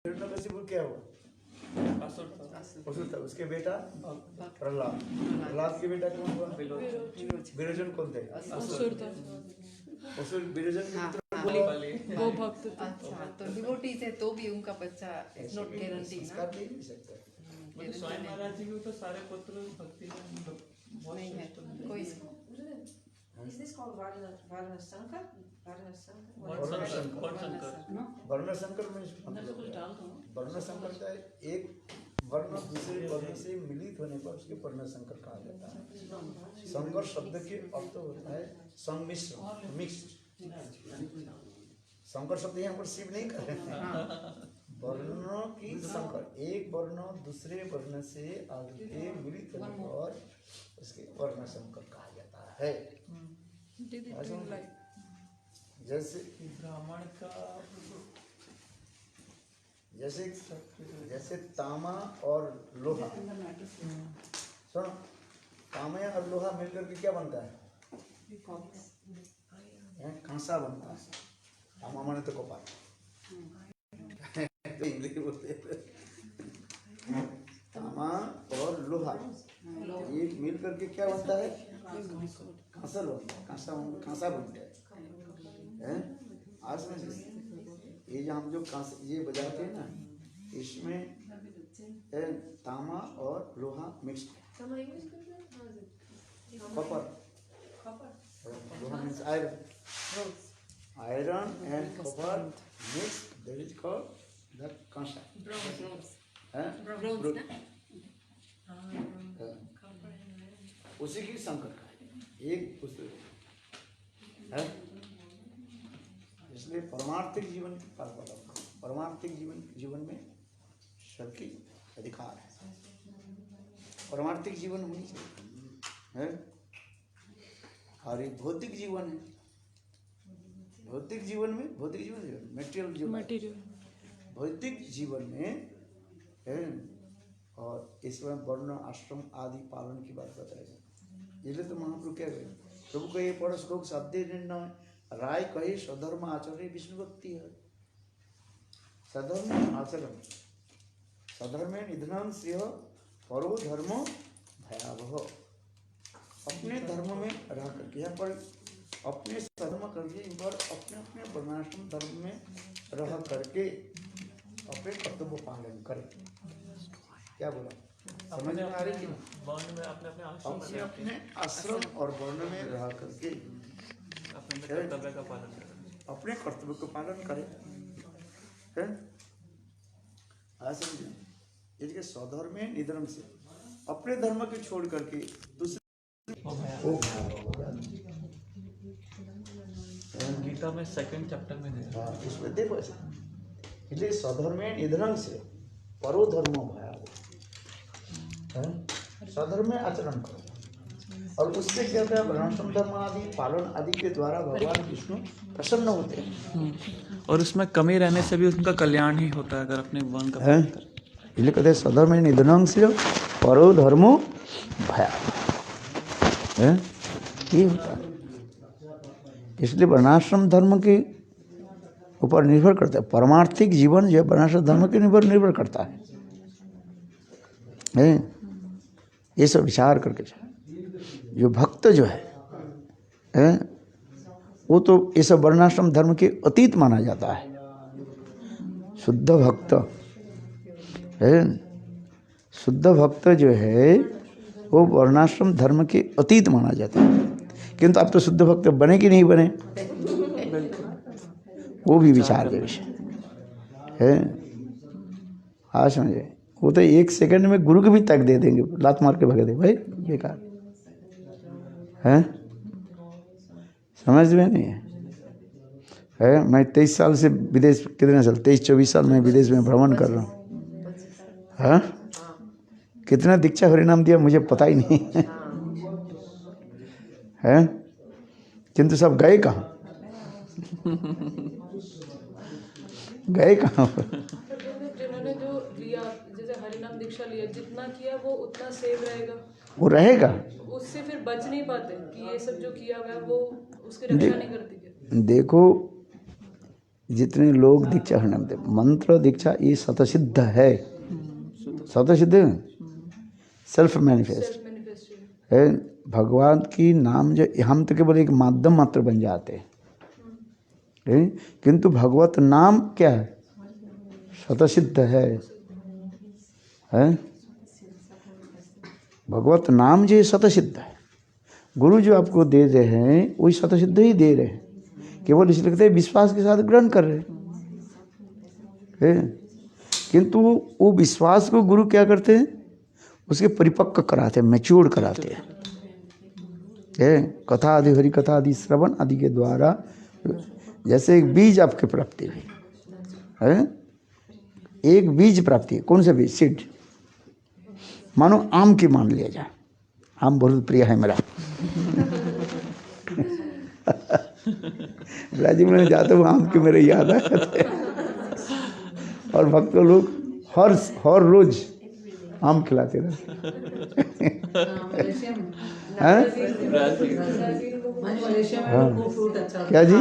हिरण्यकशिपु क्या हुआ? असुर था। उसके बेटा प्रहलाद। प्रहलाद के बेटा कौन हुआ? विरोचन कौन थे? असुर था। असुर विरोचन के पुत्र वो भक्त थे। अच्छा, तो डिवोटी थे तो भी उनका बच्चा इज नॉट गारंटी ना। संस्कार दे नहीं सकता। स्वयं महाराज जी के तो सारे पुत्र भक्ति नहीं है कोई। Is this called Varna Shankar? Varna Shankar? वर्ण संकर में वर्ण संकर का एक वर्ण दूसरे वर्ण से मिलित होने पर उसके वर्ण संकर कहा जाता है। संकर शब्द के अर्थ होता है संमिश्र, मिक्स्ड। संकर शब्द यहाँ पर शिव नहीं कर रहे हैं। वर्णों की संकर, एक वर्ण दूसरे वर्ण से आगे मिलित होने पर उसके वर्ण संकर कहा जाता है। जैसे ब्राह्मण का जैसे तामा और लोहा। सुनो, तामा और लोहा मिलकर के क्या बनता है? कांसा बनता है। तामा माने तो कपाल। इंग्लिश बोलते हैं। तामा और लोहा ये मिल करके क्या बनता है? कांसा बनता है। कांसा बनता है। आज समझ ये जो हम जो ये बजाते हैं ना, इसमें तामा और लोहा मिक्स है। कॉपर, लोहा means iron. Iron and copper mix, that is called the कांसा। उसी की संकर का है, एक पुस्तक है। इसलिए परमार्थिक जीवन की परमार्थिक जीवन में सबकी अधिकार है। परमार्थिक जीवन होनी चाहिए है। और ये भौतिक जीवन है। भौतिक जीवन मेटेरियल जीवन, भौतिक जीवन में है। और इसमें वर्ण आश्रम आदि पालन की बात बताएगा। इसलिए तो महाप्रभु क्या कहे, प्रभु को ये पढ़ो श्लोक शब्द निर्णय राय कहे स्वधर्म आचरण विष्णु भक्ति है। सधर्म आचरण, सधर्म निधन से परो धर्म भयावह। अपने धर्म में रह करके यहाँ पर अपने धर्म करके पर अपने अपने वर्णाश्रम धर्म में रह करके अपने कर्तव्य पालन करें। क्या बोला? समझ में आ रही है? अपने अपने आश्रम और वर्ण में रह करके कर्तव्य का पालन करें, अपने कर्तव्य को पालन करें। समझे? इसके स्वधर्म में निधर्म से अपने धर्म के छोड़ करके दूसरे गीता में 2nd चैप्टर में इसमें देखो इसलिए स्वधर्म में निधर्म से परो धर्म भयावह। स्वधर्म में आचरण करो और उससे क्या होता है? वर्णाश्रम धर्म आदि पालन आदि के द्वारा भगवान विष्णु प्रसन्न होते हैं। और उसमें कमी रहने से भी उनका कल्याण ही होता है अगर अपने वर्ण का पालन करें। इसलिए कहते हैं स्वधर्म में निधनम से परो धर्मो भयावह। ये होता है। इसलिए वर्णाश्रम धर्म के ऊपर निर्भर करता है। परमार्थिक जीवन जो वर्णाश्रम धर्म के निर्भर करता है। ये सब विचार करके जो भक्त जो है वो तो ये सब वर्णाश्रम धर्म के अतीत माना जाता है। शुद्ध भक्त है, शुद्ध भक्त जो है वो वर्णाश्रम धर्म के अतीत माना जाता है। किंतु आप तो शुद्ध भक्त बने कि नहीं बने, वो भी विचार का विषय है। हाँ समझे? वो तो 1 सेकंड में गुरु को भी तक दे देंगे, लात मार के भगा दे भाई बेकार है। समझ में नहीं है? मैं 23 साल से विदेश, कितने साल, 23-24 साल में विदेश में भ्रमण कर रहा हूँ। हाँ, कितना दीक्षा हरिनाम दिया मुझे पता ही नहीं है। किंतु सब गए कहाँ? गए कहाँ? जिन्होंने जो लिया, जैसे हरिनाम दीक्षा लिया, जितना किया वो उतना सेव रहेगा, वो रहेगा। उससे फिर बच नहीं पाते कि ये सब जो किया हुआ है वो उसकी रक्षा नहीं करती क्या? देखो जितने लोग दीक्षा हरिनाम दे, मंत्र दीक्षा ये स्वतःसिद्ध है, स्वतःसिद्ध सेल्फ मैनिफेस्ट है। भगवान की नाम जो हम तो केवल एक माध्यम मात्र बन जाते हैं, किंतु भगवत नाम क्या है? स्वतःसिद्ध है। भगवत नाम जो स्वतःसिद्ध है। गुरु जो आपको दे रहे हैं वही स्वतःसिद्ध ही दे रहे हैं, केवल इसलिए कहते हैं विश्वास के साथ ग्रहण कर रहे हैं। किंतु वो विश्वास को गुरु क्या करते हैं? उसके परिपक्व कराते हैं, मैच्योर कराते हैं। कथा आदि, हरि कथा आदि, श्रवण आदि के द्वारा जैसे एक बीज आपके प्राप्ति हुई है, एक बीज प्राप्ति है। कौन सा बीज? सीड। मानो आम की मान लिया जाए, आम बहुत प्रिय है मेरा। ब्राजील में जाते हुए आम की मेरे याद आ जाते हैं, और भक्त लोग हर रोज आम खिलाते रहते। क्या जी?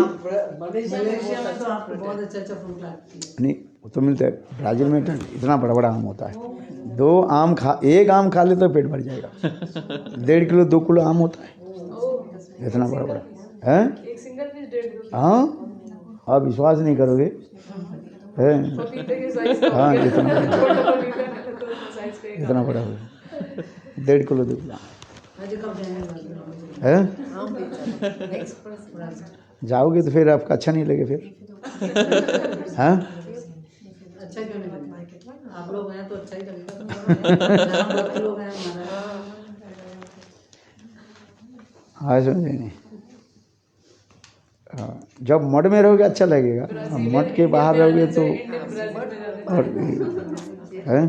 नहीं, वो तो मिलता है ब्राजील में। इतना बड़ा बड़ा आम होता है, एक आम खा ले तो पेट भर जाएगा। 1.5 किलो 2 किलो आम होता है, इतना बड़ा बड़ा है। एक सिंगल पीस 1.5 किलो। हाँ, आप विश्वास नहीं करोगे। हाँ, इतना बड़ा होगा, 1.5 किलो 2 किलो है। जाओगे तो फिर आपका अच्छा नहीं लगे फिर। हाँ, अच्छा क्यों नहीं लगता? आप लोग हैं तो अच्छा ही लगेगा। लोग हैं हमारा। हाँ, समझे नहीं। हाँ, जब मठ में रहोगे अच्छा लगेगा, मठ के बाहर रहोगे तो और है।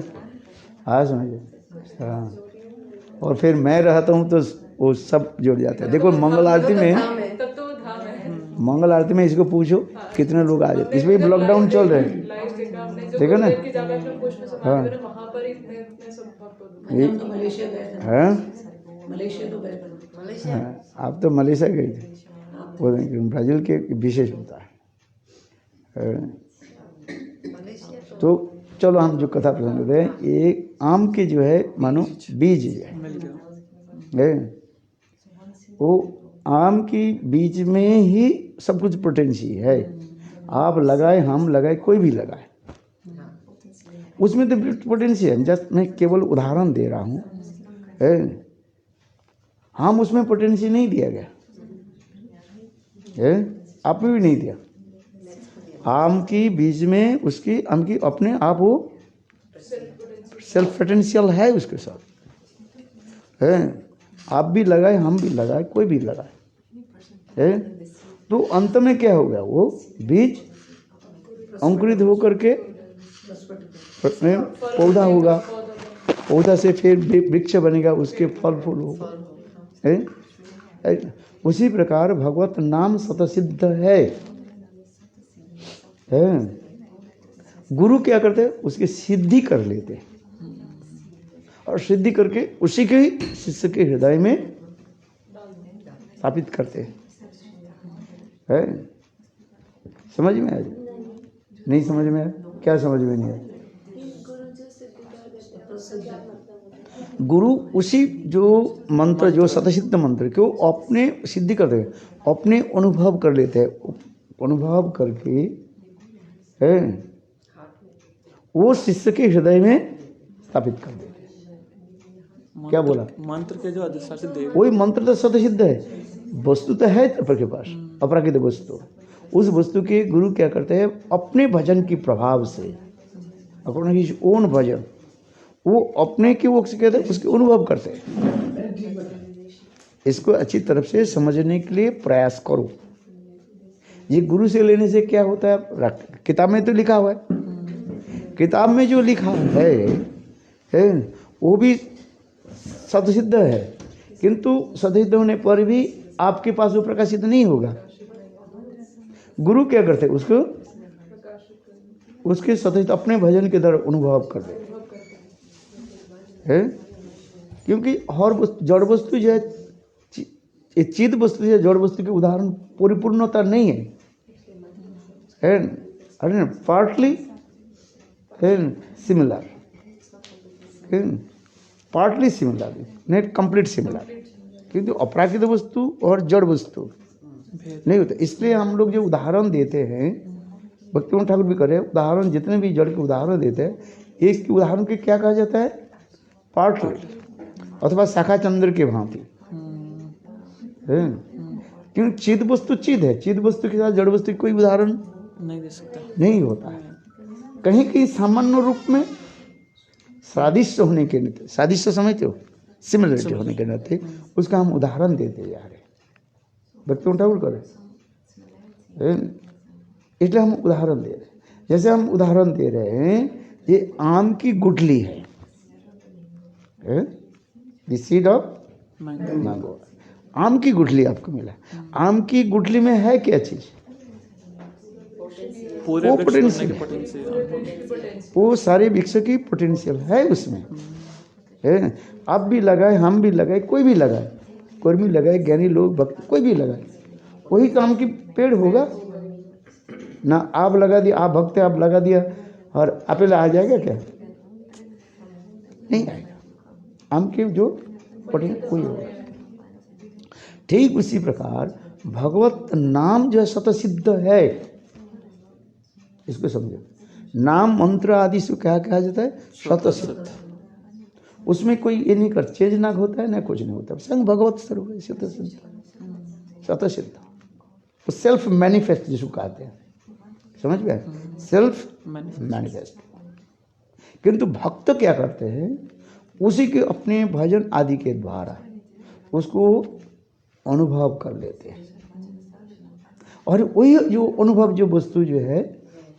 हाँ, समझे। हाँ, और फिर मैं रहता हूँ तो वो सब जुड़ जाता है। देखो मंगल आरती में, मंगल आरती में इसको पूछो कितने लोग आ जाते। इसमें लॉकडाउन चल रहे हैं, देखो ना। हाँ, आप तो मलेशिया गए थे, वो ब्राज़ील के विशेष होता है। तो चलो हम जो कथा प्रसंग करते हैं, एक आम के जो है मानो बीज है, वो आम की बीज में ही सब कुछ पोटेंसी है। आप लगाए, हम लगाए, कोई भी लगाए, उसमें तो पोटेंसी है। जस्ट मैं केवल उदाहरण दे रहा हूँ, हम उसमें पोटेंसी नहीं दिया गया है, आप में भी नहीं दिया। आम की बीज में उसकी आम की अपने आप वो सेल्फ पोटेंशियल है उसके साथ है। आप भी लगाए, हम भी लगाए, कोई भी लगाए है, तो अंत में क्या होगा? वो बीज अंकुरित होकर के पौधा होगा, पौधा से फिर वृक्ष बनेगा, उसके फल फूल होगा है। उसी प्रकार भगवत नाम स्वतःसिद्ध है। गुरु क्या करते हैं? उसकी सिद्धि कर लेते हैं, और सिद्धि करके उसी के ही शिष्य के हृदय में स्थापित करते हैं। समझ में आया? नहीं समझ में आया? क्या समझ में नहीं आया? गुरु उसी जो मंत्र, जो स्वतःसिद्ध मंत्र को अपने सिद्धि करते हैं, अपने अनुभव कर लेते हैं, अनुभव करके है वो शिष्य के हृदय में स्थापित कर देते हैं। क्या बोला? मंत्र के जो अधिष्ठान देव, वही मंत्र तो स्वतःसिद्ध है, वस्तु तो है अपने के पास, अपराकृत वस्तु। उस वस्तु के गुरु क्या करते हैं? अपने भजन की प्रभाव से, अपना हिज ओन भजन, वो अपने की वो कहते हैं, उसके अनुभव करते हैं। इसको अच्छी तरफ से समझने के लिए प्रयास करो। ये गुरु से लेने से क्या होता है? किताब में तो लिखा हुआ है, किताब में जो लिखा है वो भी स्वतःसिद्ध है, किंतु स्वतःसिद्ध होने पर भी आपके पास वो प्रकाशित नहीं होगा। गुरु क्या करते हैं? उसको उसके स्वतःसिद्ध अपने भजन के द्वारा अनुभव करते हैं। क्योंकि हर जड़ वस्तु जो है, चिद वस्तु जो है, जड़ वस्तु के उदाहरण परिपूर्णता नहीं है। अरे पार्टली सिमिलर, पार्टली सिमिलर, नहीं कंप्लीट सिमिलर, क्योंकि अप्राकृत वस्तु और जड़ वस्तु नहीं होता। इसलिए हम लोग जो उदाहरण देते हैं, भक्तिवंत ठाकुर भी करे उदाहरण, जितने भी जड़ के उदाहरण देते हैं, एक के उदाहरण के क्या कहा जाता है? पार्टली अथवा शाखा चंद्र के भांति। क्यों? चिद वस्तु चिद है, चिद वस्तु के साथ जड़ वस्तु की कोई उदाहरण नहीं दे सकता, नहीं होता है। कहीं कहीं सामान्य रूप में सादृश्य होने के नाते, सादृश्य समझते हो, सिमिलरिटी होने के नाते उसका हम उदाहरण देते जा रहे, भक्तिवंत ठाकुर करे, इसलिए हम उदाहरण दे रहे हैं। जैसे हम उदाहरण दे रहे हैं, ये आम की गुठली है, द सीड ऑफ मैंगो, आम की गुठली आपको मिला। आम की गुठली में है क्या चीज? पूरे वो वृक्ष बनने पोटेंशियल, के पोटेंशियल, वो सारे वृक्ष की पोटेंशियल है उसमें, है। आप भी लगाए, हम भी लगाए, कोई भी लगाए, कोई भी लगाए, ज्ञानी लोग, भक्त, कोई भी लगाए, वही काम की पेड़ होगा ना। आप लगा दिया, आप भक्त आप लगा दिया और अपेल आ जाएगा क्या? नहीं आएगा। आम के जो पोटेंशियल कोई होगा। ठीक उसी प्रकार भगवत नाम जो है स्वतः है, इसको समझो। नाम मंत्र आदि से क्या कहा जाता है? स्वतः सिद्ध। उसमें कोई ये नहीं कर चेंज ना होता है ना कुछ नहीं होता, संग भगवत स्वरूप है, स्वतः सिद्ध, स्वतः सिद्ध। वो सेल्फ मैनिफेस्ट जिसको कहते हैं, समझ गए? Self manifest. किंतु भक्त क्या करते हैं? उसी के अपने भजन आदि के द्वारा उसको अनुभव कर लेते हैं, और वही जो अनुभव जो वस्तु जो है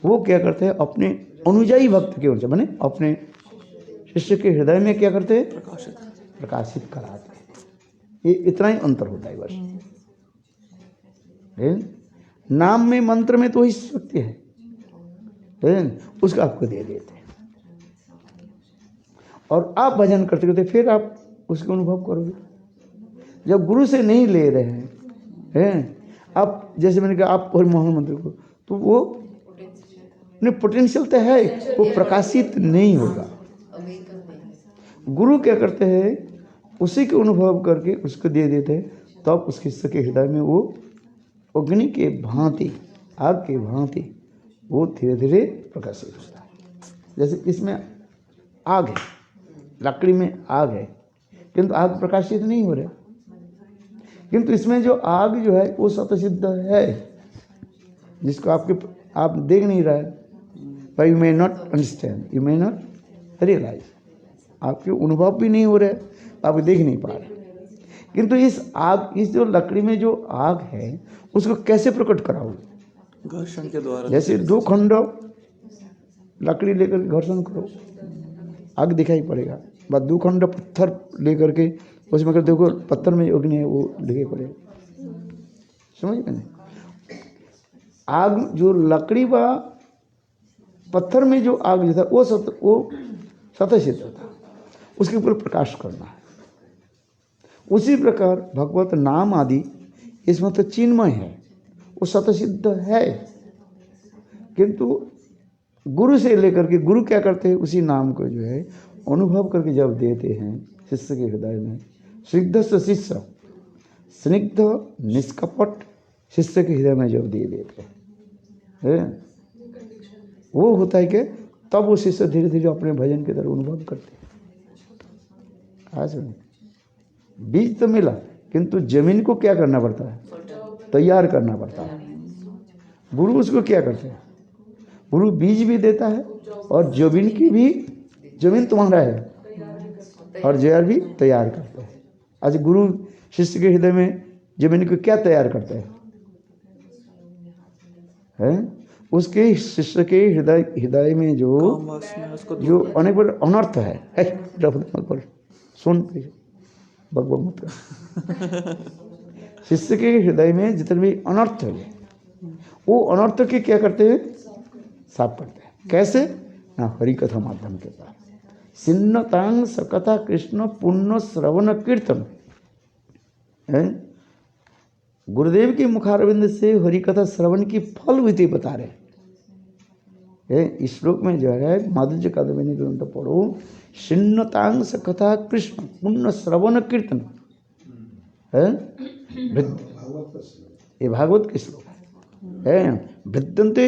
वो क्या करते हैं? अपने अनुयायी भक्त के उनसे, माने अपने शिष्य के हृदय में क्या करते हैं? प्रकाशित कराते हैं। ये इतना ही अंतर होता है बस। नाम में मंत्र में तो वही शक्ति है, उसका आपको दे देते हैं, और आप भजन करते करते फिर आप उसका अनुभव करोगे। जब गुरु से नहीं ले रहे हैं आप, जैसे मैंने कहा आप मोहन मंत्र को, तो वो पोटेंशियल तो है, वो प्रकाशित नहीं होगा। गुरु क्या करते हैं? उसी के अनुभव करके उसको दे देते हैं, तब उसके शिष्य के हृदय में वो अग्नि के भांति, आग के भांति वो धीरे धीरे प्रकाशित होता है। जैसे इसमें आग है, लकड़ी में आग है, किंतु आग प्रकाशित नहीं हो रहा, किंतु इसमें जो आग जो है वो स्वतः सिद्ध है, जिसको आप देख नहीं रहा है। But you may not understand, you may not realize, आपके अनुभव भी नहीं हो रहे, आप देख नहीं पा रहे। किंतु इस आग, इस जो लकड़ी में जो आग है उसको कैसे प्रकट कराओगे? घर्षण के द्वारा। जैसे दो खंड लकड़ी लेकर घर्षण करो, आग दिखाई पड़ेगा। बस दो खंड पत्थर लेकर के उसमें कर देखो, पत्थर में अग्नि है वो दिखाई पड़ेगा, समझ गए? आग जो लकड़ी व पत्थर में जो आग जो था वो स्वतः सिद्ध था, उसके ऊपर प्रकाश करना है। उसी प्रकार भगवत नाम आदि इसमें तो चिन्मय है, वो स्वतः सिद्ध है, किंतु गुरु से लेकर के, गुरु क्या करते हैं? उसी नाम को जो है अनुभव करके जब देते हैं शिष्य के हृदय में, स्निग्ध से शिष्य, स्निग्ध निष्कपट शिष्य के हृदय में जब दे देते हैं, वो होता है कि तब वो शिष्य धीरे धीरे अपने भजन के तरफ अनुभव करते हैं। आज बीज तो मिला, किंतु जमीन को क्या करना पड़ता है? तैयार करना पड़ता है। गुरु उसको क्या करते हैं? गुरु बीज भी देता है और जमीन की भी, जमीन तुम्हारा है और जड़ भी तैयार करता है। आज गुरु शिष्य के हृदय में जमीन को क्या तैयार करते हैं? उसके शिष्य के हृदय में जो अनेक बार अनर्थ है, सुन भगवत मत शिष्य के हृदय में जितने भी अनर्थ है वो अनर्थ के क्या करते हैं? साफ करते हैं। कैसे? ना हरि कथा माध्यम के द्वारा। सिन्नतांग सकथा कृष्ण पुण्य श्रवण कीर्तन है। गुरुदेव के मुखारविंद से हरि कथा श्रवण की फल विधि बता रहे। इस श्लोक में जो है माधुर्य कादम्बिनी ग्रंथ पढ़ो, शिन्नतांश कथा कृष्ण पुण्य श्रवण कीर्तन है, ये भागवत के श्लोक है। वृद्धंते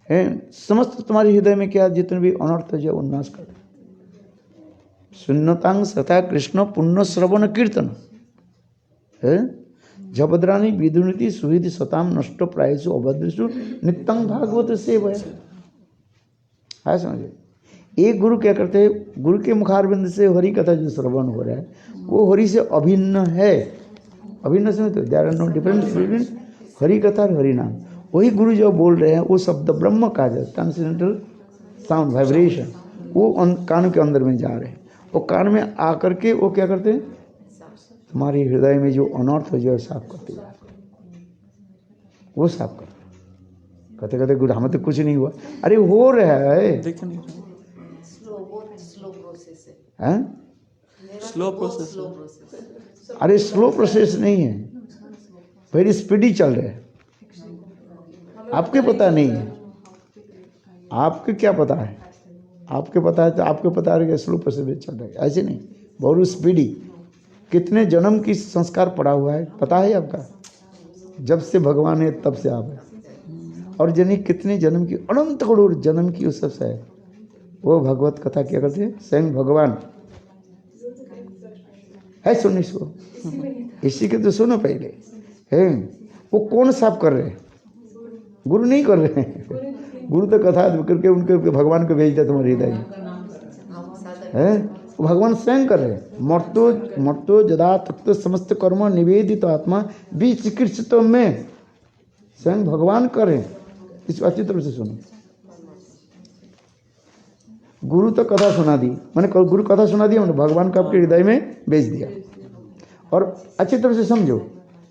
है, समस्त तुम्हारे हृदय में क्या जितने भी अनर्थ जो उन्नाश कर। सुन्नतांग सता कृष्ण पुण्य श्रवण कीर्तन है, जभद्राणी विदुनीति सुहृद सताम नष्ट प्रायसु अभद्रसु नित्यं भागवत सेवया। है समझे, एक गुरु क्या करते हैं, गुरु के मुखारबिंद से हरि कथा जो श्रवण हो रहा है वो हरि से अभिन्न है। अभिन्न से तो there are no difference between Hari कथा और हरि नाम। वही गुरु जो बोल रहे हैं वो शब्द ब्रह्म का जो ट्रांसेंडेंटल साउंड वाइब्रेशन वो कान के अंदर में जा रहे हैं। वो कान में आकर के वो क्या करते हैं, तुम्हारे हृदय में जो अनर्थ हो जो साफ करते जा, वो साफ करते। कहते कहते गुरु हमें तो कुछ नहीं हुआ, अरे हो रहा है, देख नहीं हैं? Slow process. अरे स्लो प्रोसेस नहीं है, वेरी स्पीडी चल रहा है। आपके पता नहीं है, आपके क्या पता है, आपके पता है तो आपके पता है कि स्लो प्रोसेस में चल रहा है, ऐसे नहीं, बहुत स्पीडी। कितने जन्म की संस्कार पड़ा हुआ है पता है आपका, जब से भगवान है तब से आप है। और जनी कितने जन्म की, अनंत करोड़ जन्म की उस सबसे है। वो भगवत कथा क्या करते हैं, स्वयं भगवान है। सुन इसको, इसी के तो सुनो पहले है। वो कौन साफ कर रहे हैं, गुरु नहीं कर रहे हैं। गुरु तो कथा करके उनके भगवान को भेजता तुम्हारे हृदय में है, वो भगवान स्वयं कर रहे हैं। मर्तो जदा तप्त समस्त कर्म निवेदित आत्मा भी चिकित्सित में, स्वयं भगवान कर रहे हैं। इसको अच्छी तरह से सुनो। गुरु तो कथा सुना दी, मैंने गुरु कथा सुना दिया, मैंने भगवान को आपके हृदय में भेज दिया। और अच्छी तरह से समझो,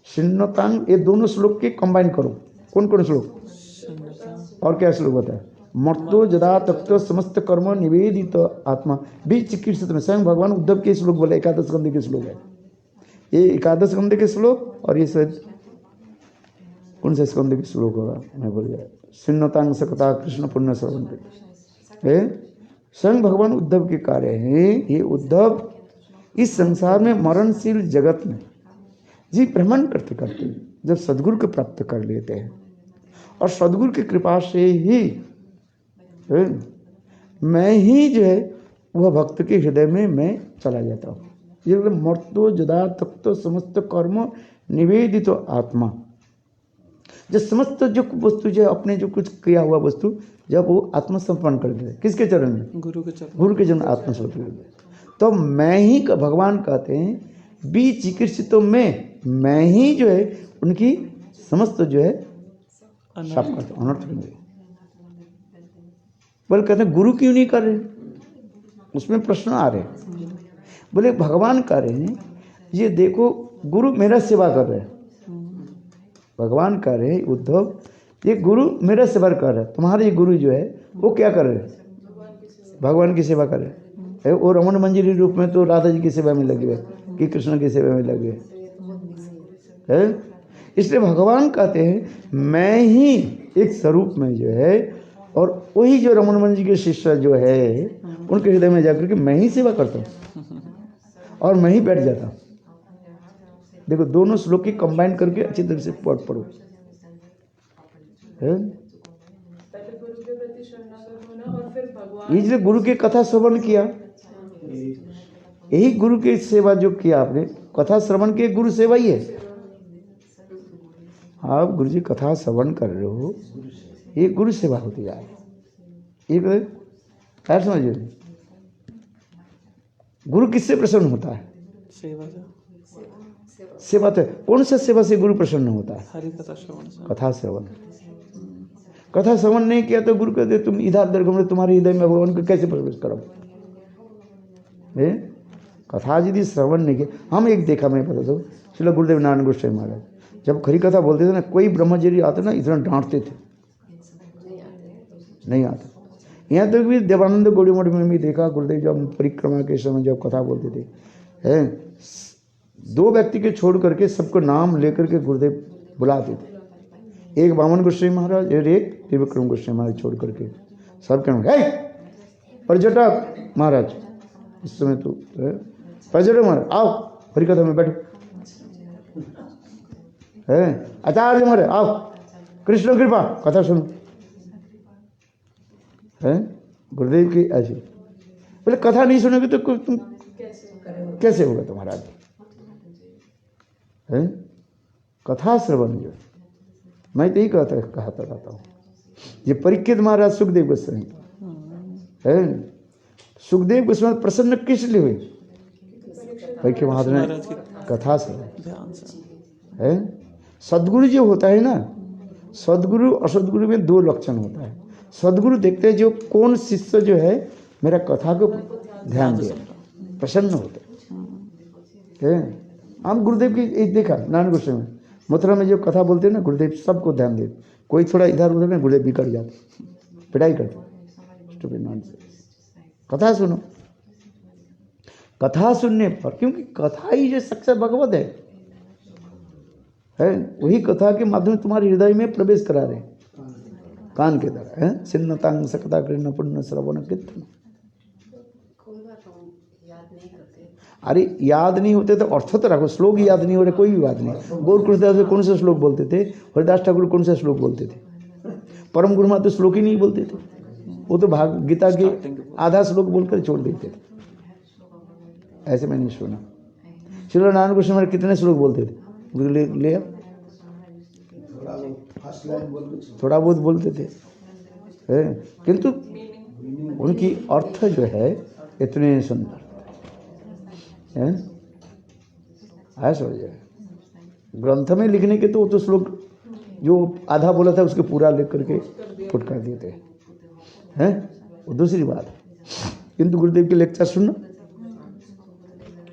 शिन्नतांग ये दोनों श्लोक के कंबाइन करो। कौन कौन श्लोक और क्या श्लोक होता है, मर्तो जदा तप्त समस्त कर्म निवेदित आत्मा भी चिकित्सित में, स्वयं भगवान उद्धव के श्लोक बोले, एकादश स्कंद के श्लोक है ये, एकादश स्कंद के श्लोक। और ये शायद कौन से स्कंद के श्लोक होगा मैं बोल गया, शिन्नतांग सकता कृष्ण पुण्य श्रवण है। स्वयं भगवान उद्धव के कार्य हैं। ये उद्धव इस संसार में मरणशील जगत में जी भ्रमण करते करते जब सदगुरु को प्राप्त कर लेते हैं, और सदगुरु की कृपा से ही मैं ही जो है वह भक्त के हृदय में मैं चला जाता हूँ। ये मर्तो जदा तप्त समस्त कर्म निवेदित आत्मा, जो समस्त जो वस्तु जो अपने जो कुछ किया हुआ वस्तु जब वो आत्मसमर्पण कर देते, किसके चरण में, गुरु के चरण, गुरु के चरण आत्मसमर्पण कर देते। तो मैं ही का भगवान कहते हैं बी चिकित्सितों में, मैं ही जो है उनकी समस्त जो है साफ करता हूँ, अनर्थ नहीं। बोले कहते हैं गुरु क्यों नहीं कर रहे, उसमें प्रश्न आ रहे हैं। बोले भगवान कर रहे हैं, ये देखो गुरु मेरा सेवा कर रहे हैं। भगवान कह रहे हैं उद्धव ये गुरु मेरा सेवा कर रहे हैं, तुम्हारे ये गुरु जो है वो क्या कर रहे हैं, भगवान की सेवा कर रहे हैं। वो रमन मंजरी रूप में तो राधा जी की सेवा में लगे हुए कि कृष्ण की सेवा में लगे है। इसलिए भगवान कहते हैं मैं ही एक स्वरूप में जो है, और वही जो रमन मंजरी के शिष्य जो है उनके हृदय में जाकर के मैं ही सेवा करता हूँ और मैं ही बैठ जाता हूँ। देखो दोनों श्लोक की कंबाइन करके अच्छी तरह से पढ़ो है। इसलिए गुरु की कथा श्रवण किया, यही गुरु की सेवा जो किया आपने, कथा श्रवण के गुरु सेवा ही है। आप गुरु जी कथा श्रवण कर रहे हो, ये गुरु सेवा होती जा रही है। ये क्या समझिए, गुरु किससे प्रसन्न होता है, सेवा से, सेवा तो कौन सा सेवा से गुरु प्रसन्न होता है, हरि कथा श्रवण से, कथा श्रवण। कथा श्रवण नहीं किया तो गुरु कहते तुम इधर उधर घूम रहे, तुम्हारे हृदय में भगवान को कैसे प्रवेश करो। कथा यदि श्रवण नहीं किया, हम एक देखा मैं पता तो श्रील गुरुदेव नारायण गोस्वामी महाराज जब खरी कथा बोलते थे ना, कोई ब्रह्मचारी आते ना इतना डांटते थे, नहीं आता। यहाँ तक भी देवानंद गौड़ी मठ में भी देखा, गुरुदेव जब परिक्रमा के समय जब कथा बोलते थे हैं, दो व्यक्ति के छोड़ करके सबको नाम लेकर के गुरुदेव बुलाते थे। एक वामन गोस्वामी महाराज और एक त्रिविक्रम गोस्वामी महाराज छोड़ करके, सब कहना पर्यटक महाराज, इस समय तो पर्यटक महाराज आओ हरिकथा में बैठो, है आचार्य महाराज आओ कृष्ण कृपा कथा सुनो, है गुरुदेव की ऐसी। बोले कथा नहीं सुनोगे तो तुम कैसे होगा तुम्हारा आगे, है कथा श्रवण जो मैं तो यही कहता रहता हूँ। ये परीक्षित महाराज सुखदेव गोस्वामी है, सुखदेव गोस्वामी प्रसन्न किस लिए हुए? परीक्षित महाराज ने कथा से है। सदगुरु जो होता है ना, सदगुरु और सदगुरु में दो लक्षण होता है। सदगुरु देखते हैं जो कौन शिष्य जो है मेरा कथा को ध्यान दिया, प्रसन्न होते हैं। हम गुरुदेव की देखा नारायण गोस्वामी मथुरा में जो कथा बोलते हैं ना, गुरुदेव सबको ध्यान देते, कोई थोड़ा इधर उधर में गुरुदेव बिगड़ जाते, पिटाई करते। कथा सुनो, कथा सुनने पर, क्योंकि कथा ही जो सच्चा भगवत है वही कथा के माध्यम तुम्हारे हृदय में प्रवेश करा रहे कान के तरह है। सिन्नतांग सकता कृष्ण पुण्य श्रवण कीर्तन। अरे याद नहीं होते तो अर्थ तो रखो, श्लोक याद नहीं हो रहे कोई भी बात नहीं। गौर कृष्णदास कौन से श्लोक बोलते थे, हरिदास ठाकुर कौन सा श्लोक बोलते थे, परम गुरुमा तो श्लोक ही नहीं बोलते थे, वो तो भाग गीता के आधा श्लोक बोलकर छोड़ देते थे। ऐसे मैंने सुना। श्री नारायण कृष्ण महाराज कितने श्लोक बोलते थे, ले थोड़ा बहुत बोलते थे, किंतु उनकी अर्थ जो है इतने सुंदर है। समझ जाए ग्रंथ में लिखने के तो श्लोक जो आधा बोला था उसके पूरा लिख करके पुट कर देते हैं, वो दूसरी बात है। किंतु गुरुदेव की लेक्चर सुनना,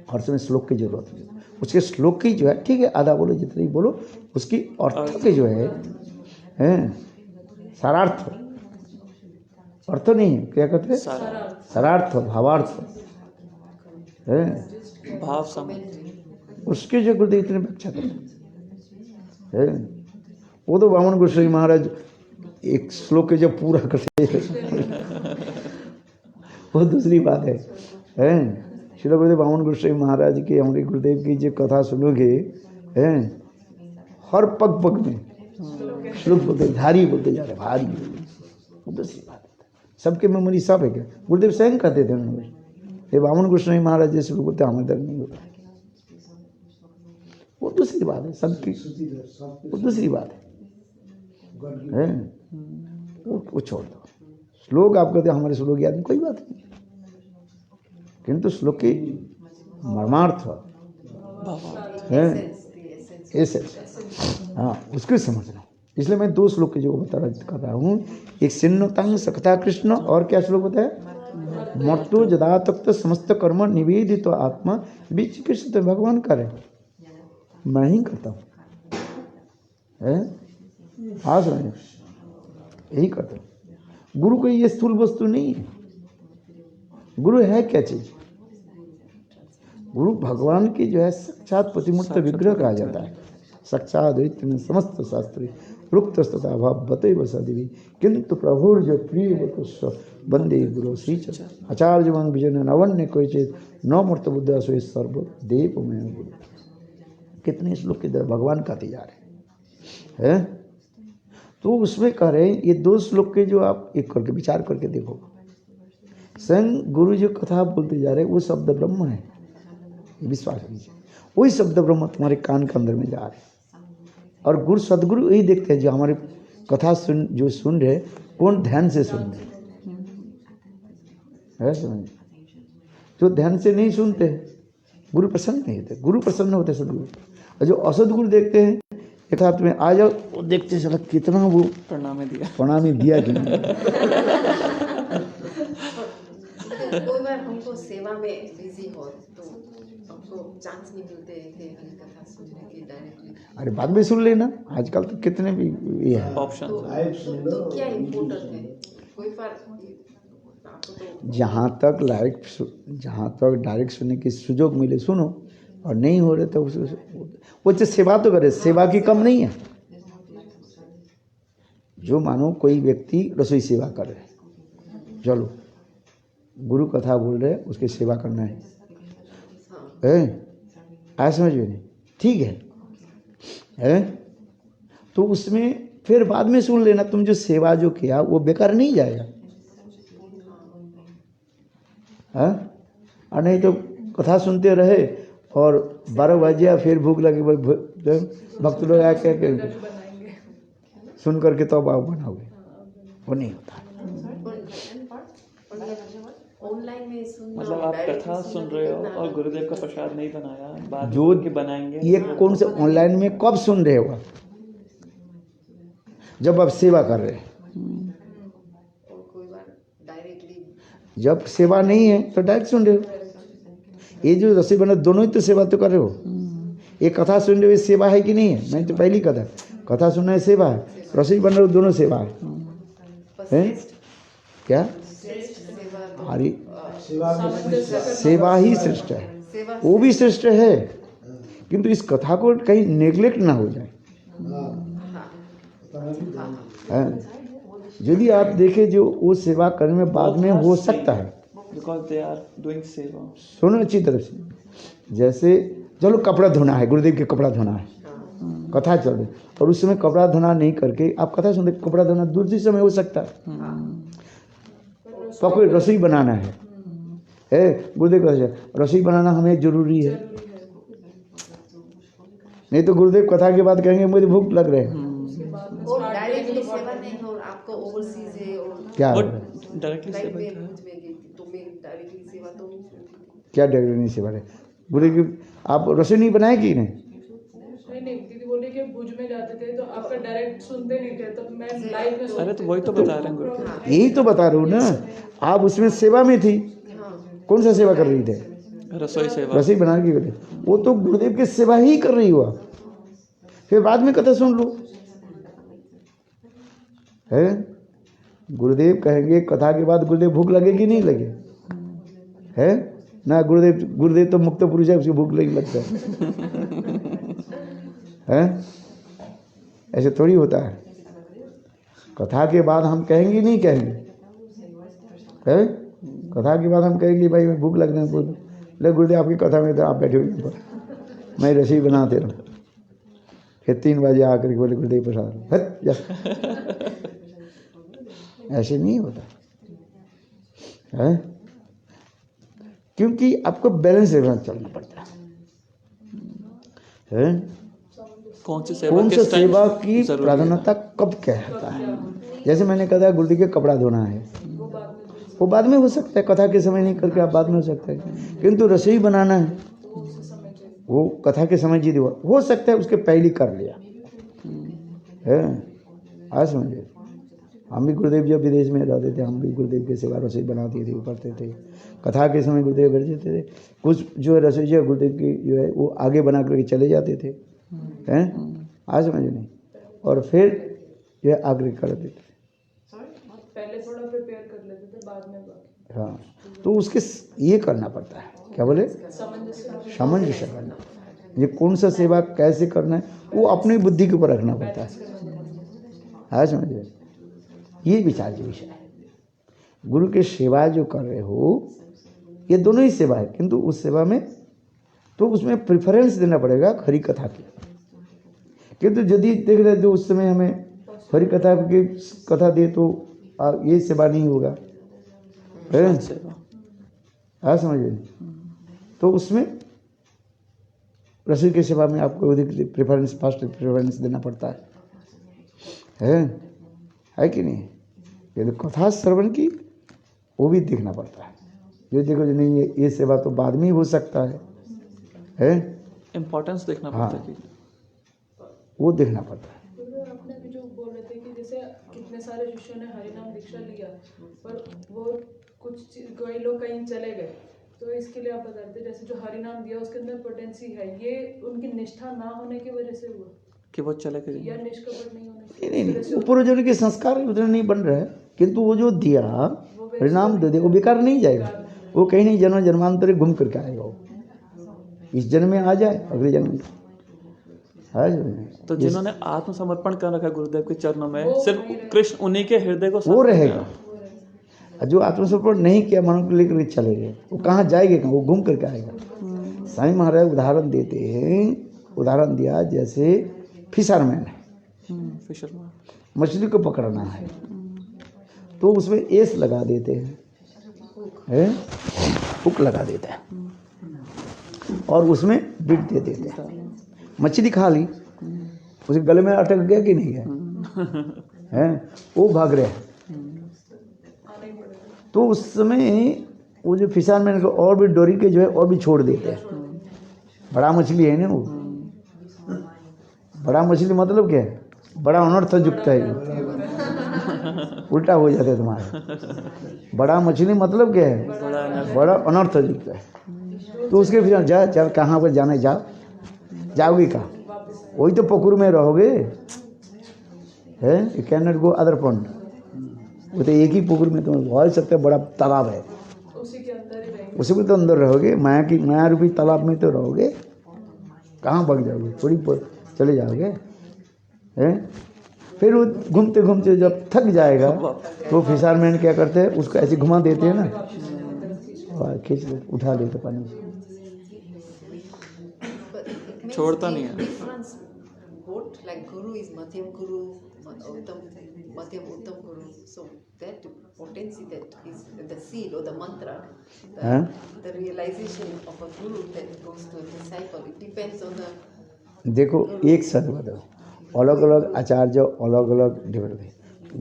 हर समय श्लोक की जरूरत नहीं। उसके श्लोक की जो है ठीक है, आधा बोलो जितना ही बोलो, उसकी अर्थ के जो है सारार्थ, अर्थ नहीं है क्या कहते हैं, सारार्थ भावार्थ है, भाव समझ, उसके जो गुरुदेव इतने व्याख्या करते हैं। वो तो वामन गोस्वामी महाराज एक श्लोक के जब पूरा करते वो दूसरी बात है। श्री गुरुदेव वामन गोस्वामी महाराज के, हमारे गुरुदेव की जो कथा सुनोगे हर पग पग में श्लोक बोलते, भारी बोलते जा रहे, भारी। वो दूसरी बात है, सबके मेमोरी सब है क्या, गुरुदेव स्वयं कहते थे उन्होंने, ये वामन गोस्वामी महाराज जैसे लोग बोलते हमें दर्द नहीं होता। वो दूसरी बात है, सबकी वो दूसरी बात है। वो छोड़ दो, श्लोक आप कहते हमारे श्लोक याद नहीं, कोई बात नहीं, किंतु श्लोक की मर्मार्थ है ऐसे, हाँ उसको समझना। इसलिए मैं दो श्लोक के जो बता रहा हूँ, एक सिन्नतांग सकता कृष्ण, और क्या श्लोक होता है, मट्टो जदा तक समस्त कर्म निवेदित तो आत्मा बीच कृष्ण तो भगवान करे, मैं ही करता हूँ, हाँ समझ, यही करता हूँ। गुरु कोई ये स्थूल वस्तु नहीं है। गुरु है क्या चीज, गुरु भगवान की जो है साक्षात प्रतिमूर्त विग्रह कहा जाता है। साक्षात द्वैत में समस्त शास्त्री रुक्त तथा भाव बते बसादेवी, किंतु प्रभुर जो प्रिय बंदे गुरु श्री आचार्य मंग विजय नवन्य कोई चेत नौ मूर्त बुद्ध सो सर्व देव में गुरु। कितने श्लोक के भगवान कहते जा रहे हैं, तो उसमें कह रहे हैं ये दो श्लोक के जो आप एक करके विचार करके देखो, स्वयं गुरु जो कथा बोलते जा रहे हैं वो शब्द ब्रह्म है, विश्वास कीजिए। वही शब्द ब्रह्म तुम्हारे कान के अंदर में जा रहे हैं, और गुरु सदगुरु यही देखते हैं जो हमारी कथा सुन रहे कौन ध्यान से सुन रहे है, समझ। जो ध्यान से नहीं सुनते गुरु प्रसन्न नहीं होते, गुरु प्रसन्न होते सदगुरु। और जो असदगुरु देखते हैं एक हाथ में आ जाओ, वो देखते चला कितना वो प्रणामी दिया कि नहीं। कोई बार हमको सेवा में बिजी हो तो हमको चांस नहीं मिलते कि कथा सुनने की डायरेक्टली। अरे बाद में सुन लेना, आजकल तो कितने भी ये है ऑप्शन। तो क्या इम्पोर्टेंट है, कोई बार जहाँ तक डायरेक्ट सुनने की सुजोग मिले सुनो, और नहीं हो रहे तो वो सेवा तो करे, सेवा की कम नहीं है। जो मानो कोई व्यक्ति रसोई सेवा कर रहे, चलो गुरु कथा बोल रहे हैं, उसकी सेवा करना है, आज समझ में नहीं, ठीक है? तो उसमें फिर बाद में सुन लेना, तुम जो सेवा जो किया वो बेकार नहीं जाएगा, हाँ? और नहीं तो कथा सुनते रहे और 12 बजे फिर भूख लगी, भक्त लोग आके सुन करके तो आप बनाओगे, वो नहीं होता। ऑनलाइन में सुनना, मतलब आप कथा सुन रहे हो और गुरुदेव का प्रसाद नहीं बनाया, बाद जो में बनाएंगे। ये कौन से ऑनलाइन में कब सुन रहे हो? जब आप सेवा कर रहे हैं। और कोई बार डायरेक्टली, जब सेवा नहीं है तो डायरेक्ट सुन रहे हो। ये जो रसी बना दोनों ही तो सेवा तो कर रहे हो। ये कथा सुन रहे हो, सेवा है कि नहीं है? मैंने तो पहली कथा सुनना है सेवा है, रसी बन रहे हो दोनों सेवा है। क्या? हमारी सेवा ही श्रेष्ठ है, वो भी श्रेष्ठ है, किंतु इस कथा को कहीं नेग्लेक्ट ना हो जाए। यदि आप देखें जो वो सेवा करने में बाद में हो सकता है, बिकॉज दे आर डूइंग सेवा। सुनो अच्छी तरह से, जैसे चलो कपड़ा धोना है, गुरुदेव के कपड़ा धोना है, कथा चल रही और उस समय कपड़ा धोना नहीं करके आप कथा सुनते, कपड़ा धोना दूसरे समय हो सकता है। तो कोई रसोई बनाना है, गुरुदेव का रसोई बनाना हमें जरूरी है, नहीं तो गुरुदेव कथा के बाद कहेंगे मुझे भूख लग रहे हैं। और डायरेक्टली सेवा नहीं हो, आपको ओवरसीज है और क्या डायरेक्टली लाइक सेवा में भूज में गई थी, तो मैं डायरेक्टली सेवा तो नहीं सुनती थी। क्या डायरेक्ट नहीं सेवा है? गुरुदेव की आप रसोई नहीं बनाए कि नहीं? नहीं, दीदी बोले कि भुज में जाते थे तो आपका डायरेक्ट सुनते नहीं थे, तो मैं लाइव में अरे तो वही तो बता रहे हैं गुरुदेव। यही तो बता रहा हूँ ना, आप उसमें सेवा में थी, कौन सा सेवा कर रही थे? रसोई सेवा। रसोई बना के करे, वो तो गुरुदेव की सेवा ही कर रही हो आप, फिर बाद में कथा सुन लो, है? गुरुदेव कहेंगे कथा के बाद गुरुदेव भूख लगेगी नहीं लगे, है ना? गुरुदेव तो मुक्त पुरुष है, उसकी भूख नहीं लगता है? ऐसे थोड़ी होता है। कथा के बाद हम कहेंगे नहीं कहेंगे, है? कथा के बाद हम कहेंगे भाई भूख लगने ले गुरुदेव आपकी कथा में तो आप बैठे हुए पर मैं रसोई बनाते रहूँ, फिर 3 बजे आकर के बोले गुरुदेव प्रसाद, ऐसे नहीं होता है, क्योंकि आपको बैलेंस चलना पड़ता है। कौन सी कौन सा सेवा की प्राधान्यता कब कहता है? जैसे मैंने कहा गुरुदेव के कपड़ा धोना है, वो बाद में हो सकता है, कथा के समय नहीं करके आप बाद में हो सकता है, किंतु रसोई बनाना है वो कथा के समय जी हो सकता है, उसके पहले कर लिया है। आज समझे, हम भी गुरुदेव जब विदेश में रहते थे, हम भी गुरुदेव की सेवा रसोई बनाते थे, वो करते थे, कथा के समय गुरुदेव बैठ जाते थे, कुछ जो है रसोई जो गुरुदेव की जो है वो आगे बना करके चले जाते थे, हैं? आज समझे नहीं, और फिर जो है आगे कर देते थे, पहले थोड़ा प्रिपेयर कर लेते थे, बाद में बाकी। हाँ, तो उसके ये करना पड़ता है, क्या बोले, सामंजस्य करना पड़ता है। ये कौन सा सेवा कैसे करना है वो अपनी बुद्धि के ऊपर रखना पड़ता है। आज समझे, ये विचार जो विषय है, गुरु की सेवा जो कर रहे हो ये दोनों ही सेवा है, किंतु उस सेवा में तो उसमें प्रेफरेंस देना पड़ेगा हरि कथा की, किंतु यदि देख रहे तो उस समय हमें हरि कथा की कथा दे तो ये सेवा नहीं होगा, हाँ समझिए। तो उसमें रसोई की सेवा में आपको अधिक प्रेफरेंस, फर्स्ट प्रेफरेंस देना पड़ता है कि नहीं? यदि कथा श्रवण की वो भी देखना पड़ता है, जो देखो जो नहीं ये सेवा तो बाद में ही हो सकता है? इम्पोर्टेंस देखना पड़ता है, वो देखना पड़ता है। आपने अभी जो बोल रहे थे कि जैसे कितने सारे शिष्यों ने हरिनाम दीक्षा लिया पर वो कई लोग कहीं चले गए, तो इसके लिए आप बता रहे थे जैसे जो हरिनाम दिया उसके अंदर पोटेंसी है, ये उनकी निष्ठा ना होने की वजह से हुआ कि वो चले गए या निष्कपट नहीं होने नहीं, वो पूर्वजन्म के संस्कार उतना नहीं बन रहा है, किंतु वो जो दिया परिणाम दे दे वो बेकार नहीं जाएगा, वो कहीं नहीं जन्म जन्मांतर घूम करके आएगा, वो इस जन्म में आ जाए अगले जन्म में। तो जिन्होंने आत्मसमर्पण कर रखा गुरुदेव के चरणों में, सिर्फ कृष्ण उन्हीं के हृदय को वो रहेगा, और जो आत्मसमर्पण नहीं किया मन को लेकर चले गए, वो कहाँ जाएंगे, कहाँ वो घूम करके आएगा। साईं महाराज उदाहरण देते हैं, उदाहरण दिया जैसे फिशरमैन है, फिशरमैन, मछली को पकड़ना है तो उसमें एस लगा देते हैं, हुक लगा देते हैं और उसमें बिट दे देते हैं। मछली खा ली, उसके गले में अटक गया कि नहीं गया है, वो भाग रहे हैं। तो उस समय वो जो फिशरमैन को और भी डोरी के जो है और भी छोड़ देते हैं। बड़ा मछली है ना वो, बड़ा मछली मतलब क्या है, बड़ा अनर्थ युक्त है, उल्टा हो जाता है तुम्हारा। बड़ा मछली मतलब क्या है, बड़ा अनर्थ युक्त है। तो उसके फिर जा चल कहाँ पर जाना, जाओ, जाओगे कहाँ, वही तो पुकुर में रहोगे, है, you can not go other point. वो तो एक ही पुकुर में तुम रह सकते, बड़ा तालाब है, उसी के अंदर ही रहेंगे। उसी में तो अंदर रहोगे, माया रूपी तालाब में तो रहोगे, कहाँ भाग जाओगे, थोड़ी चले जाओगे, हैं। फिर वो घूमते घूमते जब थक जाएगा तो फिशरमैन क्या करते हैं, उसको ऐसे घुमा देते हैं ना, और खींच ले उठा लेते पानी से। छोड़ता नहीं है। Difference, both like guru is Madhyam Guru, Madhyam Uttam Guru. So that potency that is the seed or the mantra, हाँ? the realization of a guru that goes to a disciple, it depends on the. देखो एक शब्द बताओ, अलग अलग आचार्य अलग अलग develop है।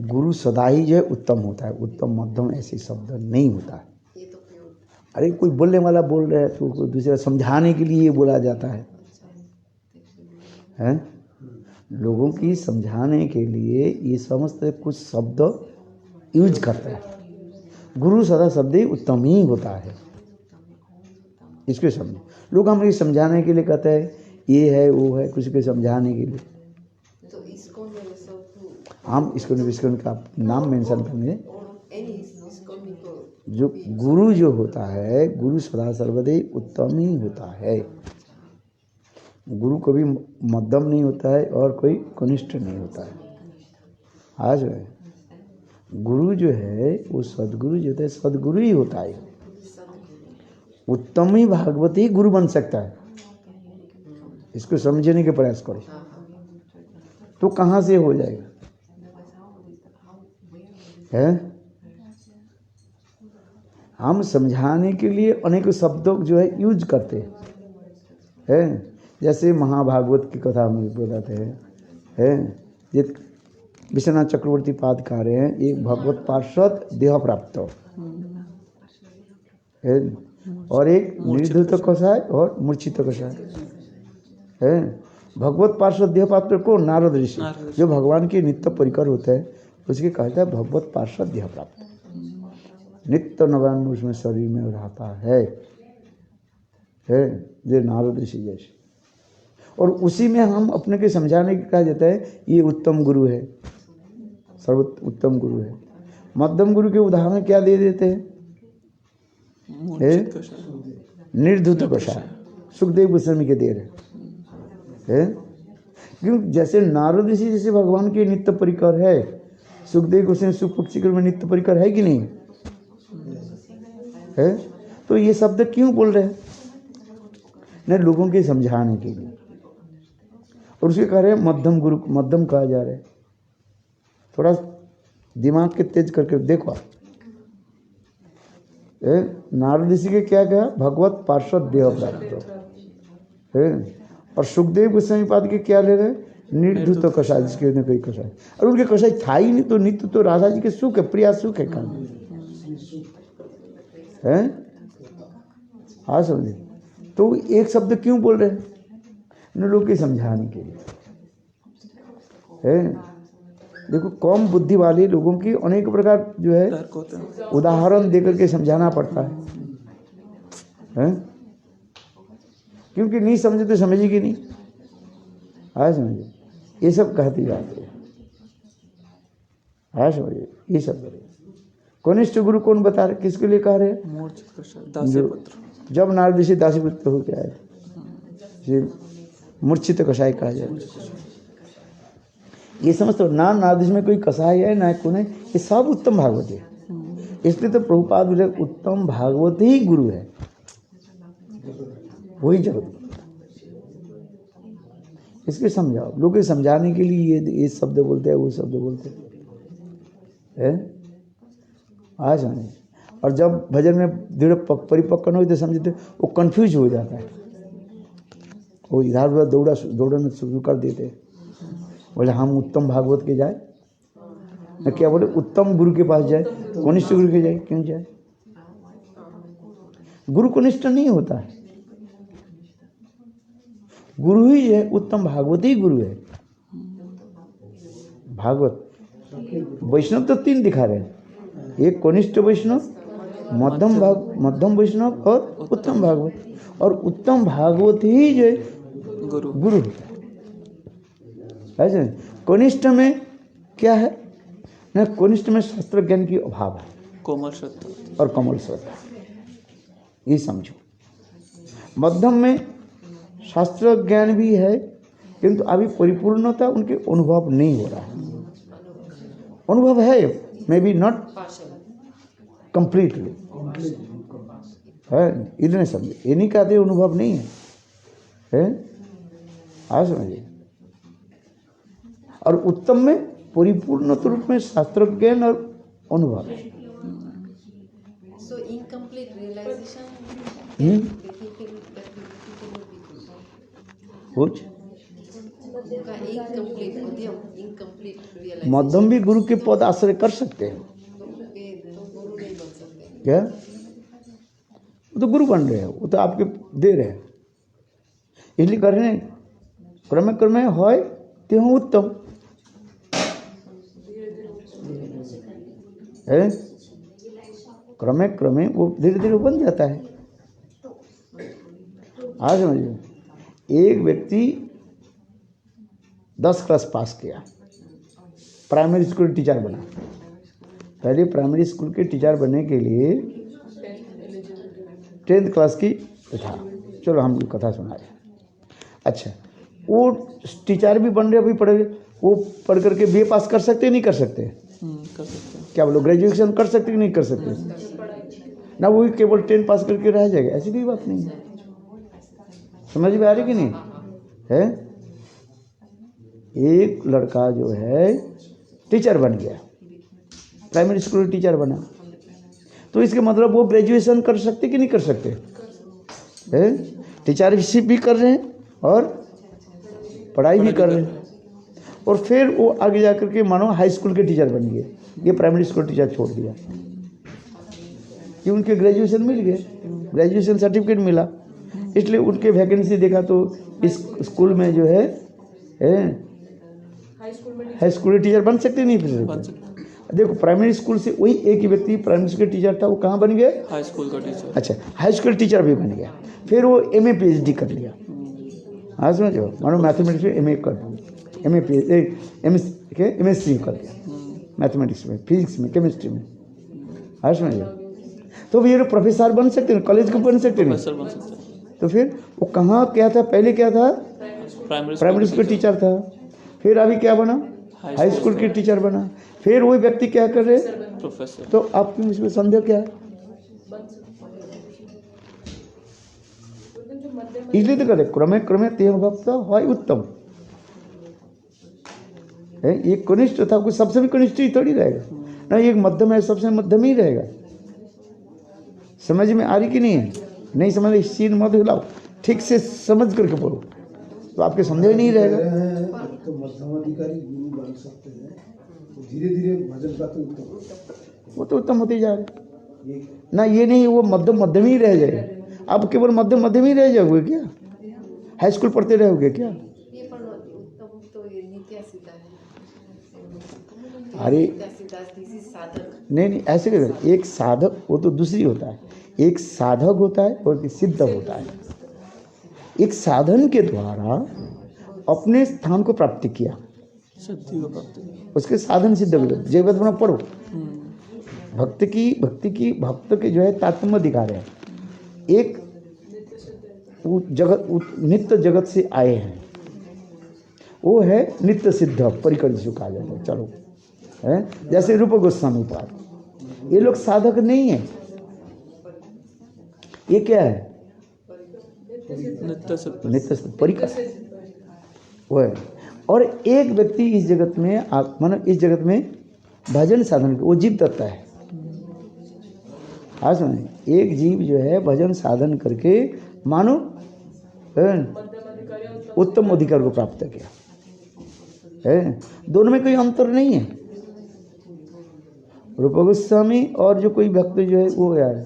गुरु सदा ही जो है उत्तम होता है, उत्तम मध्यम ऐसे शब्द नहीं होता है। ये तो प्योर अरे कोई बोलने वाला बोल रहा है तो कोई दूसरा समझाने के लिए ये बोला जाता है? लोगों की समझाने के लिए ये समस्त कुछ शब्द यूज करता है। गुरु सदा शब्द ही उत्तम ही होता है, इसको समझे। लोग हमें समझाने के लिए कहते हैं ये है वो है, कुछ को समझाने के लिए। तो इसको मेरे सब हम इसको का नाम मेंशन करेंगे। एनी इसको को जो गुरु जो होता है, गुरु सदा सर्वदा उत्तम ही होता है। गुरु कभी मध्यम नहीं होता है और कोई कनिष्ठ नहीं होता है। आज है गुरु जो है वो सदगुरु जो होता है, सदगुरु ही होता है। उत्तम ही भागवत ही गुरु बन सकता है, इसको समझने के प्रयास करो। तो कहाँ से हो जाएगा, है? हम समझाने के लिए अनेक शब्दों जो है यूज करते हैं, जैसे महाभागवत की कथा में बताते हैं, ये विश्वनाथ चक्रवर्ती पाद कह रहे हैं, एक भगवत पार्षद देह प्राप्त है और एक निर्धुत कषाय और मूर्छित कषाय है। भगवत पार्षद देह प्राप्त को नारद ऋषि जो भगवान के नित्य परिकर होते हैं, उसके कहता है भगवत पार्षद देह प्राप्त, नित्य नवान उसमें शरीर में रहता है जो नारद ऋषि जैसे। और उसी में हम अपने के समझाने के कहा जाता है ये उत्तम गुरु है, सर्व उत्तम गुरु है। मध्यम गुरु के उदाहरण क्या दे देते हैं? निर्धुत कषाय, सुखदेव गोस्वामी के दे रहे हैं। क्यों? जैसे नारद ऋषि जैसे भगवान के नित्य परिकर है, सुखदेव गोस्वामी सुख पक्षी में नित्य परिकर है कि नहीं है? तो ये शब्द क्यों बोल रहे हैं? न लोगों के समझाने के लिए। और उसके कह रहे हैं मध्यम गुरु, मध्यम कहा जा रहा है। थोड़ा दिमाग के तेज करके देखो। नारद ऋषि के क्या कहा? भगवत पार्षद देह प्राप्त है। और सुखदेव गोस्वामी पाद के क्या ले रहे हैं? निर्धुत कषाय, जिसके न कोई कषाय। और उनके कषाय था ही नहीं, तो नित्य तो राधा जी के सुख है, प्रिया सुख है काम है। हाँ समझे? तो एक शब्द क्यों बोल रहे हैं? न लोग के समझाने के लिए है। देखो कम बुद्धि वाले लोगों की अनेक प्रकार जो है उदाहरण देकर के समझाना पड़ता है? क्योंकि नहीं समझे तो समझेगी नहीं। हाँ समझे? ये सब कहते जाते हैं। हाँ समझे? ये सब करें। कनिष्ठ गुरु कौन बता रहे, किसके लिए कह रहे हैं? जब नारद ऋषि दासी पुत्र होकर आए थे, मूर्छित कषाय कहा जाए। ये समझते हो ना, नारद ऋषि में कोई कषाय है ना कौन है, ये सब उत्तम भागवत है। इसलिए तो प्रभुपाद बोले उत्तम भागवत ही गुरु है, वही जगत गुरु। इसके समझाओ, लोग के समझाने के लिए ये शब्द बोलते हैं, वो शब्द बोलते हैं। आज समझे। और जब भजन में दृढ़ परिपक्व हो तो समझते वो कंफ्यूज हो जाता है, वो इधर उधर दौड़ना शुरू कर देते। बोले हम उत्तम भागवत के जाए न, क्या बोले उत्तम गुरु के पास जाए, कनिष्ठ गुरु के जाए, क्यों जाए? गुरु कनिष्ठ नहीं होता है, गुरु ही है, उत्तम भागवत ही गुरु है। भागवत वैष्णव तो 3 दिखा रहे हैं, एक कनिष्ठ वैष्णव, मध्यम वैष्णव और उत्तम भागवत। और उत्तम भागवत ही जो गुरु होता है। ऐसे कनिष्ठ में क्या है ना, कनिष्ठ में शास्त्र ज्ञान की अभाव है, कोमल श्रद्धा और कोमल श्रद्धा, ये समझो। मध्यम में शास्त्र ज्ञान भी है, किंतु अभी परिपूर्णता उनके अनुभव नहीं हो रहा है। अनुभव है, मे बी नॉट कंप्लीटली है, इतने समझे, ये नहीं कहते अनुभव नहीं है। आज समझिए। और उत्तम में परिपूर्ण रूप में शास्त्र ज्ञान और अनुभव है। So incomplete realization. कुछ उनका incomplete realization. मध्यम भी गुरु के पद आश्रय कर सकते हैं तो गुरु नहीं बन सकते। क्या? वो तो गुरु बन रहे हैं, वो तो आपके दे रहे हैं, इसलिए कर रहे हैं। क्रमे क्रमे होय तेहु उत्तम है, क्रमे क्रमे वो धीरे धीरे बन जाता है। आज समझिए, एक व्यक्ति 10 क्लास पास किया, प्राइमरी स्कूल टीचर बना। पहले प्राइमरी स्कूल के टीचर बनने के लिए 10th क्लास की था। चलो हम कथा सुना रहे। अच्छा, वो टीचर भी बन रहे, अभी पढ़े, वो पढ़ करके बीए पास कर सकते नहीं कर सकते? कर सकते हैं। क्या बोलो, ग्रेजुएशन कर सकते कि नहीं कर सकते? ना वो केवल 10 पास करके रह जाएगा, ऐसी कोई बात नहीं है। समझ में आ रही कि नहीं है? एक लड़का जो है टीचर बन गया, प्राइमरी स्कूल टीचर बना, तो इसके मतलब वो ग्रेजुएशन कर सकते कि नहीं कर सकते? टीचरशिप भी कर रहे हैं और पढ़ाई भी कर रहे हैं, और फिर वो आगे जाकर के मानो हाई स्कूल के टीचर बन गए। ये प्राइमरी स्कूल टीचर छोड़ दिया कि उनके ग्रेजुएशन मिल गए, ग्रेजुएशन सर्टिफिकेट मिला, इसलिए उनके वैकेंसी देखा तो इस स्कूल में जो है हाई स्कूल टीचर बन सकते नहीं फिर? देखो, प्राइमरी स्कूल से वही एक ही व्यक्ति प्राइमरी स्कूल टीचर था, वो कहाँ बन गया? हाई स्कूल का टीचर। अच्छा, हाई स्कूल टीचर भी बन गया, फिर वो MA PhD कर लिया। हाँ समझो, मानो मैथमेटिक्स में MA कर दिया, MSc कर दिया, मैथमेटिक्स में, फिजिक्स में, केमिस्ट्री में। हाँ समझो, तो ये प्रोफेसर बन सकते हैं, कॉलेज के बन सकते हैं। बन सकते हैं। तो फिर वो कहाँ क्या था, पहले क्या था? प्राइमरी स्कूल टीचर था, फिर अभी क्या बना? हाई स्कूल के टीचर बना, फिर वही व्यक्ति क्या कर रहे? प्रोफेसर। तो आपकी इसमें संदेह क्या है? इसलिए तो कहते क्रमे क्रमे तेह भक्त है उत्तम है। एक कनिष्ठ था, कोई सबसे भी कनिष्ठ ही थोड़ी रहेगा ना, एक मध्यम है, सबसे मध्यम ही रहेगा। समझ में आ रही कि नहीं है? नहीं समझ रही, सीन मत हिलाओ, ठीक से समझ करके बोलो, तो आपके संदेह नहीं रहेगा। तो मध्यमाधिकारी गुरु बन सकते हैं, तो धीरे धीरे भजन का तो उत्तम, वो तो उत्तम होते जा रहे ना, ये नहीं वो मध्यम ही रह जाए। आप केवल मध्यम ही रह जाओगे क्या? हाई स्कूल पढ़ते रहोगे क्या? ये पर उत्तम तो ये नित्य सिद्धा है। अरे नित्य सिद्धा किसी साधक। नहीं, ऐसे कैसे? एक साधक वो तो दूसरी होता है, एक साधक होता है और एक सिद्ध होता है। एक साधन के द्वारा अपने स्थान को प्राप्त किया, सिद्धि को प्राप्त, उसके साधन सिद्ध हो गए। जय बना पढ़ो, भक्ति की भक्त के जो है तात्म्य दिखा रहे हैं। एक वो नित्य जगत से आए हैं, वो है नित्य सिद्ध परिकर जिसको कहा जाता है। चलो है, जैसे रूप गोस्वामी पाद, ये लोग साधक नहीं है। ये क्या है? नित्य सत्य। नित्य परिकर वो है। और एक व्यक्ति इस जगत में मानो इस जगत में भजन साधन वो जीव तत्व है। आज सुनिए, एक जीव जो है भजन साधन करके मानो उत्तम अधिकार को प्राप्त किया है। दोनों में कोई अंतर नहीं है। रूप गोस्वामी और जो कोई भक्त जो है वो है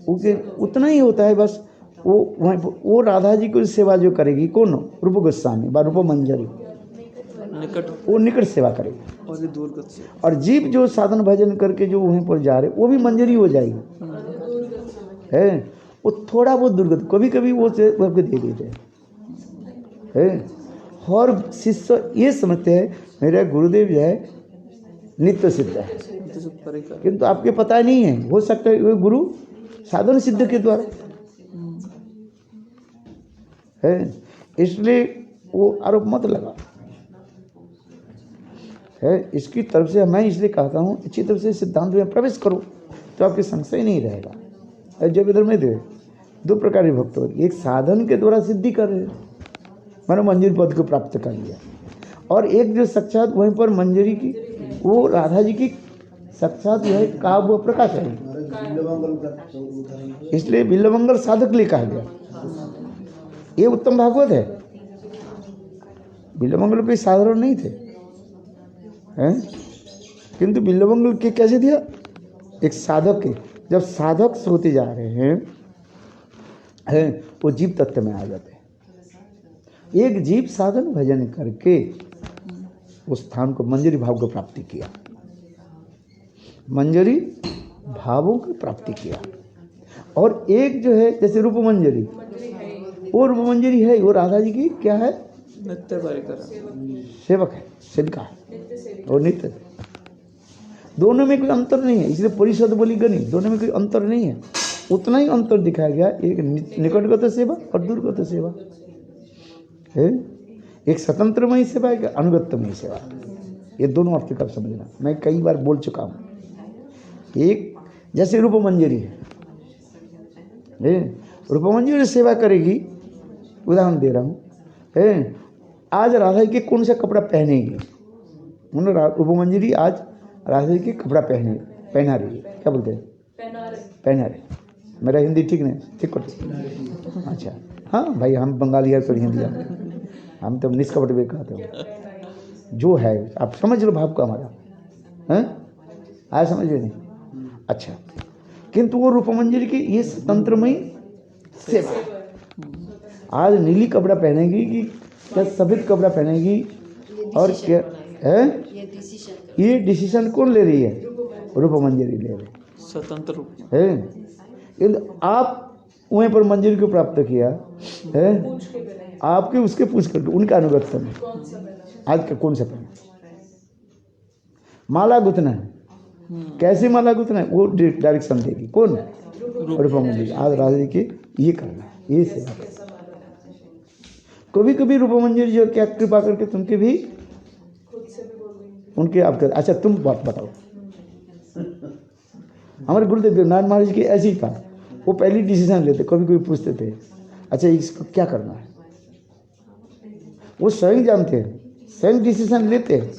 उनके उतना ही होता है बस। वो राधा जी को सेवा जो करेगी कौन? रूप गोस्वामी व रूप मंजरी निकट वो निकट सेवा करेगी। और ये दूर गति से। और जीव जो साधन भजन करके जो वहीं पर जा रहे वो भी मंजरी हो जाएगी है। वो थोड़ा बहुत दुर्गत कभी कभी वो दे देते है। और शिष्य ये समझते हैं मेरा गुरुदेव जो है नित्य सिद्ध है, नित्य से परिकर। किंतु आपके पता नहीं है। हो सकता है वो गुरु साधन सिद्ध के द्वारा है। इसलिए वो आरोप मत लगा है। इसकी तरफ से मैं इसलिए कहता हूँ अच्छी तरफ से सिद्धांत में प्रवेश करो तो आपके संशय नहीं रहेगा। जब इधर में दो प्रकार के भक्त हो, एक साधन के द्वारा सिद्धि कर रहे मानो मंजरी पद को प्राप्त कर लिया, और एक जो साक्षात वहीं पर मंजरी की वो राधा जी की साक्षात जो है काव्य प्रकाश है। इसलिए बिल्वमंगल साधक लिए कहा गया। ये उत्तम भागवत है। बिल्वमंगल कोई साधारण नहीं थे हैं, किंतु बिल्वमंगल के कैसे दिया? एक साधक के जब साधक होते जा रहे हैं वो जीव तत्व में आ जाते हैं। एक जीव साधन भजन करके उस स्थान को मंजरी भाव को प्राप्ति किया, मंजरी भावों की प्राप्ति किया। और एक जो है जैसे रूप मंजरी, वो रूप मंजरी है वो राधा जी की क्या है? नित्य परिकर सेवक है, सेविका है और नित्य। दोनों में कोई अंतर नहीं है। इसलिए परिषद बोली गणी, दोनों में कोई अंतर नहीं है। उतना ही अंतर दिखाया गया, एक निकटगत सेवा और दूरगत सेवा है। एक स्वतंत्रमयी सेवा है, अनुगत्यमयी सेवा। ये दोनों अर्थ का समझना मैं कई बार बोल चुका हूँ। एक जैसे रूप मंजरी है, रूप मंजरी सेवा करेगी। उदाहरण दे रहा हूँ, आज राधा जी के कौन सा कपड़ा पहनेगी? रूप मंजरी आज राधा जी के कपड़ा पहना रही है। क्या बोलते हैं? पहना रहे। मेरा हिंदी ठीक नहीं, ठीक कर। अच्छा हाँ भाई, हम बंगाली है तो हिंदी हम तो निष्कपट भी कहते हो। जो है आप समझ लो भाव का हमारा है, आया समझ नहीं? अच्छा, किंतु वो रूपमंजरी की ये स्वतंत्रमयी सेवा। आज नीली कपड़ा पहनेगी कि क्या सफेद कपड़ा पहनेगी? और क्या है ये डिसीजन कौन ले रही है? रूपमंजरी ले रही स्वतंत्र रूप है। किंतु आप वहीं पर मंजरी को प्राप्त किया है, आपके उसके पूछ कर उनका अनुगत में आज का कौन सा पहना? माला गुथना है, कैसी माला गुथना है वो डायरेक्शन देगी कौन? रूपमंजरी। आज राजा जी के ये करना है, ये सेवा करना। कभी कभी रूपमंजरी जो क्या कृपा करके तुमके भी उनके आप कर। अच्छा तुम बात बताओ। हमारे गुरुदेव नारायण महाराज की ऐसी था, वो पहली डिसीजन लेते। कभी कभी पूछते थे अच्छा इसको क्या करना है, वो स्वयं जानते हैं, स्वयं डिसीजन लेते हैं।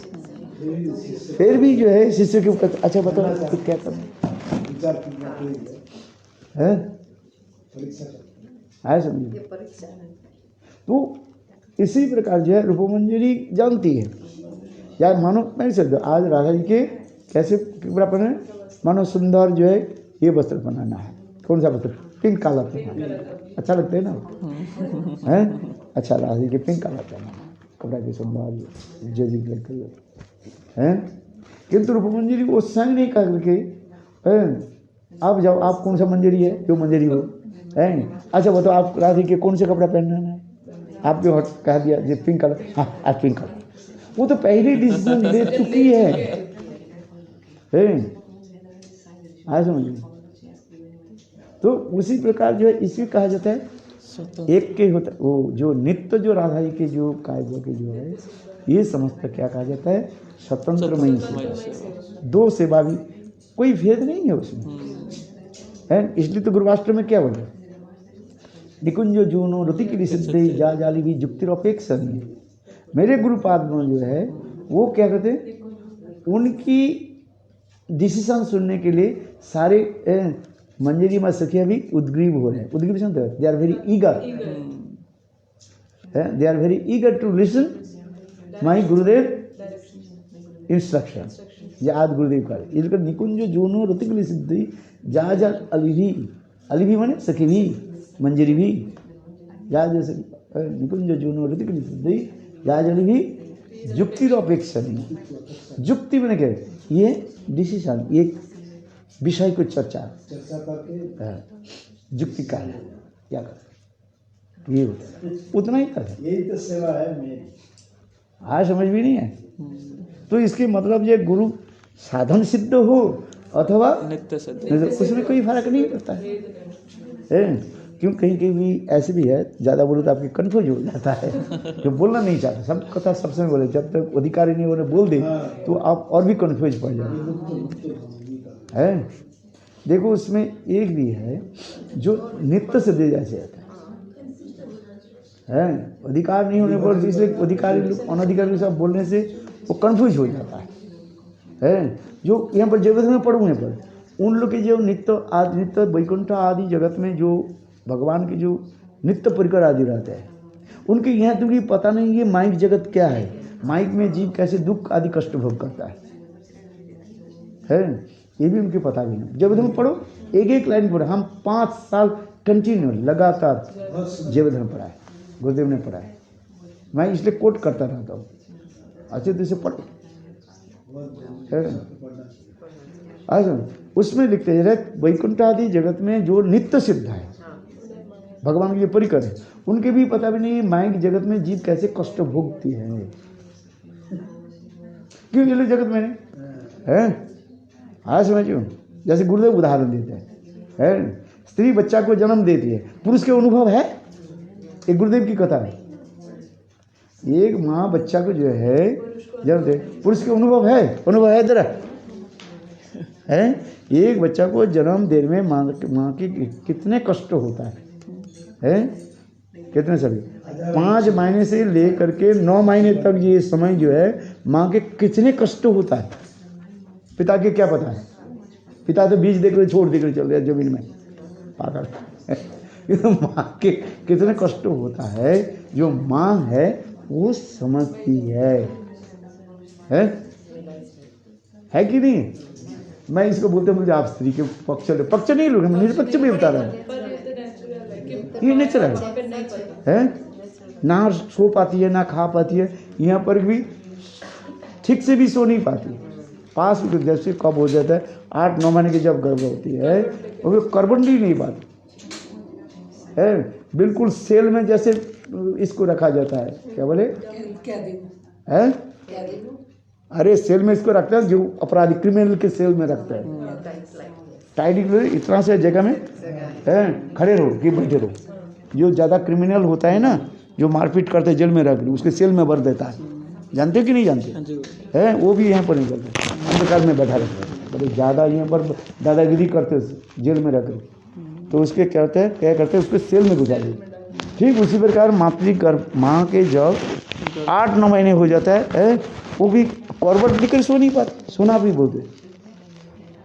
फिर भी जो है शिष्य के ऊपर अच्छा बताओ तो क्या करना है, आया समझिए। तो इसी प्रकार जो है रूपमंजरी जानती है। यार मानो मैं समझ आज राधा जी के कैसे कपड़ा पहने, मानो सुंदर जो है ये वस्त्र बनाना है। कौन सा वस्त्र? पिंक कलर पहना है, अच्छा लगता है ना है? अच्छा राधा जी के पिंक कलर पहना है, कपड़ा के सुंदर जो जी लगता है। किंतु रूपमंजरी वो संग नहीं करके आप जाओ, आप कौन सा मंजरी है जो मंजरी हो है। अच्छा बताओ आप राधा जी के कौन से कपड़ा पहनना है? आपने कह दिया ये पिंक कलर, हाँ आज पिंक कलर। वो तो पहले डिसीजन ले चुकी है आज समझिए। तो उसी प्रकार जो है इसी कहा जाता है एक के होता है वो जो नित्य जो राधा जी के जो काव्य के जो है ये समस्त क्या कहा जाता है? स्वतंत्रमयी सेवा। दो सेवा भी कोई भेद नहीं है उसमें, है। इसलिए तो गुरुवाष्ट्र में क्या बोले, निकुंज जूनो रति की सिद्धि जा जाली भी जुक्तिरपेक्ष नहीं। मेरे गुरुपाद में जो है वो क्या कहते हैं, उनकी डिसीजन सुनने के लिए सारे मंजरी में सखिया भी उद्ग्रीव हो रहे हैं। उद्ग्रीव सुनते हैं, they are very eager, they are very eager to listen my Gurudev instruction. याद गुरुदेव का इसलिए निकुंज जूनो रति की सिद्धि जा जा अली भी माने सखी भी मंजरी भी, जा जैसे निकुंज जूनो रति की सिद्धि जा जली भी जुक्तिरपेक्ष नहीं। जुक्ति मैंने क्या, ये डिसीजन, ये विषय को चर्चा करके जुक्ति का है, क्या कर ये होता है, उतना ही कर। यही तो सेवा है मेरी। आज समझ भी नहीं है। तो इसके मतलब ये गुरु साधन सिद्ध हो अथवा नित्य सिद्ध, उसमें कोई फर्क नहीं पड़ता है। क्यों कहीं कहीं भी ऐसे भी है, ज़्यादा बोलो तो आपकी कन्फ्यूज हो जाता है, जो बोलना नहीं चाहता सब कथा सबसे बोले, जब तक अधिकारी नहीं उन्हें बोल दे तो आप और भी कन्फ्यूज पड़ जाए, है। देखो उसमें एक भी है जो नित्य से दे जैसे आता है, अधिकार नहीं होने पर, इसलिए अधिकारी लोग अनधिकारी लोग सब बोलने से वो कन्फ्यूज हो जाता है। जो यहाँ पर जगत में पढ़ूँ यहाँ पर उन लोग के जो नित्य वैकुंठ आदि जगत में जो भगवान के जो नित्य परिकर आदि रहते हैं, उनके यहाँ तो भी पता नहीं ये माइक जगत क्या है, माइक में जीव कैसे दुख आदि कष्ट भोग करता है, ये भी उनके पता भी नहीं। जब पढ़ो एक एक लाइन पढ़ो, हम 5 साल कंटिन्यू लगातार जयवधन पढ़ा है, गुरुदेव ने पढ़ा है, मैं इसलिए कोट करता रहता हूँ, अच्छे तरह से पढ़ो। उसमें लिखते हैं वैकुंठ आदि जगत में जो नित्य सिद्ध है भगवान के जो परिकर है, उनके भी पता भी नहीं माइक जगत में जीव कैसे कष्ट भोगती है। क्यों ये लोग जगत में है, हाँ समझो। जैसे गुरुदेव उदाहरण देते हैं, स्त्री बच्चा को जन्म देती है, पुरुष के अनुभव है, एक गुरुदेव की कथा है। एक माँ बच्चा को जो है जन्म दे, पुरुष के अनुभव है जरा, है। एक बच्चा को जन्म देने में माँ की कितने कष्ट होता है, कितने सभी 5 महीने से लेकर के 9 महीने तक ये समय जो है माँ के कितने कष्ट होता है। पिता के क्या पता है, पिता तो बीज देकर छोड़ देकर चल गया जमीन में पाकर। माँ के कितने कष्ट होता है, जो माँ है वो समझती है कि नहीं। मैं इसको बोलते मुझे आप स्त्री के पक्ष नहीं लोग, निरपक्ष भी बता रहे हैं, ये नेचुरल है। ना सो पाती है ना खा पाती है, यहाँ पर भी ठीक से भी सो नहीं पाती, पास जैसे कब हो जाता है 8-9 महीने की जब गर्भ होती है वो करबंडी नहीं पाती है, बिल्कुल सेल में जैसे इसको रखा जाता है, क्या बोले है, अरे सेल में इसको रखता है जो अपराधी क्रिमिनल के सेल में रखता है, टाइट इतना से जगह में खड़े रहो कि बैठे रहो। जो ज़्यादा क्रिमिनल होता है ना, जो मारपीट करते जेल में रख लो, उसके सेल में भर देता है, जानते हो कि नहीं जानते हैं, वो भी यहाँ पर नहीं करते, अंधकार में बैठा रहता है, बड़े ज़्यादा यहाँ पर दादागिरी करते जेल में रख लो, तो उसके क्या करते हैं उसके सेल में घुसा दो। ठीक उसी प्रकार मातृगर्भ माँ के जब 8-9 महीने हो जाता है, वो भी कॉर्बट निकल सो नहीं पाते, सोना भी बोलते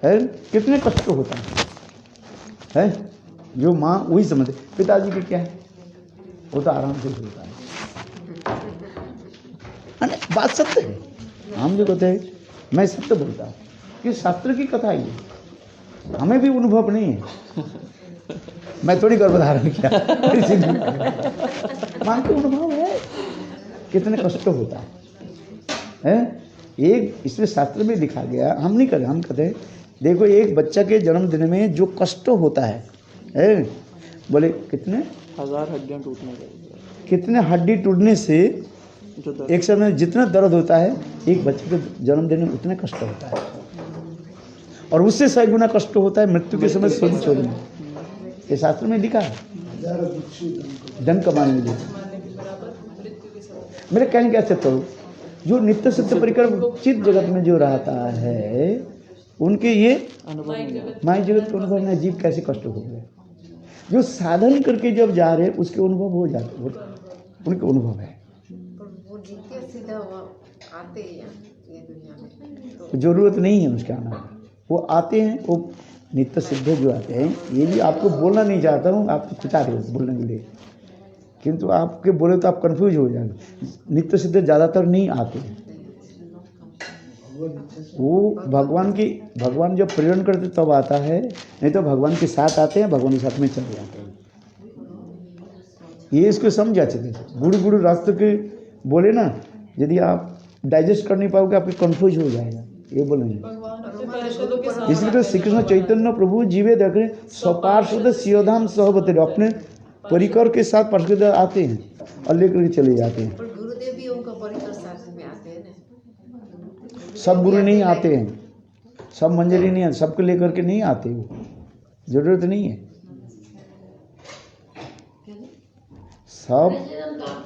है, कितने कष्ट होता है, जो माँ वही समझते। पिताजी के क्या है, वो तो आराम से सोता है। बात सत्य है, हम जो कहते हैं मैं सत्य बोलता हूँ कि शास्त्र की कथा ही है, हमें भी अनुभव नहीं है, मैं थोड़ी गर्भधारण किया माँ को अनुभव है कितने कष्ट होता है। एक इसमें शास्त्र में लिखा गया, हम नहीं करें, हम कहते हैं देखो एक बच्चा के जन्म देने में जो कष्ट होता है बोले कितने 1000 हड्डियां टूटने का, कितने हड्डी टूटने से एक समय जितना दर्द होता है एक बच्चे के जन्म देने में उतने कष्ट होता है, और उससे 100 गुना कष्ट होता है मृत्यु के समय सोने छोड़ने में। ये शास्त्र में लिखा है, धन कमाने के लिए। मेरे कहने क्या सत्य हो, जो नित्य सत्य परिकर चित्त जगत में जो रहता है उनके ये माइक जगत माई जगत के अनुभव में जीव कैसे कष्ट हो गए। जो साधन करके जब जा रहे उसके अनुभव हो जाते, उनके अनुभव है। पर वो नित्य सीधा वो आते हैं ये दुनिया में, तो जरूरत नहीं है उसके आना की। वो आते हैं, वो नित्य सिद्ध जो आते हैं। ये भी आपको बोलना नहीं चाहता हूँ, आप कुछ आ रहे हो बोलने के लिए, किंतु आपके बोले तो आप कंफ्यूज हो जाएंगे। नित्य सिद्ध ज़्यादातर नहीं आते हैं। वो भगवान जब प्रेरण करते तब आता है, नहीं तो भगवान के साथ आते हैं, भगवान के साथ में चले जाते हैं। ये इसको समझ अच्छे से। गुरु रास्ते के बोले ना, यदि आप डाइजेस्ट कर नहीं पाओगे आपके कंफ्यूज हो जाएगा, ये बोलेंगे। भगवान के पार्षदों के साथ इसलिए तो श्री कृष्ण चैतन्य प्रभु जीवे देख रहे स्वपार्षद सियोधाम सहबते, अपने परिकर के साथ पार्षद आते हैं और लेकर के चले जाते हैं। पर गुरुदेव भी उनका परिकर साथ में आते हैं ना। सब गुरु नहीं आते हैं, सब मंजरी नहीं आते, सबको लेकर के नहीं आते, वो जरूरत नहीं है। सब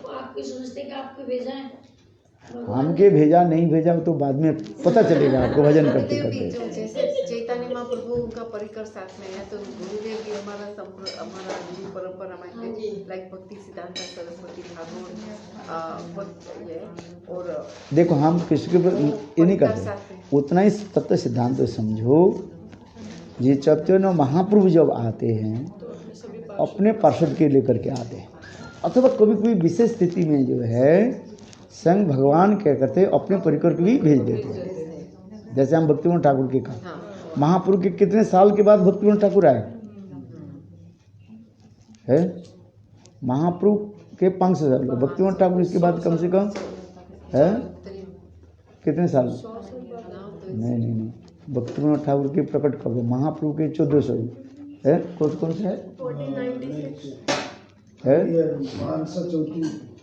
आपकी समझते कि आपको भेजा है, हमके भेजा नहीं भेजा तो बाद में पता चलेगा आपको भजन करते गुरुदेव भी करते। जो जैसे चैतन्य महाप्रभु उनका परिकर साथ में है, तो गुरुदेव भी हमारा गुरु परंपरा में लाइक भक्ति सिद्धांत सरस्वती ठाकुर ये और देखो हम किसी के ये नहीं करते, उतना ही तत्व सिद्धांत समझो। ये चैतन्य महाप्रभु जब आते हैं अपने पार्षद के लेकर के आते हैं, अथवा कभी कोई विशेष स्थिति में जो है स्वयं भगवान क्या करते हैं अपने परिकर को भी भेज देते हैं। जैसे हम भक्तिविनोद ठाकुर के कहा, महाप्रभु के कितने साल के बाद भक्तिविनोद ठाकुर आए है? महाप्रभु के 5 साल, भक्तिविनोद ठाकुर इसके बाद कम से कम है कितने साल? नहीं, भक्तिविनोद ठाकुर के प्रकट कब? महाप्रभु के 1400 है। कौन से है? 1496 है। 534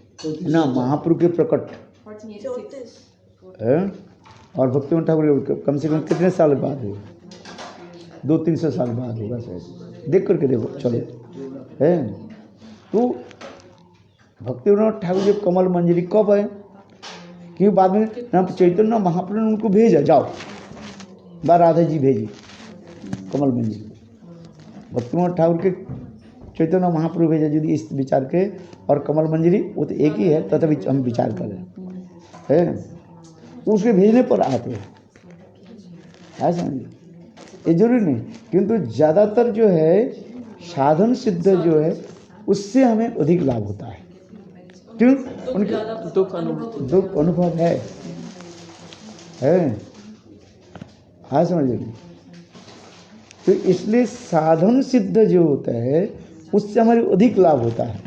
ना, महाप्रभु के प्रकट है और भक्तिविनोद ठाकुर के कम से कम कितने साल बाद हुए? 200-300 साल बाद होगा शायद, देख करके देखो चलो है। तो भक्तिविनोद ठाकुर जी कमल मंजरी कब है? क्यों बाद में ना चैतन्य महाप्रभु ने उनको भेजा, जाओ बा राधा जी भेजी कमल मंजरी। भक्तिविनोद ठाकुर के चैतन्य महाप्रभु भेजा यदि इस विचार के, और कमल मंजरी वो तो एक ही है, तथापि हम विचार करें है, उसके भेजने पर आते हैं, है समझिए। ये जरूरी नहीं, किंतु ज़्यादातर जो है साधन सिद्ध जो है उससे हमें अधिक लाभ होता है। क्यों? उनके दुख अनुभव है हाँ समझिए। तो इसलिए साधन सिद्ध जो होता है उससे हमारे अधिक लाभ होता है।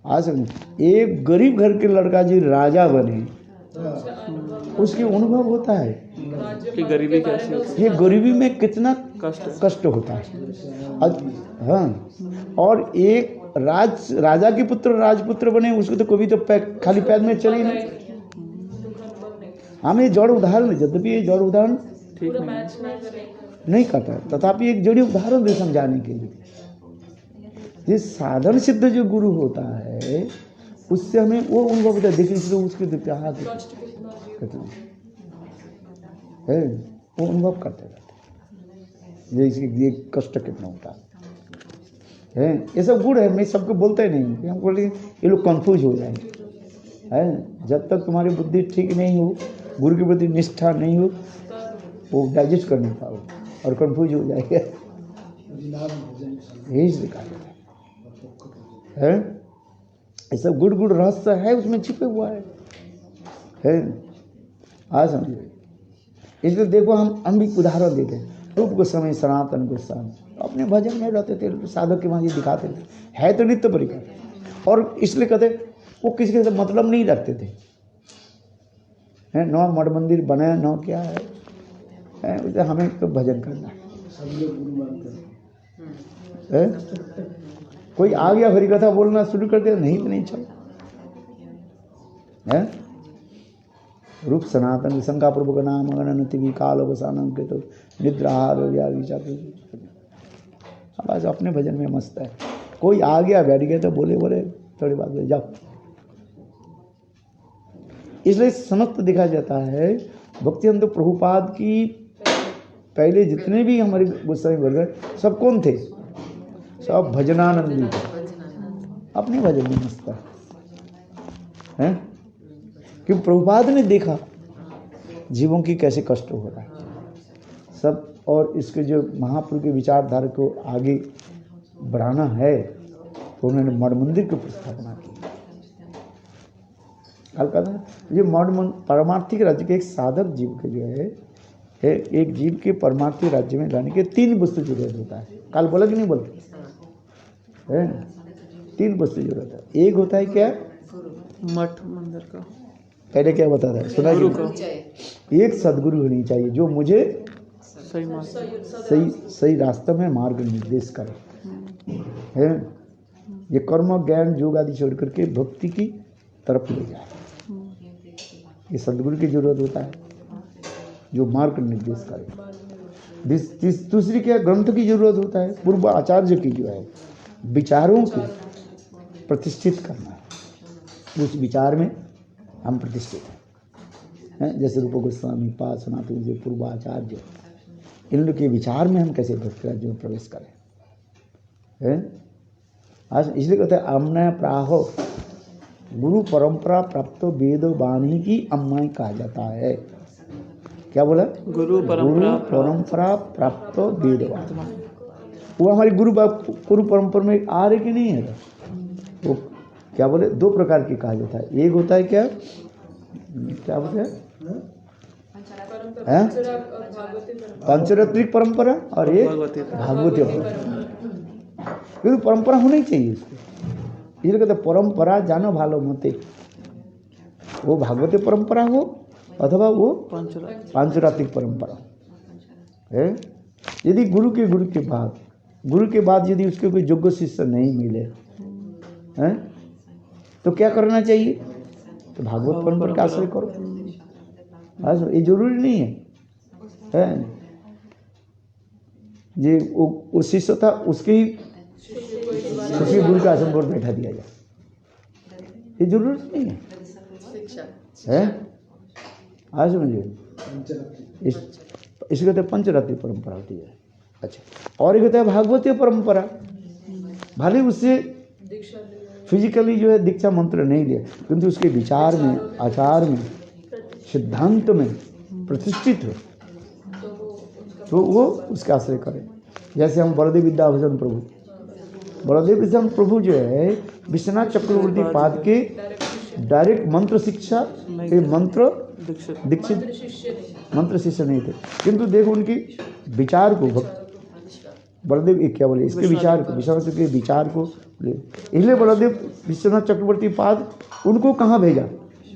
आज समझिए, एक गरीब घर के लड़का जी राजा बने, उसके अनुभव होता है कि गरीबी कैसी होती ये गरीबी में कितना कष्ट कष्ट होता है। हाँ, और एक राजा के पुत्र राजपुत्र बने, उसको तो कभी तो खाली पैर में चले नहीं। हम ये जड़ उदाहरण, यद्यपि ये जड़ उदाहरण पूरा मैच नहीं करता है, तथापि एक जड़ी उदाहरण दे समझाने के लिए। ये साधन सिद्ध जो गुरु होता है उससे हमें वो अनुभव होता है। देखिए इसलिए उसके इतिहास है, वो अनुभव करते रहते हैं ये कष्ट कितना होता है। ये सब गुण है, मैं सबको बोलता ही नहीं, हम बोले ये लोग कंफ्यूज हो जाएंगे है। जब तक तुम्हारी बुद्धि ठीक नहीं हो, गुरु के प्रति निष्ठा नहीं हो, वो डाइजेस्ट कर नहीं पाओगे और कंफ्यूज हो जाएगा। यही सिखा है। ये सब गुड़ रहस्य है, उसमें छिपे हुआ है। आज समझिए। इसलिए देखो हम भी उदाहरण देते हैं। रूप गोस्वामी, सनातन गोस्वामी अपने भजन में रहते थे, साधक के वहाँ ये दिखाते थे, है तो नित्य परिकर, और इसलिए कहते वो किसी के साथ मतलब नहीं रखते थे। न मठ मंदिर बने न क्या है, हमें तो भजन करना है। कोई आ गया हरि कथा बोलना शुरू कर दिया, नहीं तो नहीं चल है। रूप सनातन शंका प्रभु का नाम अगणनति विकाल अवसानम के तो निद्राहार बस अपने भजन में मस्त है। कोई आ गया बैठ गया तो बोले थोड़ी बात जाओ। इसलिए समस्त देखा जाता है भक्तिवेदांत प्रभुपाद की पहले जितने भी हमारे गोस्वामी वर्ग हैं सब कौन थे? सब भजनानंदी थे, अपने भजन में मस्त हैं। क्योंकि प्रभुपाद ने देखा जीवों की कैसे कष्ट हो रहा है सब, और इसके जो महाप्रभु के विचारधारा को आगे बढ़ाना है तो उन्होंने मठ मंदिर की स्थापना की। कल कहते हैं ये मठ परमार्थिक राज्य के एक साधक जीव के जो है एक जीव के परमार्थिक राज्य में लाने के 3 वस्तु जरूरत होता है। कल बोला कि नहीं बोला है? 3 वस्तु जरूरत है। एक होता है क्या? मठ मंदिर का। पहले क्या बता रहा है सुना? एक सदगुरु होनी चाहिए जो मुझे सही रास्ते में मार्ग निर्देश करे है। ये कर्म ज्ञान योग आदि छोड़ करके भक्ति की तरफ ले जाए, ये सदगुरु की जरूरत होता है जो मार्ग निर्देश करे। दूसरी क्या? ग्रंथ की जरूरत होता है, पूर्व आचार्य की जो है विचारों को प्रतिष्ठित करना है, उस विचार में हम प्रतिष्ठित हैं। जैसे रूप गोस्वामी पाद सनातन जो पूर्व आचार्य, इन लोग के विचार में हम कैसे भक्ति राज्य में प्रवेश करें हैं। आज इसलिए कहते हैं अम्नय प्राहो गुरु परंपरा प्राप्त वेद वाणी की अम्माई कहा जाता है। क्या बोला? गुरु परंपरा प्राप्त वेद वाणी। वो हमारी गुरु परंपरा में आ रहे कि नहीं है? वो क्या बोले? 2 प्रकार की कहा जाता है। एक होता है क्या बोलते हैं? पंचरात्रिक परंपरा और एक भागवती परंपरा। क्योंकि परंपरा होनी चाहिए इसको, इसलिए कहते परंपरा जानो भालो मते, वो भागवती परंपरा हो अथवा वो पांचरात्रिक परंपरा है। यदि गुरु के बाद यदि उसके कोई योग्य शिष्य नहीं मिले हैं तो क्या करना चाहिए? तो भागवत परंपरा का आश्रय करो। ये जरूरी नहीं है ये वो शिष्य था उसके गुरु का आश्रम पर बैठा दिया जाए, ये जरूरी नहीं है। आज समझिए इसको कहते हैं पंचरात्रि परंपरा होती है। अच्छा, और एक होता है भागवतीय परंपरा। भले उससे फिजिकली जो है दीक्षा मंत्र नहीं लिया, किंतु उसके विचार में, आचार में, सिद्धांत में प्रतिष्ठित हो तो वो उसका आश्रय करे। जैसे हम बलदेव विद्याभूषण प्रभु जो है विश्वनाथ चक्रवर्ती पाद के डायरेक्ट मंत्र शिक्षा के मंत्र शिष्य नहीं थे, किंतु देखो उनकी विचार को बलदेव क्या बोले इसके विचार को, विश्वनाथ के विचार को, इसलिए बलदेव विश्वनाथ चक्रवर्ती पाद उनको कहाँ भेजा?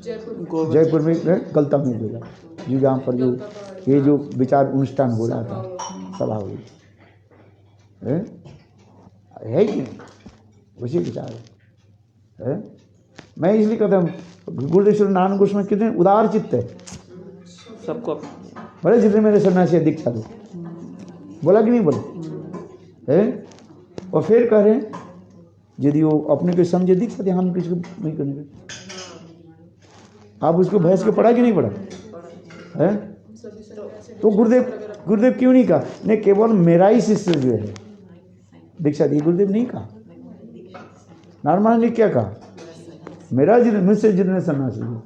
जयपुर में गलता में भेजा, जो जहाँ पर जो ये जो विचार अनुष्ठान हो रहा था, सभा हुई है कि नहीं? उसी विचार है। मैं इसलिए कहता हूँ गुरुदेव श्री नारायण गोस्वामी कितने उदार चित्त है, सबको बड़े जितने मेरे सन्यासी दीक्षा दो, बोला कि नहीं बोला है। और फिर कह रहे हैं यदि वो अपने को समझे दीक्षा दे, हम किसी को नहीं करने। आप उसको भैंस के पढ़ा कि नहीं पढ़ा है? तो गुरुदेव क्यों नहीं कहा? नहीं, केवल मेरा ही शिष्य जो है दीक्षा दी, गुरुदेव नहीं कहा। नारायण ने क्या कहा? मेरा मुझसे जितने सन्यासी हो,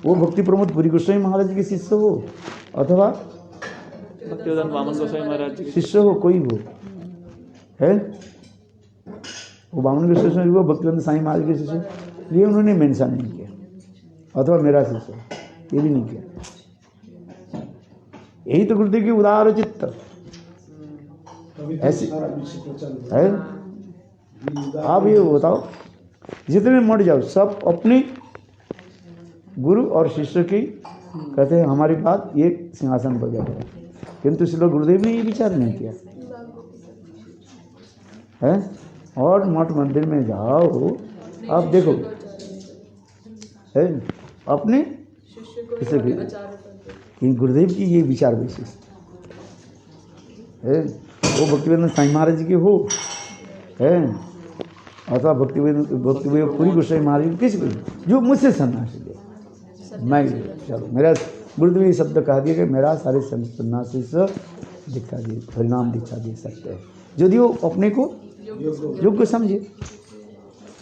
वो भक्ति प्रमोद पुरी गोस्वामी महाराज के शिष्य हो अथवा भक्तिवेदांत वामन गोस्वामी महाराज जी शिष्य हो, कोई हो है, वो वामन गोस्वामी हो, भक्तिवेदांत साईं महाराज के शिष्य, ये उन्होंने मेंशन नहीं किया, अथवा मेरा शिष्य, ये भी नहीं किया। यही तो गुरुदेव की उदार चित्त ऐसी है। आप ये बताओ, जितने मर जाओ सब अपने गुरु और शिष्य की कहते हैं हमारी बात, ये सिंहासन पर बैठे हैं, किंतु इस लोग गुरुदेव ने ये विचार नहीं किया है। और मठ मंदिर में जाओ, आप देखो है अपने शिष्य की, गुरुदेव की ये विचार विशेष है। वो भक्तिवेदांत साईं महाराज जी के हो है अथवा भक्तिवेदांत पूरी गोस्वामी महाराज जी किसी को जो मुझसे सन्यासी ले, मैं चलो मेरा गुरुदेव ये शब्द कहा दिया कि मेरा सारे सन्यासी से दीक्षा दिए, हरिनाम दीक्षा दे सकते हैं यदि वो अपने को योग्य समझे,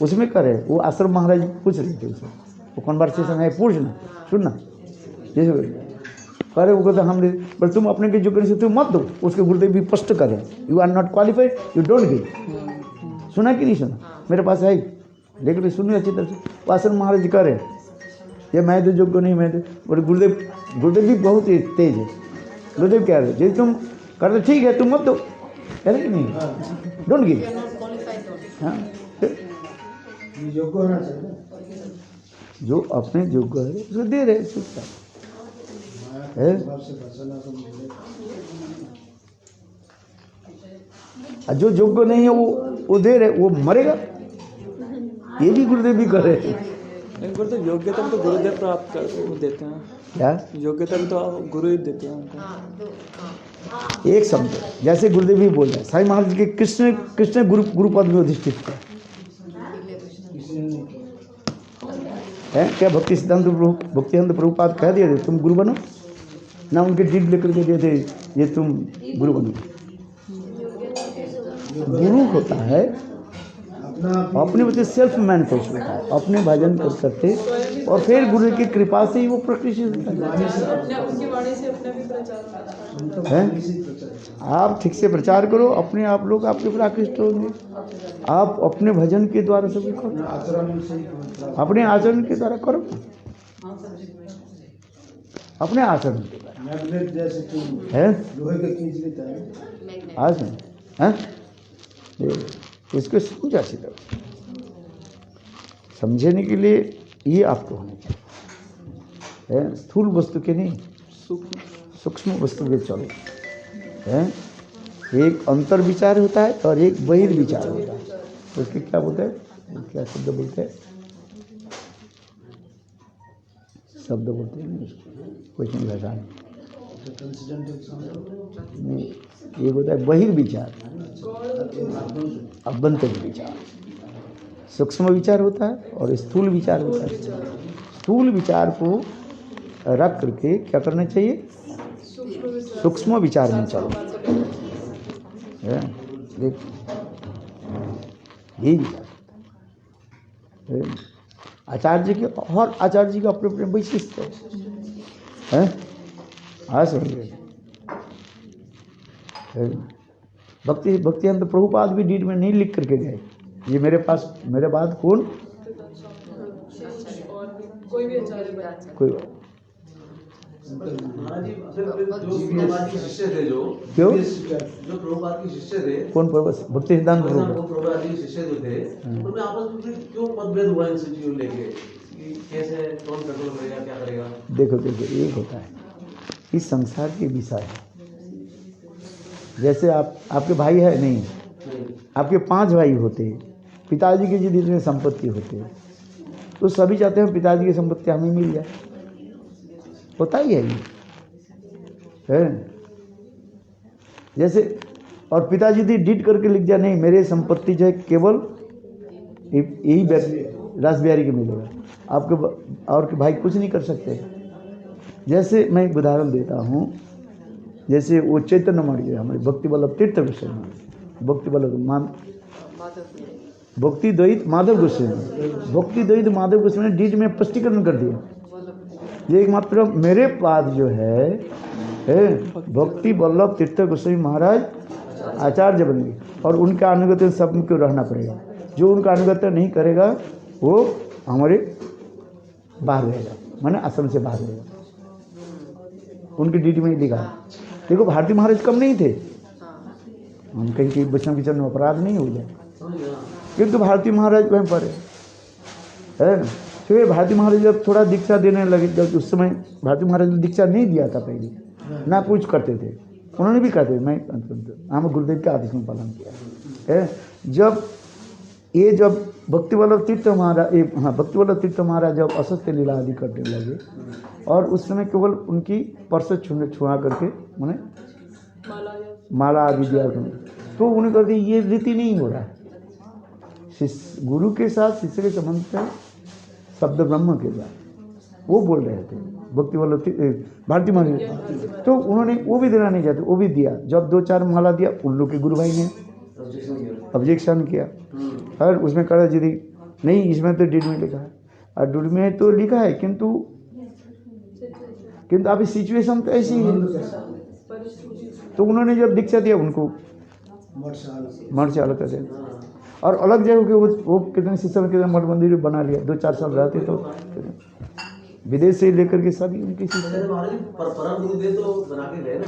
उसमें करे। वो आश्रम महाराज पूछ रहे थे उसमें, वो कन्वर्सेशन है, पूछना सुनना, जैसे करे वो कहते हमने, पर तुम अपने के योग्य से तुम मत दो, उसके गुरुदेव भी स्पष्ट करें, you are not qualified, you don't give. सुना कि नहीं सुना? मेरे पास है, लेकिन सुनिए अच्छी तरह से। वो आश्रम महाराज करे, ये मैं तो योग्य नहीं, मैं तो, और गुरुदेव भी बहुत तेज है। गुरुदेव कह रहे यदि तुम करते ठीक है, तुम मत दो, कह रहे कि नहीं, डोंट गिव। हाँ, योग्य होना चाहिए, जो अपने योग्य है उसको दे रहे चुपचाप है। और जो योग्य नहीं है वो दे रहे, वो मरेगा। ये भी गुरुदेव भी कर रहे थे। लेकिन गुरुदेव योग्यता भी तो गुरुदेव प्राप्त कर वो देते हैं, क्या योग्यता भी तो गुरु ही देते हैं उनको। एक शब्द जैसे गुरुदेव भी बोल रहे हैं, साईं महाराज के कृष्ण गुरु पद में अधिष्ठित है क्या? भक्ति सिद्धांत प्रभुपाद कह दिए थे तुम गुरु बनो ना, उनके डीड लेकर के दिए थे ये तुम गुरु बनो। गुरु होता है अपने बच्चे सेल्फ मैनिफेस्ट होता है, अपने भजन कर सकते और फिर गुरु की कृपा से ही वो प्रतिष्ठित होता है। उनकी वाणी से अपना भी प्रचार हैं? आप ठीक से प्रचार करो, अपने आप लोग आपके ऊपर आकृष्ट होंगे। आप अपने भजन के द्वारा सभी करो, अपने आचरण के द्वारा करो, अपने आचरण के द्वारा है आचरण है। इसको समझा सीधा समझने के लिए ये आपको होना चाहिए, स्थूल वस्तु के नहीं, सूक्ष्म वस्तु के चलो है। एक अंतर विचार होता है और एक बहिर्विचार होता है। तो उसके क्या बोलते हैं, क्या शब्द बोलते हैं, शब्द बोलते हैं कुछ नहीं भाषा में। एक होता है बहिर्विचार, अभ्यंतर विचार, सूक्ष्म विचार होता है और स्थूल विचार होता है। स्थूल विचार को रख करके क्या करना चाहिए, सूक्ष्म विचार में चलो। देख यही विचार आचार्य जी के, और आचार्य जी के अपने अपने वैशिष्ट है। हाँ समझिए, भक्ति अंत प्रभुपाद भी डीड में नहीं लिख करके गए, ये मेरे पास मेरे बाद कौन, कोई भी आचार्य कोई महाराज जी जो प्रभुपाद के शिष्य थे, जो प्रभुपाद के शिष्य थे, कौन भक्ति सिद्धांत प्रभुपाद के शिष्य जो थे, उनमें आपस में क्यों मतभेद हुआ इन चीजों लेके कि कैसे कौन कंट्रोल करेगा, क्या करेगा? देखो एक होता है इस संसार के विषय है। जैसे आपके भाई है नहीं, आपके 5 भाई होते, पिताजी की जितने संपत्ति होते तो सभी चाहते हैं पिताजी की संपत्ति हमें मिल जाए, होता ही है ये है। जैसे और पिताजी भी डीड करके लिख दिया नहीं मेरे संपत्ति जो है केवल यही रास बिहारी के मिलेगा, आपके और के भाई कुछ नहीं कर सकते। जैसे मैं एक उदाहरण देता हूँ, जैसे वो चैतन्य मठ गए हमारे भक्ति वल्लभ तीर्थ गोस्वामी, भक्ति द्वैत माधव गोस्वामी ने डीड में स्पष्टीकरण कर दिया, ये एकमात्र मेरे पास जो है भक्ति वल्लभ तीर्थ गोस्वामी महाराज आचार्य बनेंगे और उनका अनुगत्य सबको रहना पड़ेगा। जो उनका अनुगत्य नहीं करेगा वो हमारे बाहर रहेगा, माने आश्रम से बाहर रहेगा। उनकी डीडी में लिखा। देखो भारती महाराज कम नहीं थे, हम कहीं कि वैष्णव के चरण में अपराध नहीं हो जाए, किंतु भारती महाराज वहीं पर है ना। फिर भारती महाराज जब थोड़ा दीक्षा देने लगे, जब उस समय भारती महाराज ने दीक्षा नहीं दिया था पहले, ना कुछ करते थे, उन्होंने भी कहते मैं हम गुरुदेव के आदेश में पालन किया है। जब भक्ति वल्लभ तीर्थ महाराज जब असत्य लीला आदि करने लगे और उस समय केवल उनकी पर्स छुआ करके मैंने माला आदि दिया, तो उन्हें कहते ये रीति नहीं हो रहा है। गुरु के साथ शिष्य के संबंध में शब्द ब्रह्म के साथ वो बोल रहे थे भक्ति वल्लभ भारती महाराज, तो उन्होंने वो भी देना नहीं चाहते, वो भी दिया। जब 2-4 माला दिया, उन लोग के गुरु भाई ने ऑब्जेक्शन किया और उसमें कड़ा जी नहीं, इसमें तो डीड में लिखा है और डीड में तो लिखा है, किंतु अभी सिचुएशन तो ऐसी है। तो उन्होंने जब दीक्षा दिया उनको मठ से अलग कर दिया और अलग जगह के वो कितने सिस्टम कितने मठ मंदिर बना लिया। 2-4 साल रहते तो विदेश से लेकर के सभी उनकी परम गुरुदेव तो बना के गए ना।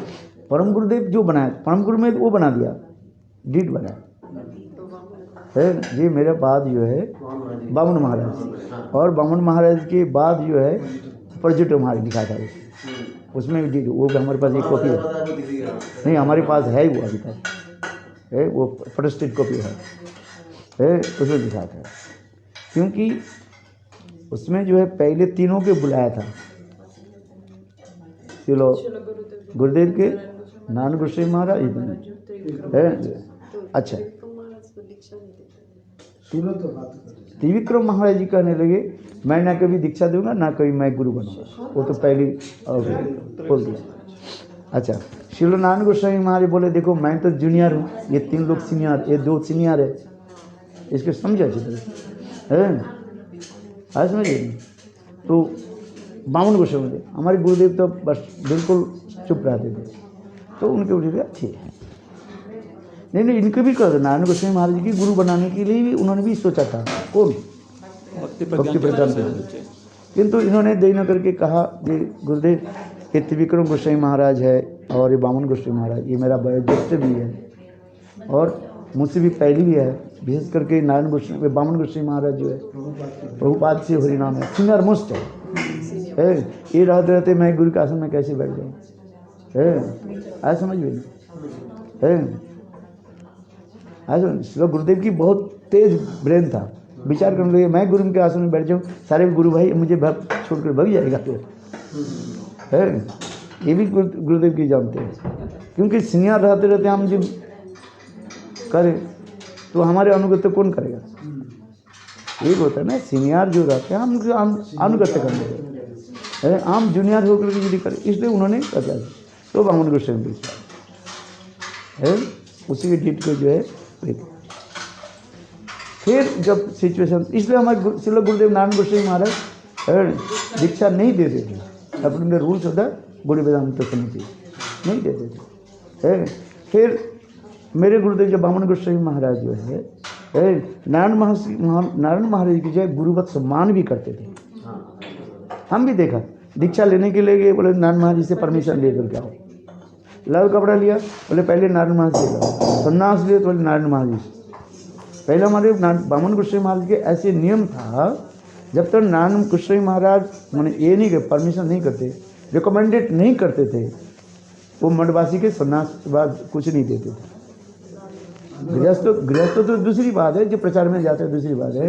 परम गुरुदेव जो बनाया, परम गुरु में वो बना दिया, डीड बनाया है। ये मेरे बाद जो है बामन महाराज, और बामन महाराज के बाद जो है प्रजुट महाराज लिखा था उसमें डीड, वो हमारे पास एक कॉपी है। नहीं, हमारे पास है वो अभी तक है, वो प्रोटेस्टेड कॉपी है उसमें लिखा था। क्योंकि उसमें जो है पहले तीनों के बुलाया था, चलो गुरुदेव के नानक गोस्वामी महाराज है। अच्छा, त्रिविक्रम महाराज जी कहने लगे मैं ना कभी दीक्षा दूंगा ना कभी मैं गुरु बनूंगा, वो तो पहले बोल दिया। अच्छा, श्रील नानक गोस्वामी महाराज बोले देखो मैं तो जूनियर हूँ, ये 3 लोग सीनियर, ये 2 सीनियर है, इसको समझा है आज समझिए। तो बामन गोस्वामी थे हमारे गुरुदेव, तो बस बिल्कुल चुप रहते थे, तो उनके बोले अच्छे हैं। नहीं, इनके भी कर नारायण गोस्वामी महाराज जी की गुरु बनाने के लिए भी उन्होंने भी सोचा था। कौन? भक्ति प्रज्ञान, किंतु इन्होंने दे न करके कहा कि गुरुदेव ये त्रिविक्रम गोस्वामी महाराज है और ये बामन गोस्वामी महाराज, ये मेरा वयोज्येष्ठ भी है और मुझसे भी पहले भी है। विशेष करके नारायण गोस्वामी बामन गोस्वामी महाराज जो है प्रभुपाद से हरिनाम है, सिंगर मोस्ट है। ये रहते मैं गुरु के आसन में कैसे बैठ जाऊँ है, आज समझ में है। आज गुरुदेव की बहुत तेज ब्रेन था, विचार करने लगे मैं गुरु के आसन में बैठ जाऊँ, सारे गुरु भाई मुझे छोड़कर भाग जाएगा फिर है। ये भी गुरुदेव की जानते हैं, क्योंकि सीनियर रहते रहते हम जब करें तो हमारे अनुगत्य कौन करेगा? एक होता है ना सीनियर जो रहते हैं हम अनुगत्य करने देते, आम जूनियर होकर के यदि करें, इसलिए उन्होंने बता दिया। तो बामन गोस्वामी है उसी के डीट को जो है फिर जब सिचुएशन, इसलिए हमारे श्रील गुरुदेव नारायण गोस्वामी महाराज दीक्षा नहीं देते थे, अपने रूल्स होता है गुरु वेदांत समिति नहीं देते थे। फिर मेरे गुरुदेव जो बामन गोस्वामी महाराज जो है नारायण महाराज की जो है गुरुवत सम्मान भी करते थे। हम भी देखा, दीक्षा लेने के लिए गए, बोले नारायण महाराज से परमिशन लेकर के आओ। लाल कपड़ा लिया, बोले पहले नारायण महाराज से लो, सन्यास लिए तो बोले नारायण महाराज से। पहले हमारे बामन गोस्वामी महाराज के ऐसे नियम था, जब तक नारायण गोस्वामी महाराज मैंने ये नहीं परमिशन नहीं करते, रिकमेंडेड नहीं करते थे, वो मठवासी के सन्यास के बाद कुछ नहीं देते थे। गृहस्थ तो दूसरी बात है, जो प्रचार में जाते हैं दूसरी बात है।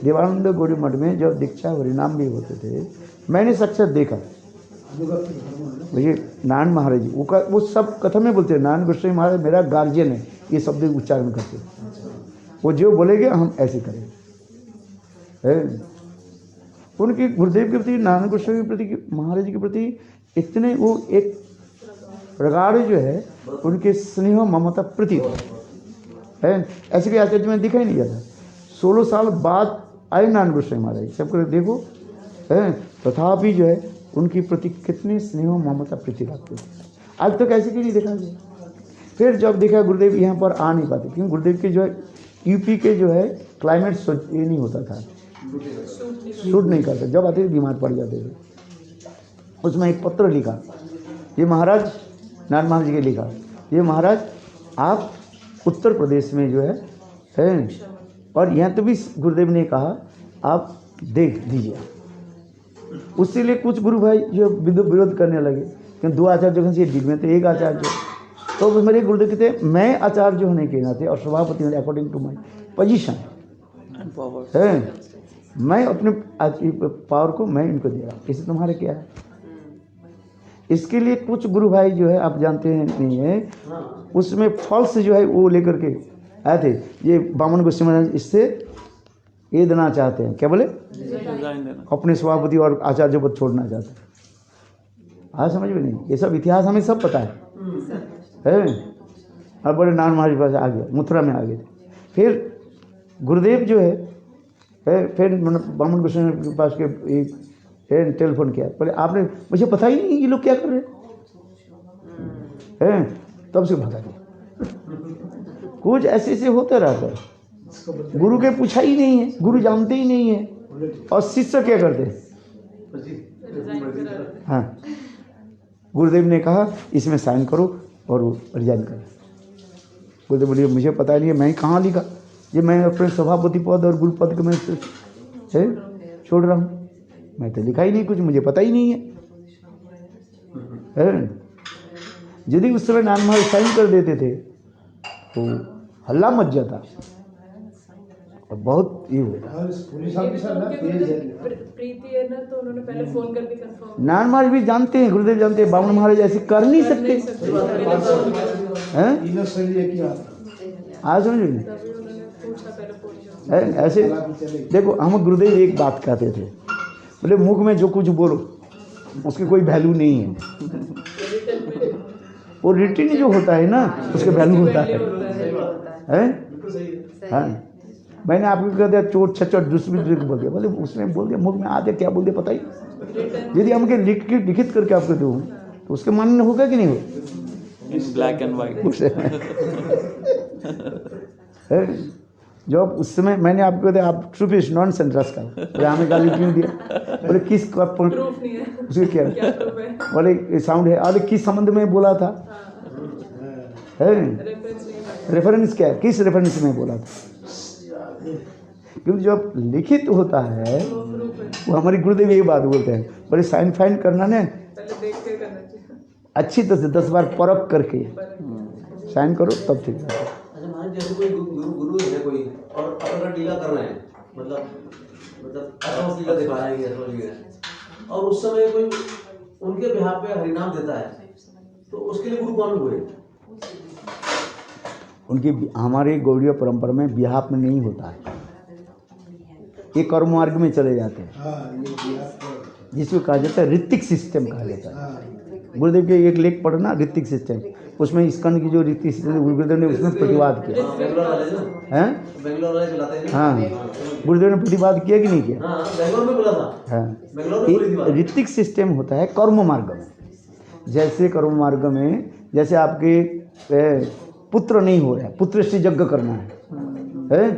देवानंद गौरी मठ में जब दीक्षा हरिनाम भी होते थे, मैंने साक्षात देखा भैया नारायण महाराज जी वो सब कथा में बोलते हैं नारायण गोस्वामी महाराज मेरा गार्जियन है, ये शब्द उच्चारण करते हैं। वो जो बोलेंगे हम ऐसे करें। उनके गुरुदेव के प्रति, नारायण गोस्वामी के प्रति, महाराज के प्रति इतने वो एक प्रगाढ़ जो है उनके स्नेह ममता प्रति है, ऐसे भी आचार्य में दिखाई नहीं जाता। 16 साल बाद आए नारायण गोस्वामी महाराज, सबको देखो है, तथापि जो है उनकी प्रति कितने स्नेह ममता प्रति रखते थे, आज तक ऐसे क्यों नहीं देखा गया। फिर जब देखा गुरुदेव यहाँ पर आ नहीं पाते, क्योंकि गुरुदेव के जो है यूपी के जो है क्लाइमेट ये नहीं होता था, सूट नहीं करता, जब आते थे बीमार पड़ जाते थे। उसमें एक पत्र लिखा, ये महाराज नारायण महाराज जी के लिखा, ये महाराज आप उत्तर प्रदेश में जो है और यहाँ तो भी गुरुदेव ने कहा आप देख दीजिए। उसके लिए कुछ गुरु भाई जो विरोध करने लगे, क्योंकि 2 आचार्य जो से डील में तो एक आचार्य, तो मेरे गुरुदेव कहते मैं आचार्य होने के नाते और सभापति होने अकॉर्डिंग टू माई पोजीशन है, मैं अपने पावर को मैं इनको दे रहा हूँ, इससे तुम्हारे क्या है। इसके लिए कुछ गुरु भाई जो है आप जानते हैं नहीं है, उसमें फॉल्स जो है वो लेकर के आए थे। ये बामन गोस्वामी महाराज इससे ये देना चाहते हैं, क्या बोले, अपने सभापति और आचार्य पद छोड़ना चाहते हैं। हाँ समझ में नहीं, ये सब इतिहास हमें सब पता है। अब बड़े नान महाराज पास आ गया, मथुरा में आ गए थे। फिर गुरुदेव जो है फिर बामन कृष्ण के पास के एक टेलीफोन किया, बोले आपने, मुझे पता ही नहीं ये लोग क्या कर रहे हैं, तब से भगा दिया। कुछ ऐसे ऐसे होता रहता है, गुरु के पूछा ही नहीं है, गुरु जानते ही नहीं है, और शिष्य क्या करते हैं। हाँ, गुरुदेव ने कहा इसमें साइन करो और वो रिजाइन करो। गुरुदेव बोलिए मुझे पता नहीं है, मैं कहाँ लिखा, ये मैं अपने सभापति पद और गुरु पद को मैं छोड़ रहा हूँ, मैं तो लिखा ही नहीं कुछ, मुझे पता ही नहीं है। यदि उस समय नान महाराज साइन कर देते थे तो हल्ला मच जाता और बहुत ये होता। प्रीति है ना, तो उन्होंने पहले फोन करके कंफर्म। नान महाराज भी जानते हैं, गुरुदेव जानते हैं, बामन महाराज ऐसे कर नहीं सकते हैं। आज समझ ऐसे देखो, हम गुरुदेव एक बात कहते थे, बोले मुख में जो कुछ बोलो उसकी कोई वैल्यू नहीं है, वो रिटर्न जो होता है ना उसके वैल्यू होता है। हाँ, मैंने आपको कह दिया चोट छचोट दूसरी बोल दिया, बोले उसने बोल दिया, मुख में आते क्या बोल दिया पता ही। यदि हमके लिखित करके आपको दूँ तो उसके मान्य होगा कि नहीं होगा, ब्लैक एंड वाइट। जब उस समय मैंने आपको दिया, आप ट्रूप इज नॉन सेंट्रस का, बोले हमें गाली क्यों दिया, बोले किस उसके क्या बोले साउंड है, अरे किस संबंध में बोला था, रेफरेंस क्या है, किस रेफरेंस में बोला था। क्योंकि जब लिखित होता है वो हमारे गुरुदेव ये बात बोलते हैं, बोले साइन फाइन करना ने अच्छी तरह से 10 बार परख करके साइन करो तब ठीक है। अच्छा महाराज, जैसे कोई गुरु है कोई और अपना लीला कर रहे हैं, मतलब असवस लीला दिखा रहे हैं, असवस लीला, और उस समय कोई उनके बिहार पे हरिनाम देता है, तो उसके लिए गुरु कौन हुए। उनकी हमारे गौड़ीय परंपरा में बिहार में नहीं होता है, ये कर्म मार्ग में चले जाते हैं, जिसको कहा जाता है ऋतिक सिस्टम कहा जाता है। गुरुदेव के एक लेख पढ़ना ऋतिक सिस्टम, उसमें स्कंद की जो ऋतिक सिस्टम गुरुदेव ने उसमें प्रतिवाद किया है। हाँ, गुरुदेव ने प्रतिवाद किया कि नहीं किया। हाँ, ऋतिक सिस्टम होता है कर्म मार्ग में, जैसे कर्म मार्ग में जैसे आपके पुत्र नहीं हो रहा है, पुत्रष्टि यज्ञ करना है,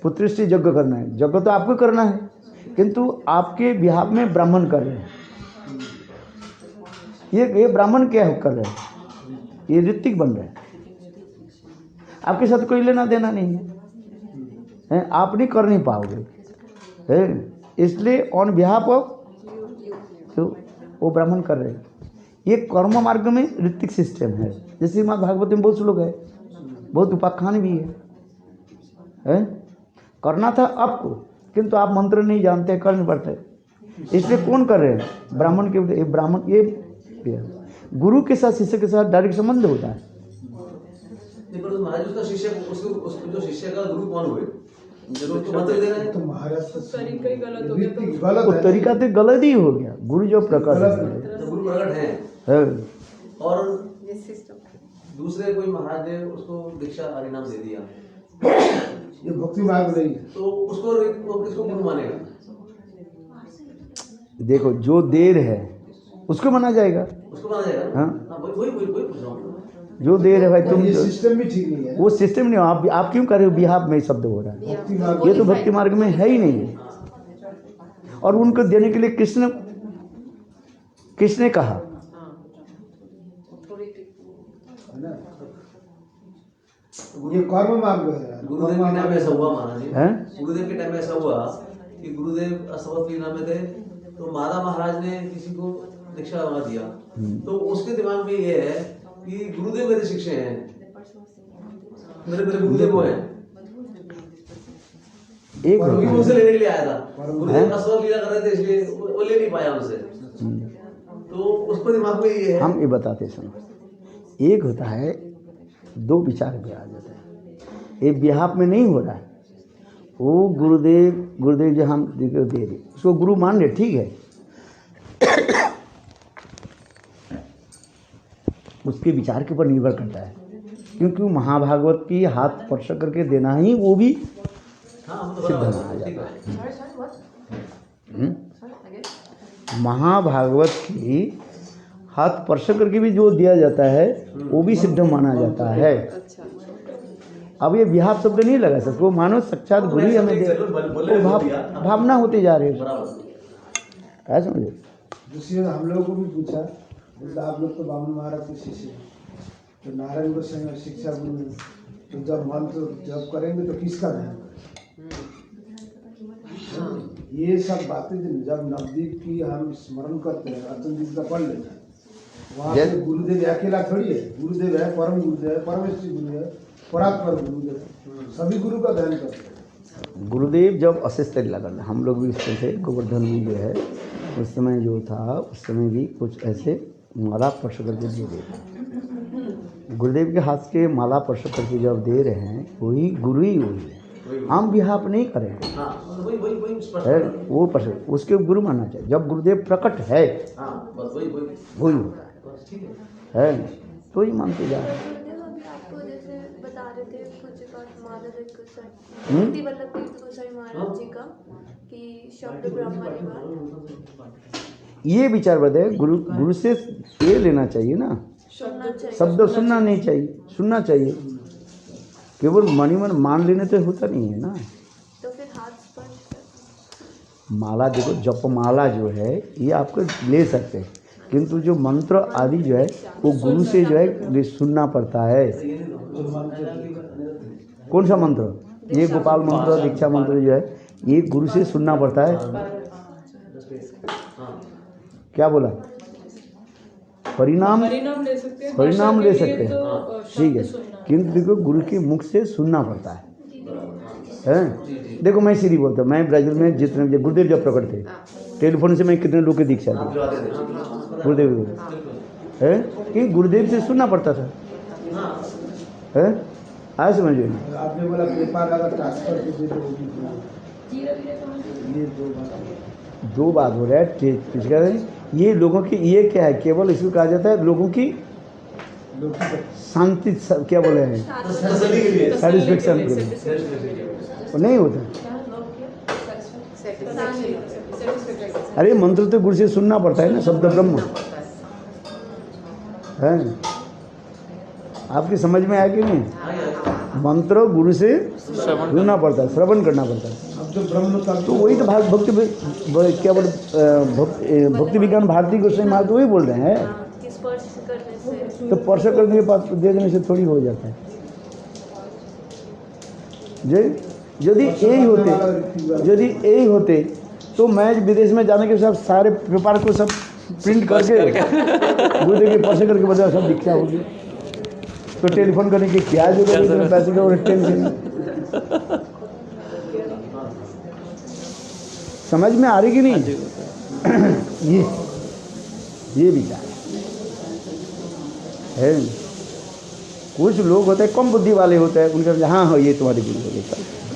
पुत्रष्टि यज्ञ करना है, यज्ञ तो आपको करना है, किंतु आपके बिहार में ब्राह्मण कर रहे हैं, ये ब्राह्मण क्या कर रहे हैं, ये ऋतिक बन रहे हैं, आपके साथ कोई लेना देना नहीं है, आप नहीं कर नहीं पाओगे, इसलिए ऑन बिहाफ ऑफ तो वो ब्राह्मण कर रहे हैं। ये कर्म मार्ग में ऋतिक सिस्टम है, जैसे माँ भागवत में बहुत श्लोक है, बहुत उपाख्यान भी है। करना था आपको, किंतु आप मंत्र नहीं जानते, कर नहीं पड़ते, इसलिए कौन कर रहे हैं, ब्राह्मण के। ब्राह्मण ये गुरु के साथ शिष्य के साथ डायरेक्ट संबंध होता है। महाराज उसका शिष्य, उसको जो शिष्य का गुरु कौन हुए, जो मंत्र दे रहे हैं, तो तरीका ही गलत हो गया, तो तरीका तो गलत ही हो गया। गुरु जो प्रकट है, गुरु प्रकट है, और दूसरे कोई महाराज ने उसको दीक्षा हरिनाम दे दिया, ये भक्ति मार्ग नहीं, तो उसको किसको गुरु मानेगा। देखो जो देर है उसको माना जाएगा, उसको माना जाएगा। हाँ, वही पूछ रहा हूँ, जो देर है भाई तुम, ये सिस्टम भी ठीक नहीं है, वो सिस्टम नहीं, आप क्यों कर रहे हो बिहार में शब्द हो रहा है, भक्ति मार्ग ये तो भक्ति मार्ग में है ही नहीं है। और उनको देने के लिए किसने कहा, ये कर्म मार्ग है। गुरुदेव के टाइम में ऐसा हुआ महाराज जी, गुरुदेव के टाइम में ऐसा हुआ कि गुरुदेव असवत लीला में थे, तो माता महाराज ने किसी को दीक्षा लगा दिया, तो उसके दिमाग में ये है कि गुरुदेव मेरे शिष्य हैं, मेरे गुरुदेव वो हैं, एक उनसे लेने के लिए आया था। गुरुदेव असवत लीला कर रहे थे, इसलिए वो ले नहीं पाया उनसे, तो उसको दिमाग में ये है। हम ये बताते सुनो, एक होता है, दो विचार पे आ जाता है, एक बिहार में नहीं हो रहा है, वो गुरुदेव जो हम दे रहे उसको गुरु मान रहे, ठीक है, उसके विचार के ऊपर निर्भर करता है, क्योंकि महाभागवत की हाथ स्पर्श करके देना ही वो भी सिद्ध माना जाता है। महाभागवत की हाथ स्पर्श करके भी जो दिया जाता है वो भी सिद्ध माना जाता है। अब ये विहाप शब्द नहीं लगा सकते, वो मानो साक्षात गुरु ही हमें दे, वो भावना होते जा रहे हैं, ऐसा समझे। दूसरी ने हम लोगों को भी पूछा, बोलते आप लोग तो बामन महाराज के शिष्य हैं, तो नारायण गोस्वामी में शिक्षा गुरु हैं, तो जब मंत्र जब करेंगे तो किसका ध्यान? ये सब बातें जब नवदीप की हम स्मरण करते हैं, अर्जुन जी का पढ़ लेते हैं, वहाँ पे गुरुदेव अकेला थोड़ी है, गुरुदेव है, परम गुरुदेव है, परमेश्वरी गुरु है, परात्पर गुरुदेव, सभी गुरु का ध्यान करते हैं। गुरुदेव जब अशिष्ट लगा, हम लोग भी इस तरह से गोवर्धन भी जो है उस समय जो था, उस समय भी कुछ ऐसे माला स्पर्श करके दे रहे, गुरुदेव के हाथ के माला स्पर्श करके जब दे रहे हैं वही गुरु ही वही है, हम विहाप नहीं करेंगे, है वो स्पर्श उसके गुरु मानना चाहिए। जब गुरुदेव प्रकट है वही होता है तो ही मानते जा रहे हैं। आपको जैसे बता रहे थे कुछ महाराज महाराज जी का कि शब्द ब्रह्म, ये विचार बताए गुरु से ये लेना चाहिए ना, शब्द सुनना नहीं चाहिए, सुनना चाहिए, केवल मनी मन मान लेने तो होता नहीं है ना। तो फिर हाथ स्पर्श माला देखो, जप माला जो है ये आपको ले सकते हैं, किंतु जो मंत्र आदि जो है वो गुरु से जो है सुनना पड़ता है। कौन सा मंत्र? ये गोपाल मंत्र, दीक्षा मंत्र जो है ये गुरु से सुनना पड़ता है। क्या बोला? परिणाम ले सकते हैं, परिणाम ले सकते हैं, तो ठीक है, किंतु देखो गुरु के मुख से सुनना पड़ता है। देखो मैं सीधी बोलता हूँ, मैं ब्राजील में जितने गुरुदेव जब प्रकट थे, टेलीफोन से मैं कितने लोग की दीक्षा दी गुरुदेव है, कि गुरुदेव से सुनना पड़ता था, है आज समझिए। आपने बोला पेपर अगर ट्रांसफर कर दे तो ये दो बात हो रहा है, ये लोगों की ये क्या है, केवल इसको कहा जाता है लोगों की शांति, क्या बोले हैं, सेटिस्फेक्शन के लिए, वो नहीं होता। अरे मंत्र तो गुरु से सुनना पड़ता है ना, शब्द ब्रह्म है, आपकी समझ में आया कि नहीं? मंत्र गुरु से सुनना पड़ता है, श्रवण करना पड़ता है। तो वही तो भक्ति क्या बोल भक्ति विज्ञान भारती गोस्वामी महाराज वही बोल रहे हैं, तो स्पर्श करने के बाद दे देने से थोड़ी हो जाता है। यदि यही होते तो मैं विदेश में जाने के साथ सारे पेपर को सब प्रिंट करके गुरुदेव के स्पर्श करके बता सब दीक्षा होगी, तो टेलीफोन करने की क्या जरूरत है, पैसे का और टेंशन। समझ में आ रही कि नहीं? ये विचार है। कुछ लोग होते हैं कम बुद्धि वाले होते हैं, उनके हाँ हाँ ये तुम्हारी गुरु हो गई,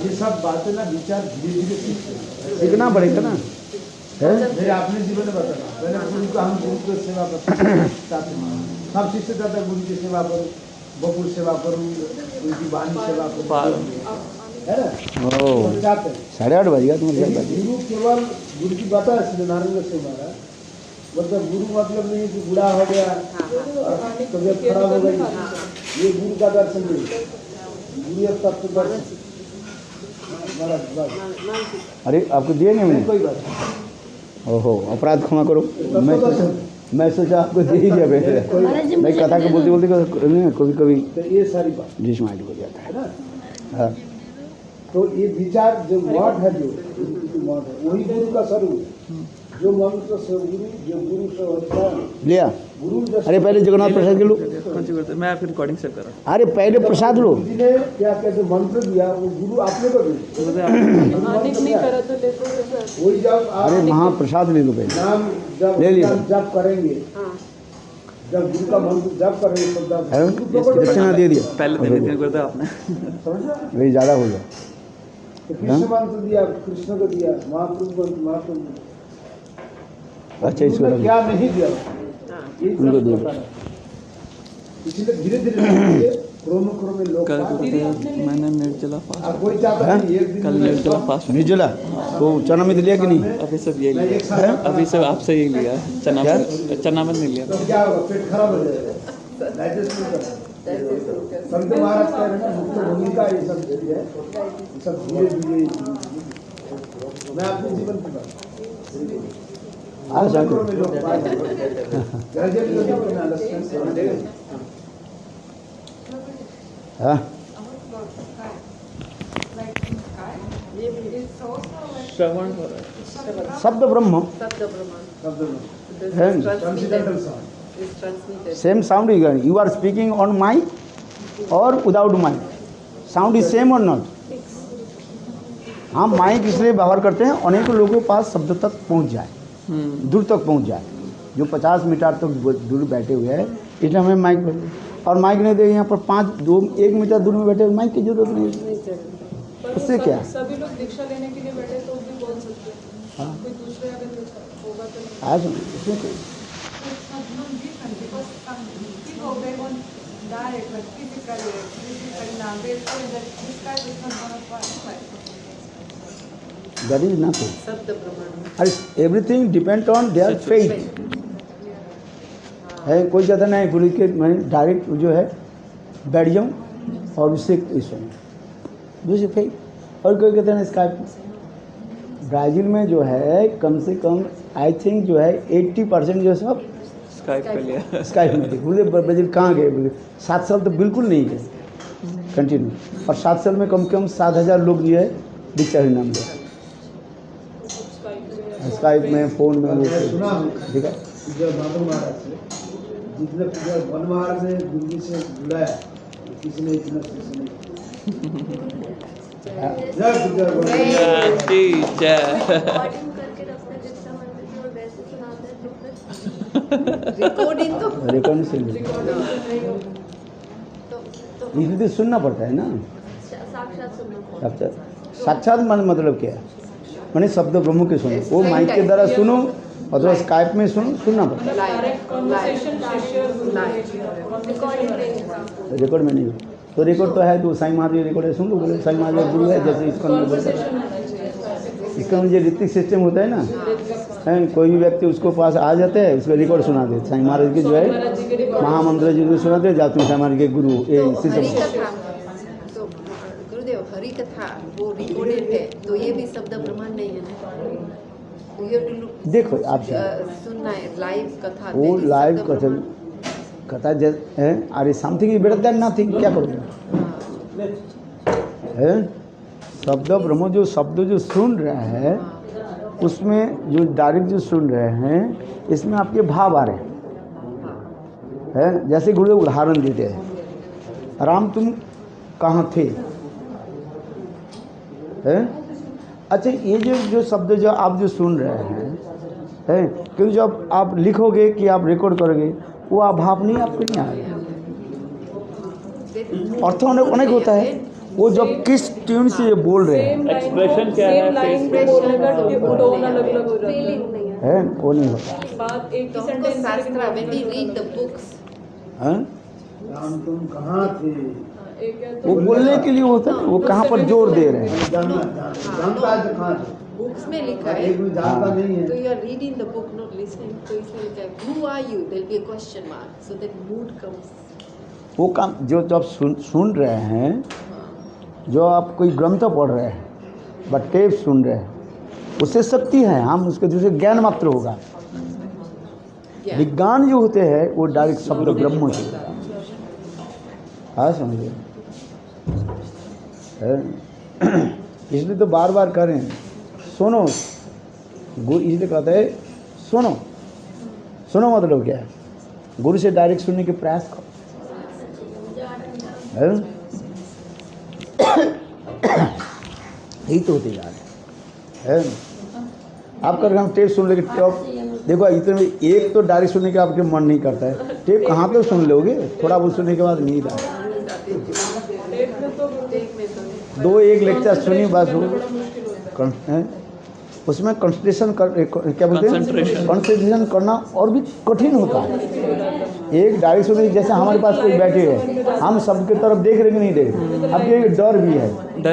ये सब बातें ना विचार धीरे धीरे सीखना पड़ेगा ना, है मेरे अपने जीवन में बताना। पहले गुरु का हम गुरु की सेवा करते सब शिष्य चाहता गुरु की सेवा करूँ, बकुल सेवा करूँ, उनकी वाणी सेवा करूँ, है ना? 8:30 बज गया तुम्हारे साथ। गुरु केवल गुरु की बात है, श्री नारायण से हमारा मतलब गुरु मतलब नहीं कि बूढ़ा हो गया, तबियत खराब हो गई, ये गुरु का दर्शन नहीं, गुरु एक तत्व दर्शन। अरे आपको दिए नहीं मैंने? कोई बात ओहो, अपराध क्षमा करो, मैं सोचा आपको दे ही दिया पहले। मैं कथा को बोलते बोलते कभी कभी तो ये सारी बात डिश माइंड हो जाता है ना। हाँ। तो ये विचार जो मठ है, जो मठ है वही गुरु का स्वरूप है। जो मनुष्य से गुरु, जो गुरु से होता है लिया। गुरु। अरे पहले जगन्नाथ प्रसाद के लो, मैं फिर रिकॉर्डिंग से कर रहा हूँ। अरे पहले प्रसाद लो। ने क्या कहते मंत्र दिया वो गुरु आपने को दिया, वही जब अरे महाप्रसाद ले लो पहले, नाम जब ले लिया। जब करेंगे, जब गुरु का मंत्र जब करेंगे शब्द दक्षिणा दे दिया, पहले दे दिया आपने, समझा? वही ज़्यादा हो गया। तो कृष्ण मंत्र दिया, कृष्ण को दिया, महाप्रभु मंत्र महाप्रभु। अच्छा इसको क्या नहीं दिया उनको दिया। इसलिए धीरे धीरे क्रोमो क्रोमे लोग कल पास- मैंने निर्जला फास्ट अब कोई चाहता है एक दिन कल में निर्जला फास्ट निर्जला तो चना में लिया कि नहीं? अभी सब यही लिया अभी सब आपसे यही लिया चना चनामत नहीं लिया तो क्या होगा, पेट खराब हो जाएगा, डाइजेस्ट नहीं करता। संत महाराज कह रहे हैं मुक्त भूमिका ये सब जो है ये सब धीरे धीरे मैं अपने जीवन की बात आ जाओ। में लोग ग्रेजुएट हाँ श्रवण हो रहा है शब्द ब्रह्म शब्द ब्रह्म है transcendental sound is transmitted. Same sound you are speaking on mic और without mic sound is same और नॉट? हम माइक इसलिए व्यवहार करते हैं अनेकों लोगों के पास शब्द तक पहुंच जाए, दूर तक पहुंच जाए, जो 50 मीटर तक दूर बैठे हुए हैं इसलिए हमें माइक मिले। और माइक नहीं दे यहाँ पर 1 मीटर दूर में बैठे हुए माइक की जरूरत नहीं है। पर उससे क्या? सभी लोग दीक्षा लेने के लिए बैठे तो भी बोल सकते हैं। हाँ। कोई दूसरे अगर होगा तो नहीं। आज इसमें कोई- that is nothing. शब्द ब्रह्म And everything depends on their faith. है कोई कहता नहीं पुलिस के मैं डायरेक्ट जो है बैठ जाऊँ और उससे सुनूँ दूसरे फेक। और कोई कहता है स्काइप ब्राज़ील में जो है कम से कम आई थिंक जो है 80% जो है सब स्काइप पे लिया स्काइप में थे। बोले ब्राज़ील कहाँ गए? बोले 7 साल तो बिल्कुल नहीं गए कंटिन्यू, और 7 साल में कम से कम 7,000 लोग जो है दीक्षा नाम लिया स्काइप में फ़ोन में सुना ठीक है। जब माधव महाराज से जितने वन महाराज ने दिल्ली से बुलाया किसी ने इतना किसी ने रिकॉर्डिंग करके रखते जितना मंदिर में वैसे सुनाते हैं तो रिकॉर्डिंग तो रिकॉर्डिंग से तो इसलिए सुनना पड़ता है ना। साक्षात सुनना साक्षात साक्षात मतलब क्या है? मैंने शब्द ब्रह्म के सुनो, वो माइक के द्वारा सुनो अथवा स्काइप में सुनो, सुनना पड़ता लाइव कॉन्वर्सेशन है। रिकॉर्ड में नहीं तो रिकॉर्ड तो है तो साईं महाराज रिकॉर्ड है सुन लो। बोले साईं महाराज गुरु है जैसे इसका मुझे ऋतिक सिस्टम होता है ना है, कोई भी व्यक्ति उसको पास आ जाता है उसको रिकॉर्ड सुना दे साईं महाराज के जो है महामंत्र जी को सुनाते जाते हैं साईं महाराज के गुरु ये हरि सिस्टम। कथा तो गुरुदेव हरि कथा वो रिकॉर्डेड है तो ये भी शब्द ब्रह्मांड नहीं है ना। You have to look- देखो आप सुनना है लाइव कथा वो that is लाइव शब्द कथा ब्रह्मांड। कथा जैसे है अरे something is better than nothing, क्या करोगे है? शब्द ब्रह्म जो शब्द जो सुन रहे हैं उसमें जो डायरेक्ट जो सुन रहे हैं इसमें आपके भाव आ रहे हैं। जैसे गुरुदेव उदाहरण देते हैं राम तुम कहाँ थे हैं? अच्छा ये जो शब्द जो आप जो सुन रहे हैं क्योंकि जब आप लिखोगे कि आप रिकॉर्ड करोगे वो भाव नहीं आपको नहीं आएगा। अर्थ अनेक होता है वो जब किस ट्यून से ये बोल रहे हैं एक्सप्रेशन क्या है? लाइन पे बोलने का टोन अलग अलग हो जाता फीलिंग नहीं है है वो नहीं होता है। बात एक तो ही हमको सेंटेंस शास्त्र when we read the books है? राम तुम कहाँ थे एक है वो तो बोलने के लिए होता है वो कहाँ पर जोर दे रहे हैं। जानता है तो कहाँ थे बुक्स में लिखा है एक भी जानता नहीं तो है। you are reading the book not listening तो इसमें लिखा है who are you there will be a question mark so that mood comes। वो काम जो जब सुन रहे हैं जो आप कोई ग्रंथ पढ़ रहे हैं बट टेप सुन रहे हैं उससे शक्ति है हम उसके दूसरे ज्ञान मात्र होगा। Yeah. विज्ञान जो होते हैं वो डायरेक्ट शब्द ब्रह्म से हाँ समझिए इसलिए तो बार बार करें सुनो गुरु इसलिए कहते हैं सुनो सुनो मतलब क्या है गुरु से डायरेक्ट सुनने के प्रयास करो है? यही तो होते जा रहे हैं आप कर हम टेप सुन लेंगे टेप देखो इतने में एक तो डायरेक्ट सुनने के आपके मन नहीं करता है टेप कहाँ पे सुन लोगे थोड़ा बहुत सुनने के बाद नींद आता एक में तो देख में तो दो एक लेक्चर सुनी बस हो है उसमें कंसंट्रेशन क्या बोलते हैं, कंसंट्रेशन करना और भी कठिन होता है। एक डायरेक्शन में जैसे हमारे पास कोई बैठे हैं, हम सबके तरफ देख रहे कि नहीं देख रहे, अब ये डर भी है,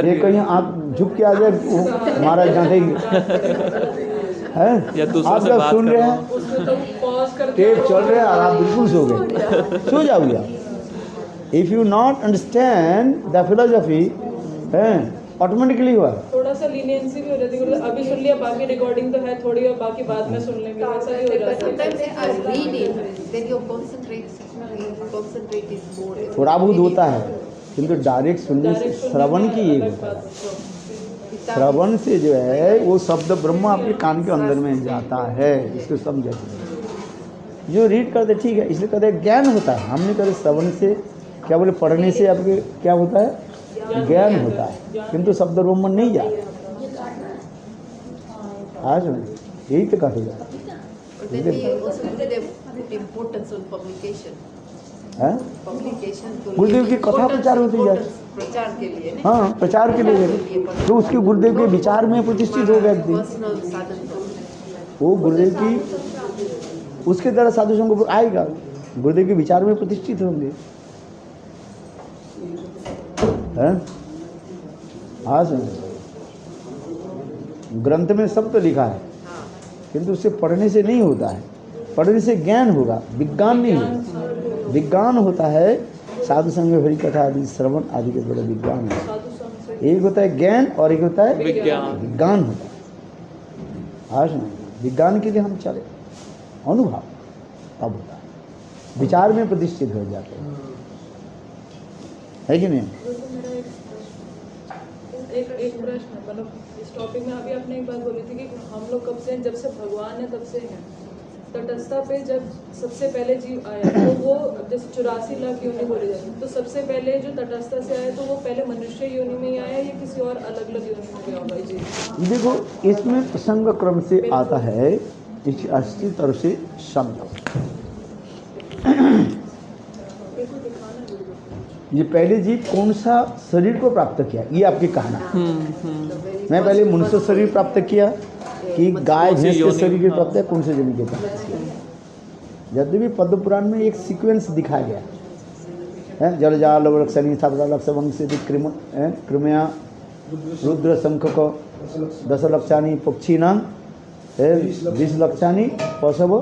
ये कहीं आँख झुक के आ जाए हमारा जानेंगे है। आप जब सुन रहे हैं, टेप चल रहे हैं और आप बिल्कुल सो गए, सो जाओगे आप। If you not understand the philosophy है, ऑटोमेटिकली हुआ। थोड़ा सा लीनियंसी भी हो जाती है, अभी सुन लिया, बाकी रिकॉर्डिंग तो है थोड़ी, और बाकी बाद में सुन लेंगे, वैसा भी हो जाता है। थोड़ा बहुत होता है, किंतु डायरेक्ट सुनने से श्रवण की एक होता है, श्रवण से जो है वो शब्द ब्रह्म आपके कान के अंदर में जाता है, इसको समझे। जो रीड करते ठीक है, इसलिए कहते हैं ज्ञान होता है। हमने कहते श्रवण से क्या बोले, पढ़ने से आपके क्या होता है, ज्ञान होता है, किंतु शब्द ब्रह्म नहीं जाता। आज यही तो कहेगा गुरुदेव की कथा प्रचार होती जाए, प्रचार के लिए, हाँ प्रचार के लिए, तो उसके गुरुदेव के विचार में प्रतिष्ठित हो व्यक्ति, वो गुरुदेव की उसके द्वारा साधु संघ को आएगा, गुरुदेव के विचार में प्रतिष्ठित होंगे। हाँ सुन, ग्रंथ में सब तो लिखा है, किंतु उससे पढ़ने से नहीं होता है, पढ़ने से ज्ञान होगा, विज्ञान नहीं होगा। विज्ञान होता है साधु संग में हरि कथा आदि श्रवण आदि के बड़े विज्ञान है। एक होता है ज्ञान और एक होता है विज्ञान होता है। आज विज्ञान के लिए हम चले, अनुभव तब होता है, विचार में प्रतिष्ठित हो जाते हैं, है कि नहीं। एक प्रश्न, मतलब इस टॉपिक में अभी आपने एक बात बोली थी कि हम लोग कब से हैं, जब से भगवान है तब से हैं। तटस्थता पे जब सबसे पहले जीव आया तो वो जैसे 84 लाख योनि बोली जाती है, तो सबसे पहले जो तटस्थता से आया तो वो पहले मनुष्य योनि में ही आया या किसी और अलग अलग योनि में गया होगा जी? देखो इसमें प्रसंग क्रम से आता है, इस अस्सी तरफ से शब्द। ये पहले जीव कौन सा शरीर को प्राप्त किया, ये आपकी कहना। मैं पहले मनुष्य शरीर प्राप्त किया कि गाय भैंस के शरीर के प्राप्त है, कौन से जमीन के प्राप्त किया। यदि भी पद्म पुराण में एक सीक्वेंस दिखाया गया है, जल जाल लक्षणी वंश कृमया रुद्र शंख को 10 लक्षानी पक्षी नाम 20 लक्षानी पशव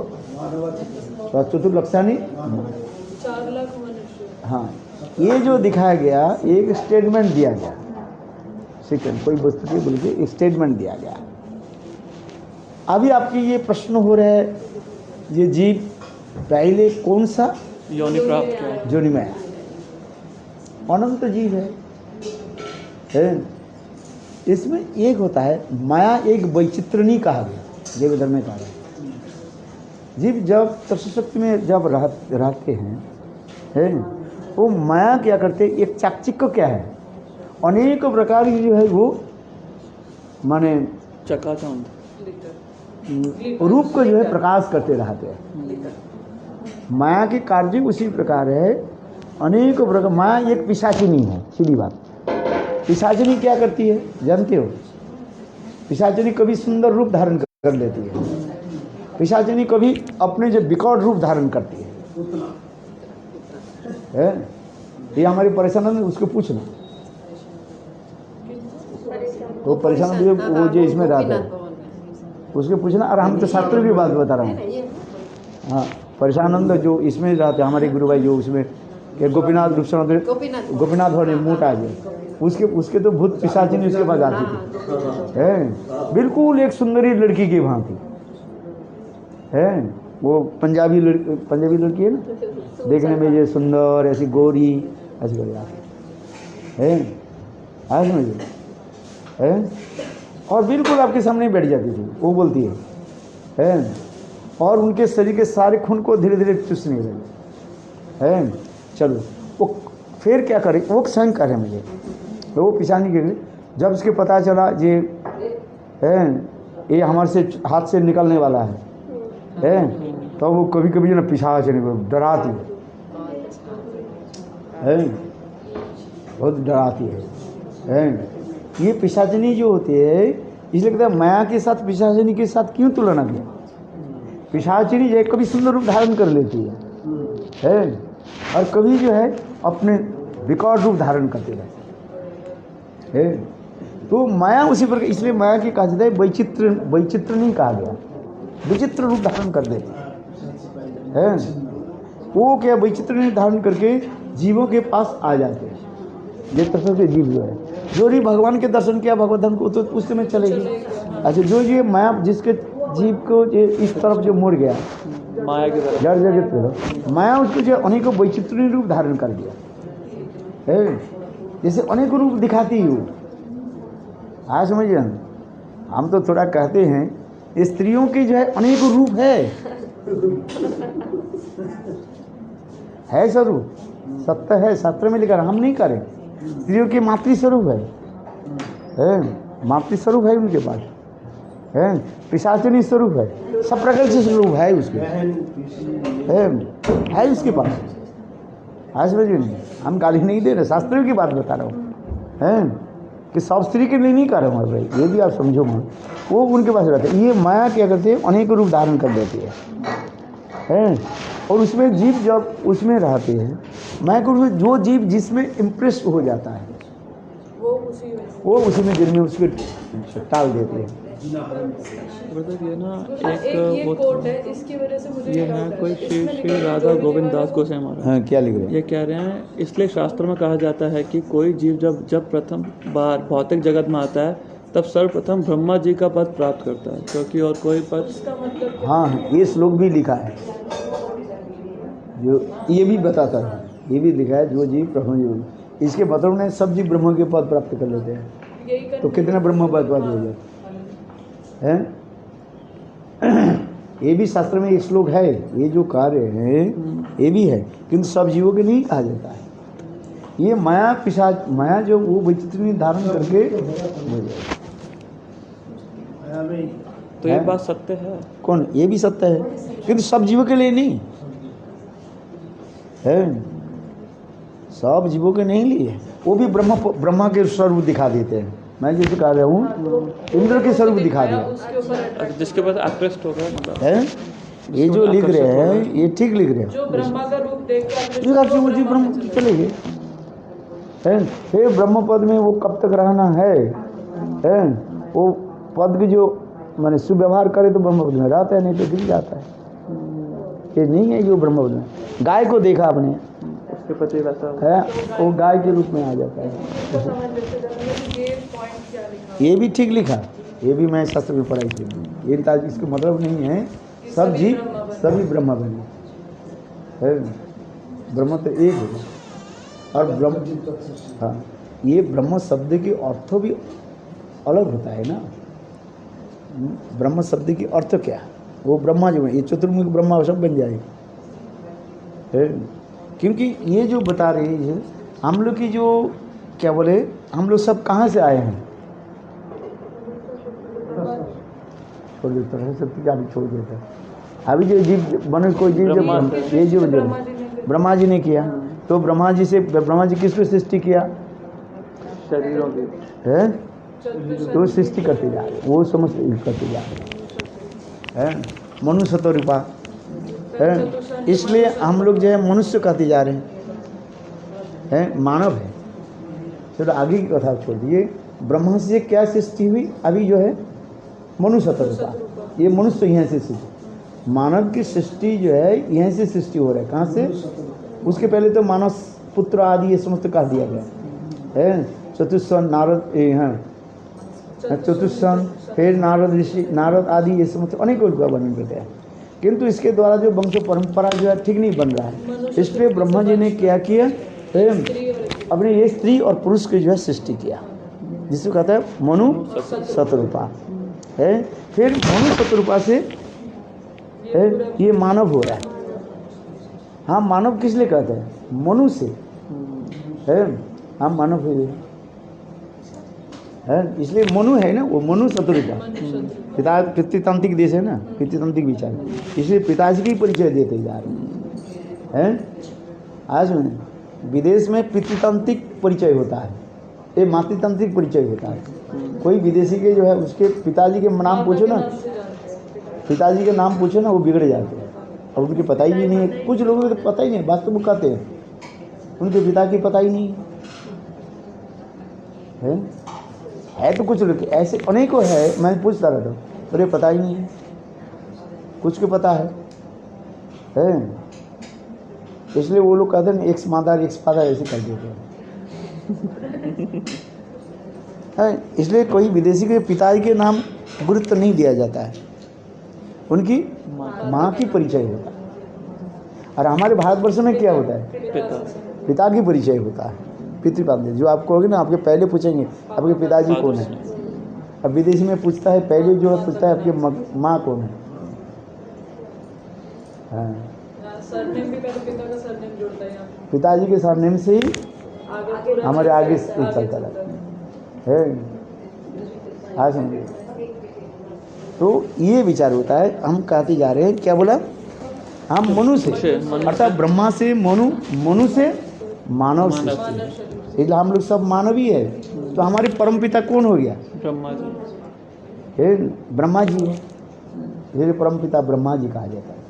4 लक्षानी 4 लाख मनुष्य। हाँ, ये जो दिखाया गया एक स्टेटमेंट दिया गया, सेकंड कोई वस्तु के बोल के एक स्टेटमेंट दिया गया। अभी आपके ये प्रश्न हो रहा है, ये जीव पहले कौन सा योनि प्राप्त किया, योनि में आया, अनंत जीव है। इसमें एक होता है माया, एक वैचित्रणी कहा गया, देव धर्म में कहा गया। जीव जब तत्शक्ति में जब रहते हैं है, वो माया क्या करते, एक चाकचिक्य क्या है, अनेक प्रकार की जो है वो माने चकाचौंध रूप को जो है प्रकाश करते रहते हैं। माया के कार्य उसी प्रकार है, अनेक प्रकार। माया एक पिशाचिनी है, सीधी बात। पिशाचिनी क्या करती है जानते हो? पिशाचिनी कभी सुंदर रूप धारण कर लेती है, पिशाचिनी कभी अपने जो विकट रूप धारण करती है। ये हमारी परेशानी में उसको पूछना, वो परेशान वो जो इसमें रहता है उसके पूछना। और हम तो शास्त्र की बात बता रहा हूँ। हाँ, परेशानंद जो इसमें रहते हमारे गुरु भाई, जो उसमें कि गोपीनाथ गोपीनाथ वाले मोटा जो उसके तो भूत पिशाचिनी उसके पास आती थी, है बिल्कुल एक सुंदरी लड़की की भांति है। वो पंजाबी लड़की है ना, देखने में ये सुंदर ऐसी गोरी ऐसी गोरी आती है, आज में है, और बिल्कुल आपके सामने बैठ जाती थी। वो बोलती है और उनके शरीर के सारे खून को धीरे धीरे चूसने लगे है। चलो वो फिर क्या करे, वो स्वयं करे मुझे, तो वो पिछानी के जब उसके पता चला ये है ये हमारे से हाथ से निकलने वाला है तो वो कभी कभी जो ना पिछा चले डराती है, बहुत डराती है। ये पिशाचनी जो होती है इसलिए कहते हैं माया के साथ पिशाचिनी के साथ क्यों तुलना किया। पिशाचिनी जो है कभी सुंदर रूप धारण कर लेती है और कभी जो है अपने विकट रूप धारण करते रहते है। तो माया उसी पर, इसलिए माया की कहा जाता है वैचित्र नहीं कहा गया, विचित्र रूप धारण कर देती है। वो क्या वैचित्र नहीं धारण करके जीवों के पास आ जाते हैं। ये तरह के जीव जो है, जो भी भगवान के दर्शन किया भगवत धाम को तो उस समय चलेगी। अच्छा, जो ये माया जिसके जीव को ये इस तरफ जो मुड़ गया माया की तरफ, जड़ जगत पे माया उसको जो अनेकों वैचित्र्य रूप धारण कर दिया है। जैसे अनेकों रूप दिखाती है वो। आज समझिए, हम तो थोड़ा कहते हैं स्त्रियों की जो है अनेकों रूप है स्वरूप, सत्य है, शास्त्र में लिखा, हम नहीं करें। स्त्रियों के मातृस्वरूप है, मातृस्वरूप है उनके पास है, पिशाचिनी स्वरूप है, सब प्रकार से स्वरूप है उसके है उसके पास। आज समझिए, हम गाली नहीं दे रहे, शास्त्रों की बात बता रहा हूँ है कि सब स्त्री के लिए नहीं कर रहा हूँ भाई, ये भी आप समझो। माँ वो उनके पास रहते हैं। ये माया क्या करती है, अनेक रूप धारण कर देती है और उसमें जीव जब उसमें रहते हैं, माया को जो जीव जिसमें इम्प्रेस हो जाता है वो उसी में दिल में उसको टाल देते हैं। मतलब ये ना ये कोट है, इसकी वजह से मुझे ये है कोई श्री राधा गोविंद दास गोसाई महाराज। हाँ, क्या लिख रहे हैं? ये कह रहे हैं, इसलिए शास्त्र में कहा जाता है कि कोई जीव जब प्रथम बार भौतिक जगत में आता है तब सर्वप्रथम ब्रह्मा जी का पद प्राप्त करता है, क्योंकि और कोई पद। हाँ, ये श्लोक भी लिखा है, जो ये भी बताता है, ये भी लिखा है जो जीव ब्रह्म जीव, इसके मतलब ने सब जीव ब्रह्म के पद प्राप्त कर लेते हैं। तो कितना ब्रह्म पद हो जाता है। ये भी शास्त्र में एक श्लोक है, ये जो कार्य है ये भी है, किंतु सब जीवों के नहीं कहा जाता है। ये माया पिशाच, माया जो वो विचित्र धारण करके तो ये बात सत्य है। कौन? ये भी सत्य है, किंतु सब जीवों के लिए नहीं है, सब जीवों के नहीं लिए। वो भी ब्रह्मा के स्वरूप दिखा देते हैं। मैं जैसे कह रहा हूँ, इंद्र के स्वरूप दिखा दिया, जिसके बाद आकृष्ट हो गया मतलब है। ये जो लिख रहे हैं ये ठीक लिख रहे हैं, जो ब्रह्मा का रूप देख वो जीव ब्रह्म चले गए हैं। फिर ब्रह्म पद में वो कब तक रहना है, वो पद की जो माने सुव्यवहार करे तो ब्रह्म पद में रहता है, नहीं तो गिर जाता है। ये नहीं है जो ब्रह्म पद में। गाय को देखा आपने, उसके प्रति वैसा है, वो गाय के रूप में आ जाता है। ये भी ठीक लिखा, ये भी मैं शास्त्र में पढ़ाई की। ये इसका मतलब नहीं है सब जीव सभी ब्रह्म बने है, ब्रह्म तो एक है। और ब्रह्म, हाँ, ये ब्रह्म शब्द के अर्थ भी अलग होता है ना। ब्रह्म शब्द की अर्थ क्या, वो ब्रह्मा जो है, ये चतुर्मुख ब्रह्मा सब बन जाएगा है। क्योंकि ये जो बता रहे हैं हम लोग की जो क्या बोले, हम लोग सब कहाँ से आए हैं, छोड़ देता है सब क्या भी छोड़ देता है। अभी जो जीव बने, कोई जीव जब ये जो ब्रह्मा जी ने किया, तो ब्रह्मा जी से ब्रह्मा जी किसको सृष्टि किया, शरीरों की है, तो सृष्टि करते जा रहे, वो समस्त करते जा रहे हैं। मनुष्य तो रूपा है, इसलिए हम लोग जो है मनुष्य कहते जा रहे हैं, मानव है। चलो आगे की कथा छोड़ दिए। ब्रह्मा से क्या सृष्टि हुई, अभी जो है मनुष्य तो रूपा, ये मनुष्य यहाँ से सृष्टि, मानव की सृष्टि जो है यहाँ से सृष्टि हो रहा है। कहाँ से? उसके पहले तो मानव पुत्र आदि ये समस्त कह दिया गया है। चतुष्सन नारद, हाँ चतुष्सन, फिर नारद ऋषि, नारद आदि ये समस्त अनेक वर्णन करते हैं, किंतु इसके द्वारा जो वंश परंपरा जो है ठीक नहीं बन रहा है। इसलिए ब्रह्मा जी ने क्या किया, अपने ये स्त्री और पुरुष की जो है सृष्टि किया, जिसको कहता है मनु शतरूपा है। फिर मनु शतरूपा से ये मानव हो रहा है। हाँ, मानव किस लिए कहते हैं, मनु से है, हम मानव हुए है, इसलिए मनु है ना, वो मनु शतरूपा। पिता पितृतांत्रिक देश है ना, पितृतांत्रिक विचार, इसलिए पिताजी की परिचय देते जा रहे हैं। आज में विदेश में पितृतांत्रिक परिचय होता ये मातृतांत्रिक परिचय होता है। कोई विदेशी के जो है उसके पिताजी के नाम पूछो ना, पिताजी के नाम पूछो ना, वो बिगड़ जाते हैं और उनके पता ही नहीं है। कुछ लोगों को तो पता ही नहीं, वास्तव में कहते हैं उनके पिता की पता ही नहीं है। तो कुछ लोग ऐसे अनेकों है, मैं पूछता रहता हूँ, अरे पता ही नहीं है, कुछ को पता है। इसलिए वो लोग कहते हैं एक्स मादार एक्स फादर ऐसे कर देते हैं। इसलिए कोई विदेशी के पिताजी के नाम गुरुत्व नहीं दिया जाता है, उनकी माँ की परिचय होता है। और हमारे भारतवर्ष में क्या होता है, पिता की परिचय होता है, पितृपाद। जो आप कहोगे ना, आपके पहले पूछेंगे आपके पिताजी कौन है। अब विदेशी में पूछता है पहले जो है पूछता है आपकी माँ कौन है। हाँ, सरनेम भी पहले पिता का सरनेम जोड़ता है, पिताजी के सरनेम से ही हमारे आगे चलता रहता है। हाँ समझिए, तो ये विचार होता है। हम कहते जा रहे हैं, क्या बोला, हम मनु से, अर्थात ब्रह्मा से मनु, मनु से मानव सृष्टि, इसलिए हम लोग सब मानवी है। तो हमारे परम पिता कौन हो गया, ब्रह्मा जी, ब्रह्मा जी है। इसलिए परम पिता ब्रह्मा जी कहा जाता है।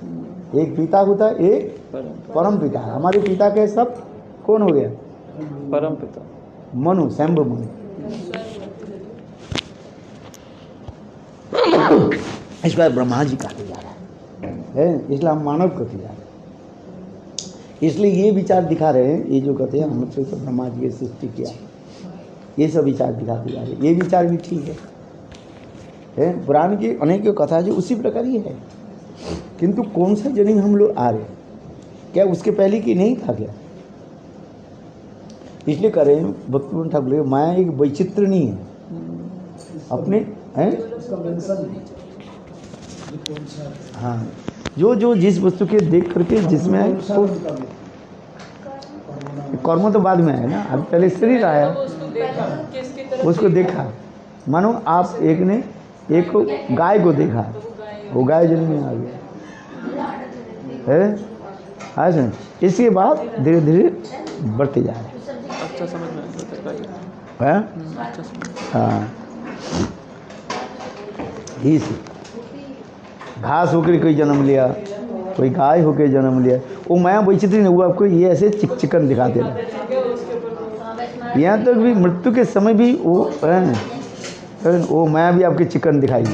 एक पिता होता है, एक परम पिता। हमारे पिता के सब कौन हो गया, परम पिता मनु, शंभु मनु। इस बार ब्रह्मा जी कहा जा रहा है, इसलिए हम मानव कहते जा रहे हैं। इसलिए ये विचार दिखा रहे हैं, ये जो कहते हैं हम तो ब्रह्मा जी की सृष्टि किया, ये सब विचार दिखाते जा रहे हैं। ये विचार भी ठीक है। पुराण की अनेक कथा जो उसी प्रकार ही है, किंतु कौन सा जन्म हम लोग आ रहे हैं, क्या उसके पहले की नहीं था क्या। इसलिए कह रहे हैं भक्तिविनोद ठाकुर, माया एक वैचित्र नहीं है अपने हैं। हाँ, जो जो जिस वस्तु के देख करके जिसमें है वो कर्म तो बाद में है ना, अब पहले शरीर आया, उसको देखा। मानो आप एक ने एक को गाय को देखा, वो गाय जन्म में आ गया है। हाँ, इसके बाद धीरे धीरे बढ़ते जा रहे हैं। अच्छा समझ में है। अच्छा समझ। हाँ, इसी घास होकर कोई जन्म लिया, कोई गाय होकर जन्म लिया, वो माया वैचित्री नहीं हुआ। आपको ये ऐसे चिकन दिखाते हैं। यहाँ तक भी मृत्यु के समय भी वो वो माया भी आपके चिकन दिखाएगी।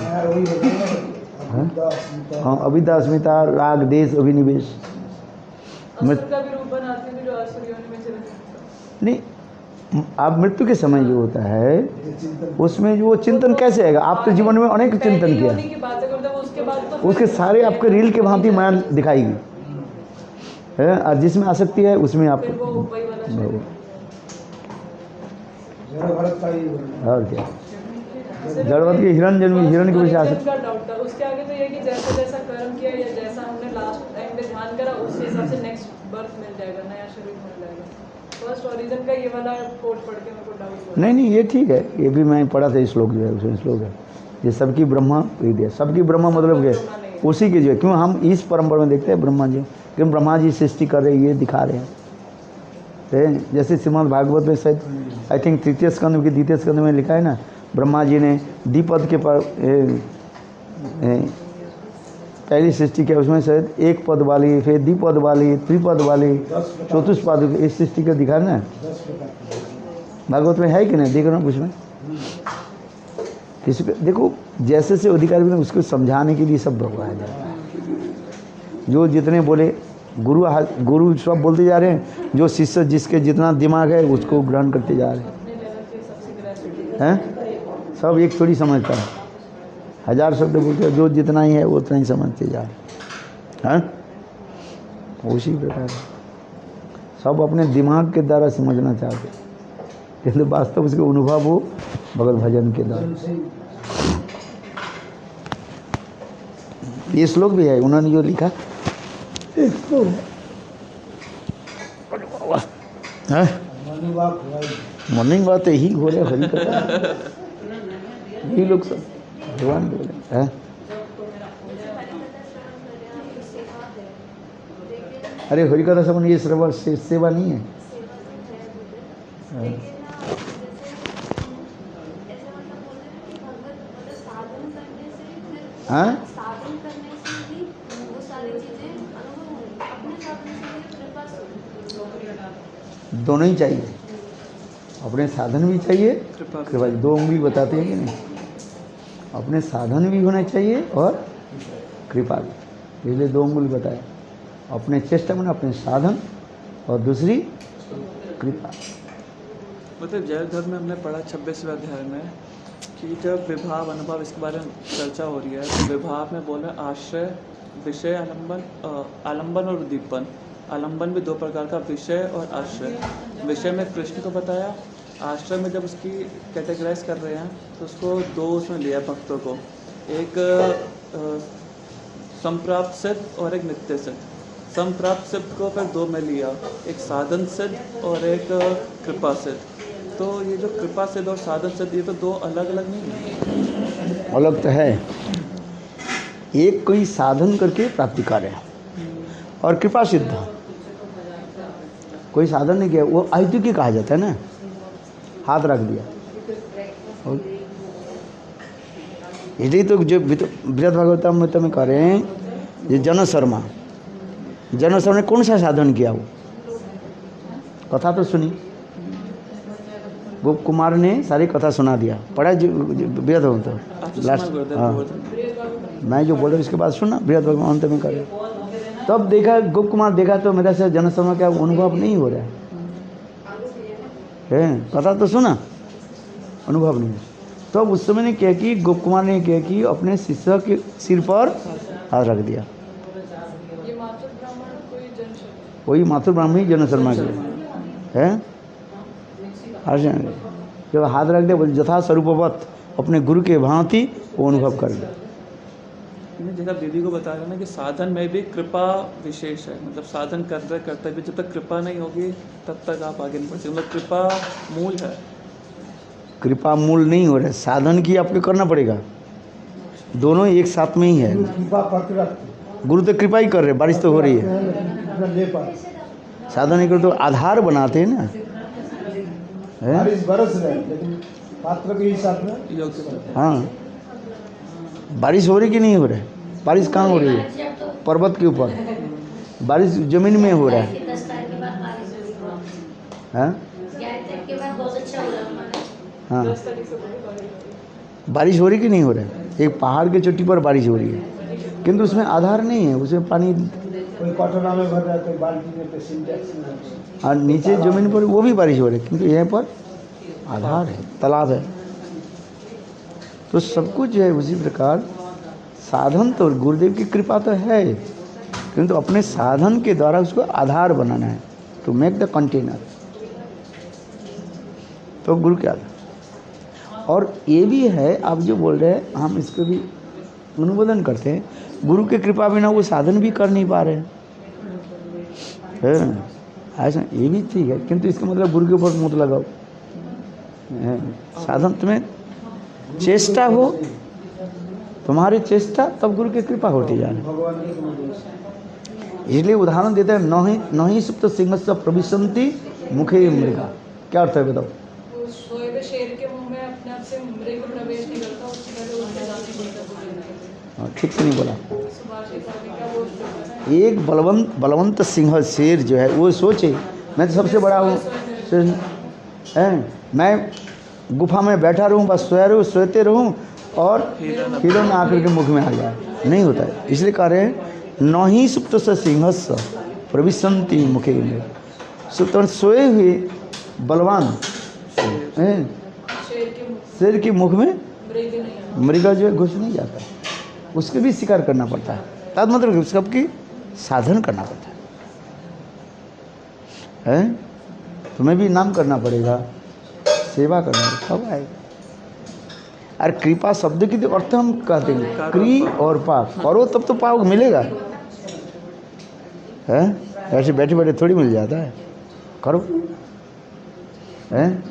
हाँ, अविद्या अस्मिता राग देश अभिनिवेश नहीं। आप मृत्यु के समय जो होता है उसमें जो चिंतन कैसे आएगा। आप तो जीवन में अनेक चिंतन किया, उसके सारे आपके रील के भांति माया दिखाएगी है। और जिसमें आसक्ति है उसमें आप और क्या जड़वत के हिरण जन्म हिरण के विषय उसके आगे तो ये कि जैसा जैसा कर्म किया या जैसा हमने लास्ट टाइम पे ध्यान करा उसके हिसाब से नेक्स्ट बर्थ मिल जाएगा, नया शरीर मिल जाएगा। फर्स्ट ओरिजिन का ये वाला कोट पढ़ के मेरे को डाउट हुआ। नहीं, ये ठीक है। ये भी मैं पढ़ा था श्लोक जो है, उसमें श्लोक है ये सबकी ब्रह्मा विद्या। सबकी ब्रह्मा मतलब क्या, उसी के जो है। क्यों हम इस परंपरा में देखते हैं ब्रह्मा जी, क्यों ब्रह्मा जी सृष्टि कर रहे हैं, ये दिखा रहे हैं। जैसे श्रीमद् भागवत में शायद आई थिंक तृतीय स्कंद की द्वितीय स्कंद में लिखा है ना, ब्रह्मा जी ने द्विपद के पर पहली सृष्टि किया। उसमें शायद एक पद वाली, फिर द्विपद वाली, त्रिपद वाली, चतुष्पद, इस सृष्टि का दिखा ना भागवत में है कि नहीं, देख रहा हूँ उसमें। किसी को देखो जैसे से अधिकारी भी उसको समझाने के लिए सब भगवान जाता है। जो जितने बोले गुरु सब बोलते जा रहे हैं, जो शिष्य जिसके जितना दिमाग है उसको ग्रहण करते जा रहे हैं। सब एक थोड़ी समझता है, 1000 शब्द बोलते हैं, जो जितना ही है वो उतना ही समझते जा रहे हैं। उसी प्रकार सब अपने दिमाग के द्वारा समझना चाहते, किंतु वास्तव उसके अनुभव हो भगवत भजन के द्वारा। ये श्लोक भी है, उन्होंने जो लिखा मॉर्निंग बात यही हो रहा हरि कथा, यही लोग सब भगवान बोले हैं। अरे हरि कथा सब ये सेवा नहीं है। हाँ साधन करने से ही वो सारी चीजें अनुभव होंगी, अपने साधन से ही कृपा से। दोनों ही चाहिए, अपने साधन भी चाहिए, कृपा भी कृपा। दो उंगली बताते हैं कि नहीं, अपने साधन भी होना चाहिए और कृपा भी, इसलिए दो उंगली बताए, अपने चेष्टा में अपने साधन और दूसरी कृपा। मतलब जैन धर्म में हमने पढ़ा 26वें अध्याय में कि जब विभाव अनुभव इसके बारे में चर्चा हो रही है, तो विभाव में बोला आश्रय, विषय, आलंबन और उद्दीपन। आलंबन भी दो प्रकार का, विषय और आश्रय। विषय में कृष्ण को बताया, आश्रय में जब उसकी कैटेगराइज कर रहे हैं तो उसको दो उसमें लिया भक्तों को, एक संप्राप्त सिद्ध और एक नित्य सिद्ध। संप्राप्त सिद्ध को फिर दो में लिया, एक साधन सिद्ध और एक कृपा सिद्ध। तो ये जो कृपा सिद्ध और साधन सिद्ध, ये तो दो अलग अलग नहीं है? अलग तो है, एक कोई साधन करके प्राप्ति कार्य और कृपा सिद्ध कोई साधन नहीं किया, वो अहेतुकी कहा जाता है ना, हाथ रख दिया। और यही तो जो बृहद भागवतम में कह रहे हैं, ये जन शर्मा ने कौन सा साधन किया? वो कथा तो सुनी, गोप कुमार ने सारी कथा सुना दिया, पढ़ा बृहद भागवत लास्ट। हाँ, मैं जो बोल रहा हूँ इसके बाद सुनना, बृहद भागवत अंत में करे। तब देखा गोप कुमार देखा तो मेरा से जन शर्मा का अनुभव नहीं हो रहा है, कथा तो सुना, अनुभव नहीं। तो उस समय ने क्या कि गोप कुमार ने क्या कि अपने शिष्य के सिर पर हाथ रख दिया। ये मातृ ब्राह्मण कोई जन शर्मा, वही मातृ ब्राह्मणी जन शर्मा के है। जब हाथ रख दिया, यथा स्वरूपवत अपने गुरु के भांति वो अनुभव कर लिया। जैसा दीदी को बता रहा ना कि साधन में भी कृपा विशेष है, मतलब साधन करते भी जब तक कृपा नहीं होगी तब तक आप आगे नहीं बढ़ सकते, मतलब कृपा मूल है। कृपा मूल नहीं हो रहा है, साधन की आपको करना पड़ेगा, दोनों एक साथ में ही है। कृपा करते रखते, गुरु तो कृपा ही कर रहे, बारिश तो हो रही है, ले पाए, साधन नहीं कर तो आधार बनाते हैं ना, है? बारिश बरस रहे, लेकिन पात्र के हिसाब में हाँ, बारिश हो रही कि नहीं हो रहा है? बारिश कहाँ हो रही है? पर्वत के ऊपर, बारिश जमीन में हो रहा है। 10 तारीख के बाद बारिश होगी। हाँ 11 तारीख के बाद बहुत अच्छा हो रहा है हमारा। हाँ, 10 तारीख से बड़ी बारिश होगी। बारिश हो रही कि नहीं हो रहा है? एक पहाड़ की चोटी पर बारिश हो रही है, किंतु उसमें आधार नहीं है, उसमें पानी कोई कटोरा में भर रहा है, कोई बाल्टी में, कोई सिंटेक्स में, और नीचे जमीन पर वो भी बारिश हो रही है, किंतु यहाँ पर आधार है, तालाब है। तो सब कुछ है। उसी प्रकार साधन तो गुरुदेव की कृपा तो है, किंतु अपने साधन के द्वारा उसको आधार बनाना है, टू मेक द कंटेनर, तो गुरु के आधार। और ये भी है, आप जो बोल रहे हैं हम इसको भी अनुमोदन करते हैं, गुरु के कृपा बिना वो साधन भी कर नहीं पा रहे हैं, ऐसा ये भी ठीक है, किंतु इसका मतलब गुरु के ऊपर मुँह लगाओ। साधन तुम्हें चेष्टा हो, तुम्हारी चेष्टा तब गुरु की कृपा होती जा रही। भगवान के निर्देश। इसलिए उदाहरण देते हैं, नहीं सुप्त सिंह से प्रविशंति मुखे मृगा। क्या अर्थ है बताओ? वो सोए हुए शेर के मुंह में अपने आप से मृग प्रवेश नहीं करता, उससे पहले उसके दांत ही नहीं करता। ठीक से नहीं बोला। सुभाष का वो एक बलवंत सिंह शेर जो है वो सोचे मैं तो सबसे बड़ा हूँ, मैं गुफा में बैठा रहूँ, बस सोते रहूँ और हिरण आकर के मुख में आ जाए, नहीं होता है। इसलिए कह रहे हैं नहीं सुप्त से सिंहस्स प्रविशंति मुखे में। सुप्त सोए हुए बलवान शेर के मुख में मृगा जो है घुस नहीं जाता, उसके भी शिकार करना पड़ता है। तद मतलब सबकी साधन करना पड़ता है। तुम्हें भी नाम करना पड़ेगा, सेवा करना पड़ेगा, सब आएगा। अरे कृपा शब्द की तो अर्थ हम कहते हैं क्री और पाप, करो तब तो पाप मिलेगा, है? ऐसे बैठे बैठे थोड़ी मिल जाता है, करो। हैं?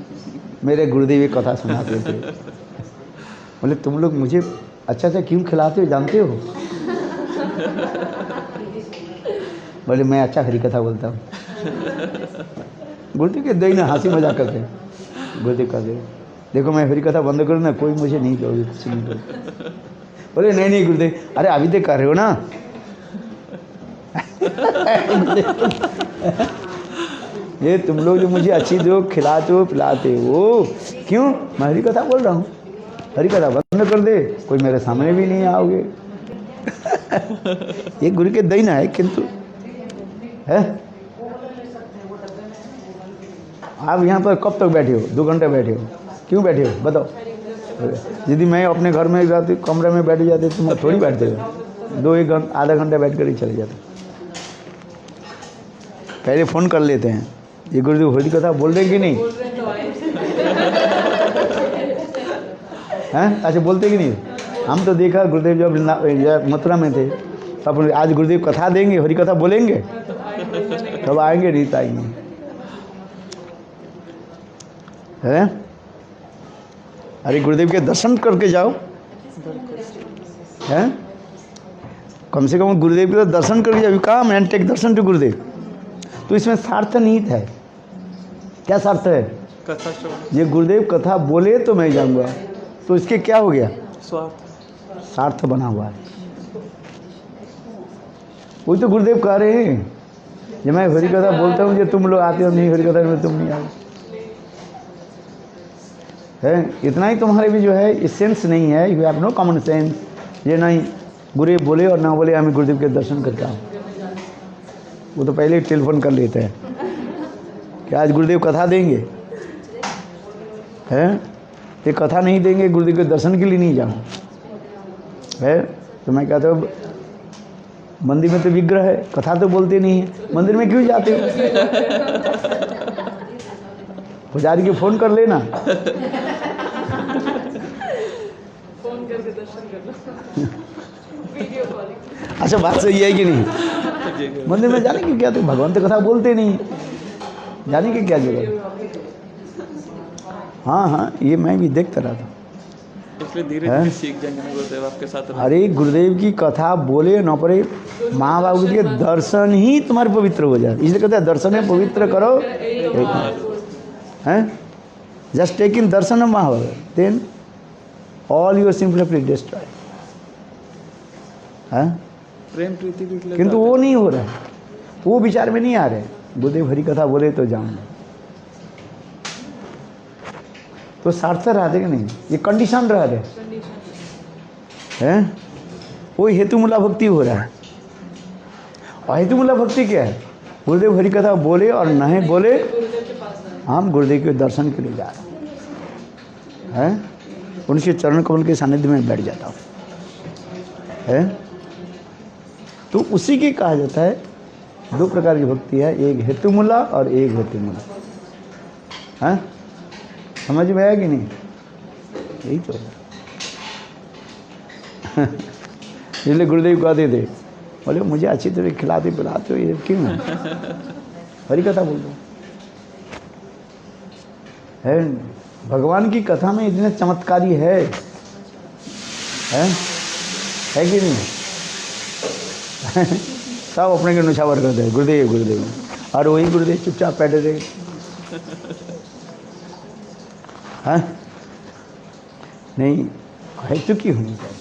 मेरे गुरुदेव एक कथा सुनाते थे, बोले तुम लोग मुझे अच्छा अच्छा क्यों खिलाते हो जानते हो? बोले मैं अच्छा हरी कथा बोलता हूँ। गुरुदेव के दही ना हंसी मजाक करते हैं। गुरुदेव कहते देखो मैं हरी कथा बंद करूँ ना, कोई मुझे नहीं दोगे, कुछ नहीं दोगे। बोले नहीं नहीं गुरुदेव, अरे अभी तक कर रहे हो ना। ये तुम लोग जो मुझे अच्छी जो खिलाते हो पिलाते हो, क्यों? मैं हरी कथा बोल रहा हूँ, हरी कथा बंद कर दे, कोई मेरे सामने भी नहीं आओगे। ये गुरु के दैन है, किंतु है आप यहाँ पर कब तक बैठे हो? 2 घंटे बैठे हो, क्यों बैठे हो बताओ? यदि मैं अपने घर में जाती कमरे में बैठ जाते तो मैं थोड़ी बैठते हो, 2-1 घंटा आधा घंटा बैठ कर ही चले जाते। पहले फ़ोन कर लेते हैं, ये गुरुदेव हरी कथा बोल रहे कि नहीं? हैं? अच्छा बोलते कि नहीं? हम तो देखा गुरुदेव जब मथुरा में थे तब आज गुरुदेव कथा देंगे, हरी कथा बोलेंगे, तब आएंगे रीत आएंगे, है? अरे गुरुदेव के दर्शन करके जाओ, हैं? कम से कम गुरुदेव के दर्शन करके जाओ। Come and take darshan to Gurudev. तो इसमें स्वार्थ निहित है। क्या स्वार्थ है? कथा श्रवण। ये गुरुदेव कथा बोले तो मैं जाऊंगा, तो इसके क्या हो गया? स्वार्थ बना हुआ है। वही तो गुरुदेव कह रहे हैं, जब मैं हरी कथा बोलता हूँ, जब तुम लोग आते हो नहीं हरी कथा में, तुम नहीं आए, है इतना ही तुम्हारे भी जो है इसेंस नहीं है, you have no common sense. ये नहीं गुरुदेव बोले और ना बोले हमें गुरुदेव के दर्शन करता हूँ, वो तो पहले ही टेलीफोन कर लेते हैं कि आज गुरुदेव कथा देंगे, हैं? ये कथा नहीं देंगे, गुरुदेव के दर्शन के लिए नहीं जाऊँ, है? तो मैं कहता हूँ मंदिर में तो विग्रह है, कथा तो बोलते नहीं है, मंदिर में क्यों जाते हो? पुजारी के फ़ोन कर लेना, फोन करके दर्शन करना, वीडियो कॉलिंग। अच्छा बात सही है कि नहीं? मंदिर में जाने की क्या, तो भगवान तो कथा बोलते नहीं, जाने की क्या जरूरत? हाँ हाँ, ये मैं भी देखता रहा था, इसलिए धीरे धीरे सीख जाएंगे ना गुरुदेव आपके साथ। अरे गुरुदेव की कथा बोले न पड़े, माँ बाबू के दर्शन ही तुम्हारे पवित्र हो जाए, इसलिए कहते हैं दर्शन है पवित्र करो, हैं? जस्ट टेक इन दर्शन ऑफ माँ बाबू, then all your simply destroy, हैं? प्रेम प्रीति भी, किंतु वो नहीं हो रहा है, वो विचार में नहीं आ रहे। गुरुदेव हरी कथा बोले तो जाऊंगा, तो सार्थक रहा थे कि नहीं? ये कंडीशन रह रहे हैं, वो हेतुमूला भक्ति हो रहा है। और हेतुमूला भक्ति क्या है? गुरुदेव हरि कथा बोले और नहीं बोले, हम गुरुदेव के दर्शन के लिए जा रहे हैं, उनके चरण कमल के सानिध्य में बैठ जाता हूँ, है? तो उसी की कहा जाता है 2 प्रकार की भक्ति है, एक हेतुमूला और एक हेतुमूला, है? समझ में आया कि नहीं? यही तो इसलिए गुरुदेव कहते थे, बोले मुझे अच्छी तरह खिलाते पिलाते हो, ये क्यों है? हरी कथा बोल दो, है? भगवान की कथा में इतने चमत्कारी है कि नहीं? सब अपने के नुछावर करते हैं, गुरुदेव गुरुदेव, और वही गुरुदेव चुपचाप बैठे रहे, हाँ? नहीं, हेतु की होनी चाहिए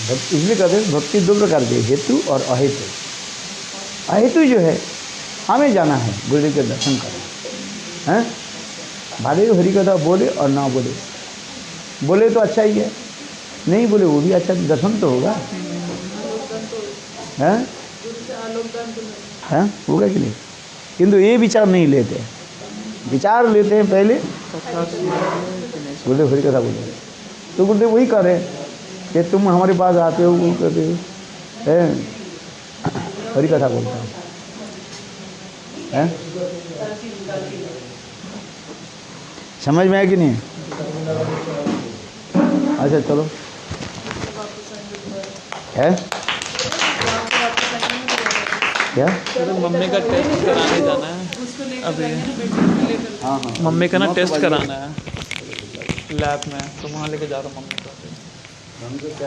भक्ति। इसलिए कहते हैं भक्ति 2 प्रकार की, हेतु और अहेतु। अहेतु जो है, हमें जाना है गुरुदेव के दर्शन करना, हैं? भले हरि कथा बोले और ना बोले, बोले तो अच्छा ही है, नहीं बोले वो भी अच्छा, दर्शन तो होगा, हैं? हैं? होगा कि नहीं? किंतु ये विचार नहीं लेते, विचार लेते हैं पहले गुरुदेव हरि कथा बोले, तो गुरुदेव वही कह रहे हैं कि तुम हमारे पास आते हो, वो कहते हो, हरि कथा बोलता हूँ, हैं? समझ में आया कि नहीं? अच्छा चलो, है क्या? मम्मी का टेस्ट कराने जाना है अभी। हाँ हाँ, मम्मी का ना टेस्ट कराना है लैब में, तो वहाँ लेके जा रहा हूँ मम्मी को।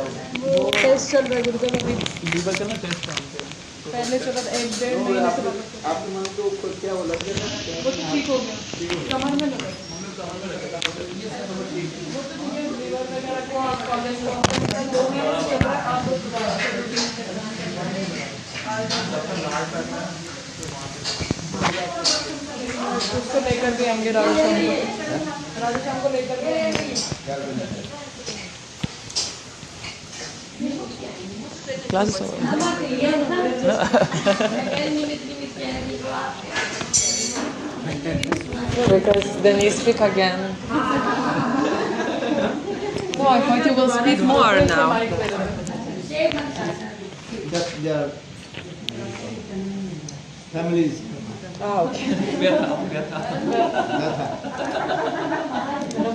वो टेस्ट चल रहा है गुरुदेव अभी, लीवर का ना टेस्ट कराते हैं। पहले चला 1-1.5 महीने से वापस आपके मन को क्या वो लग गया? वो तो ठीक हो गया, कमर में लगा, वो तो लीवर वगैरह को कॉलेज उसको लेकर भी आएंगे राधेश्याम को लेकर भी आएंगे। Classes Because then you speak again. No, I thought you will speak more now. Just their families. Ah, okay.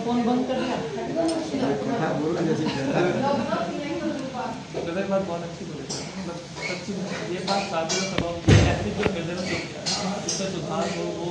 Phone बंद कर दिया कथा बोलो जैसे कहता है। तो बात बहुत अच्छी बोली मतलब सच्ची ये बात साधु सभा की ऐसी जो हृदय में इससे सुधार हो वो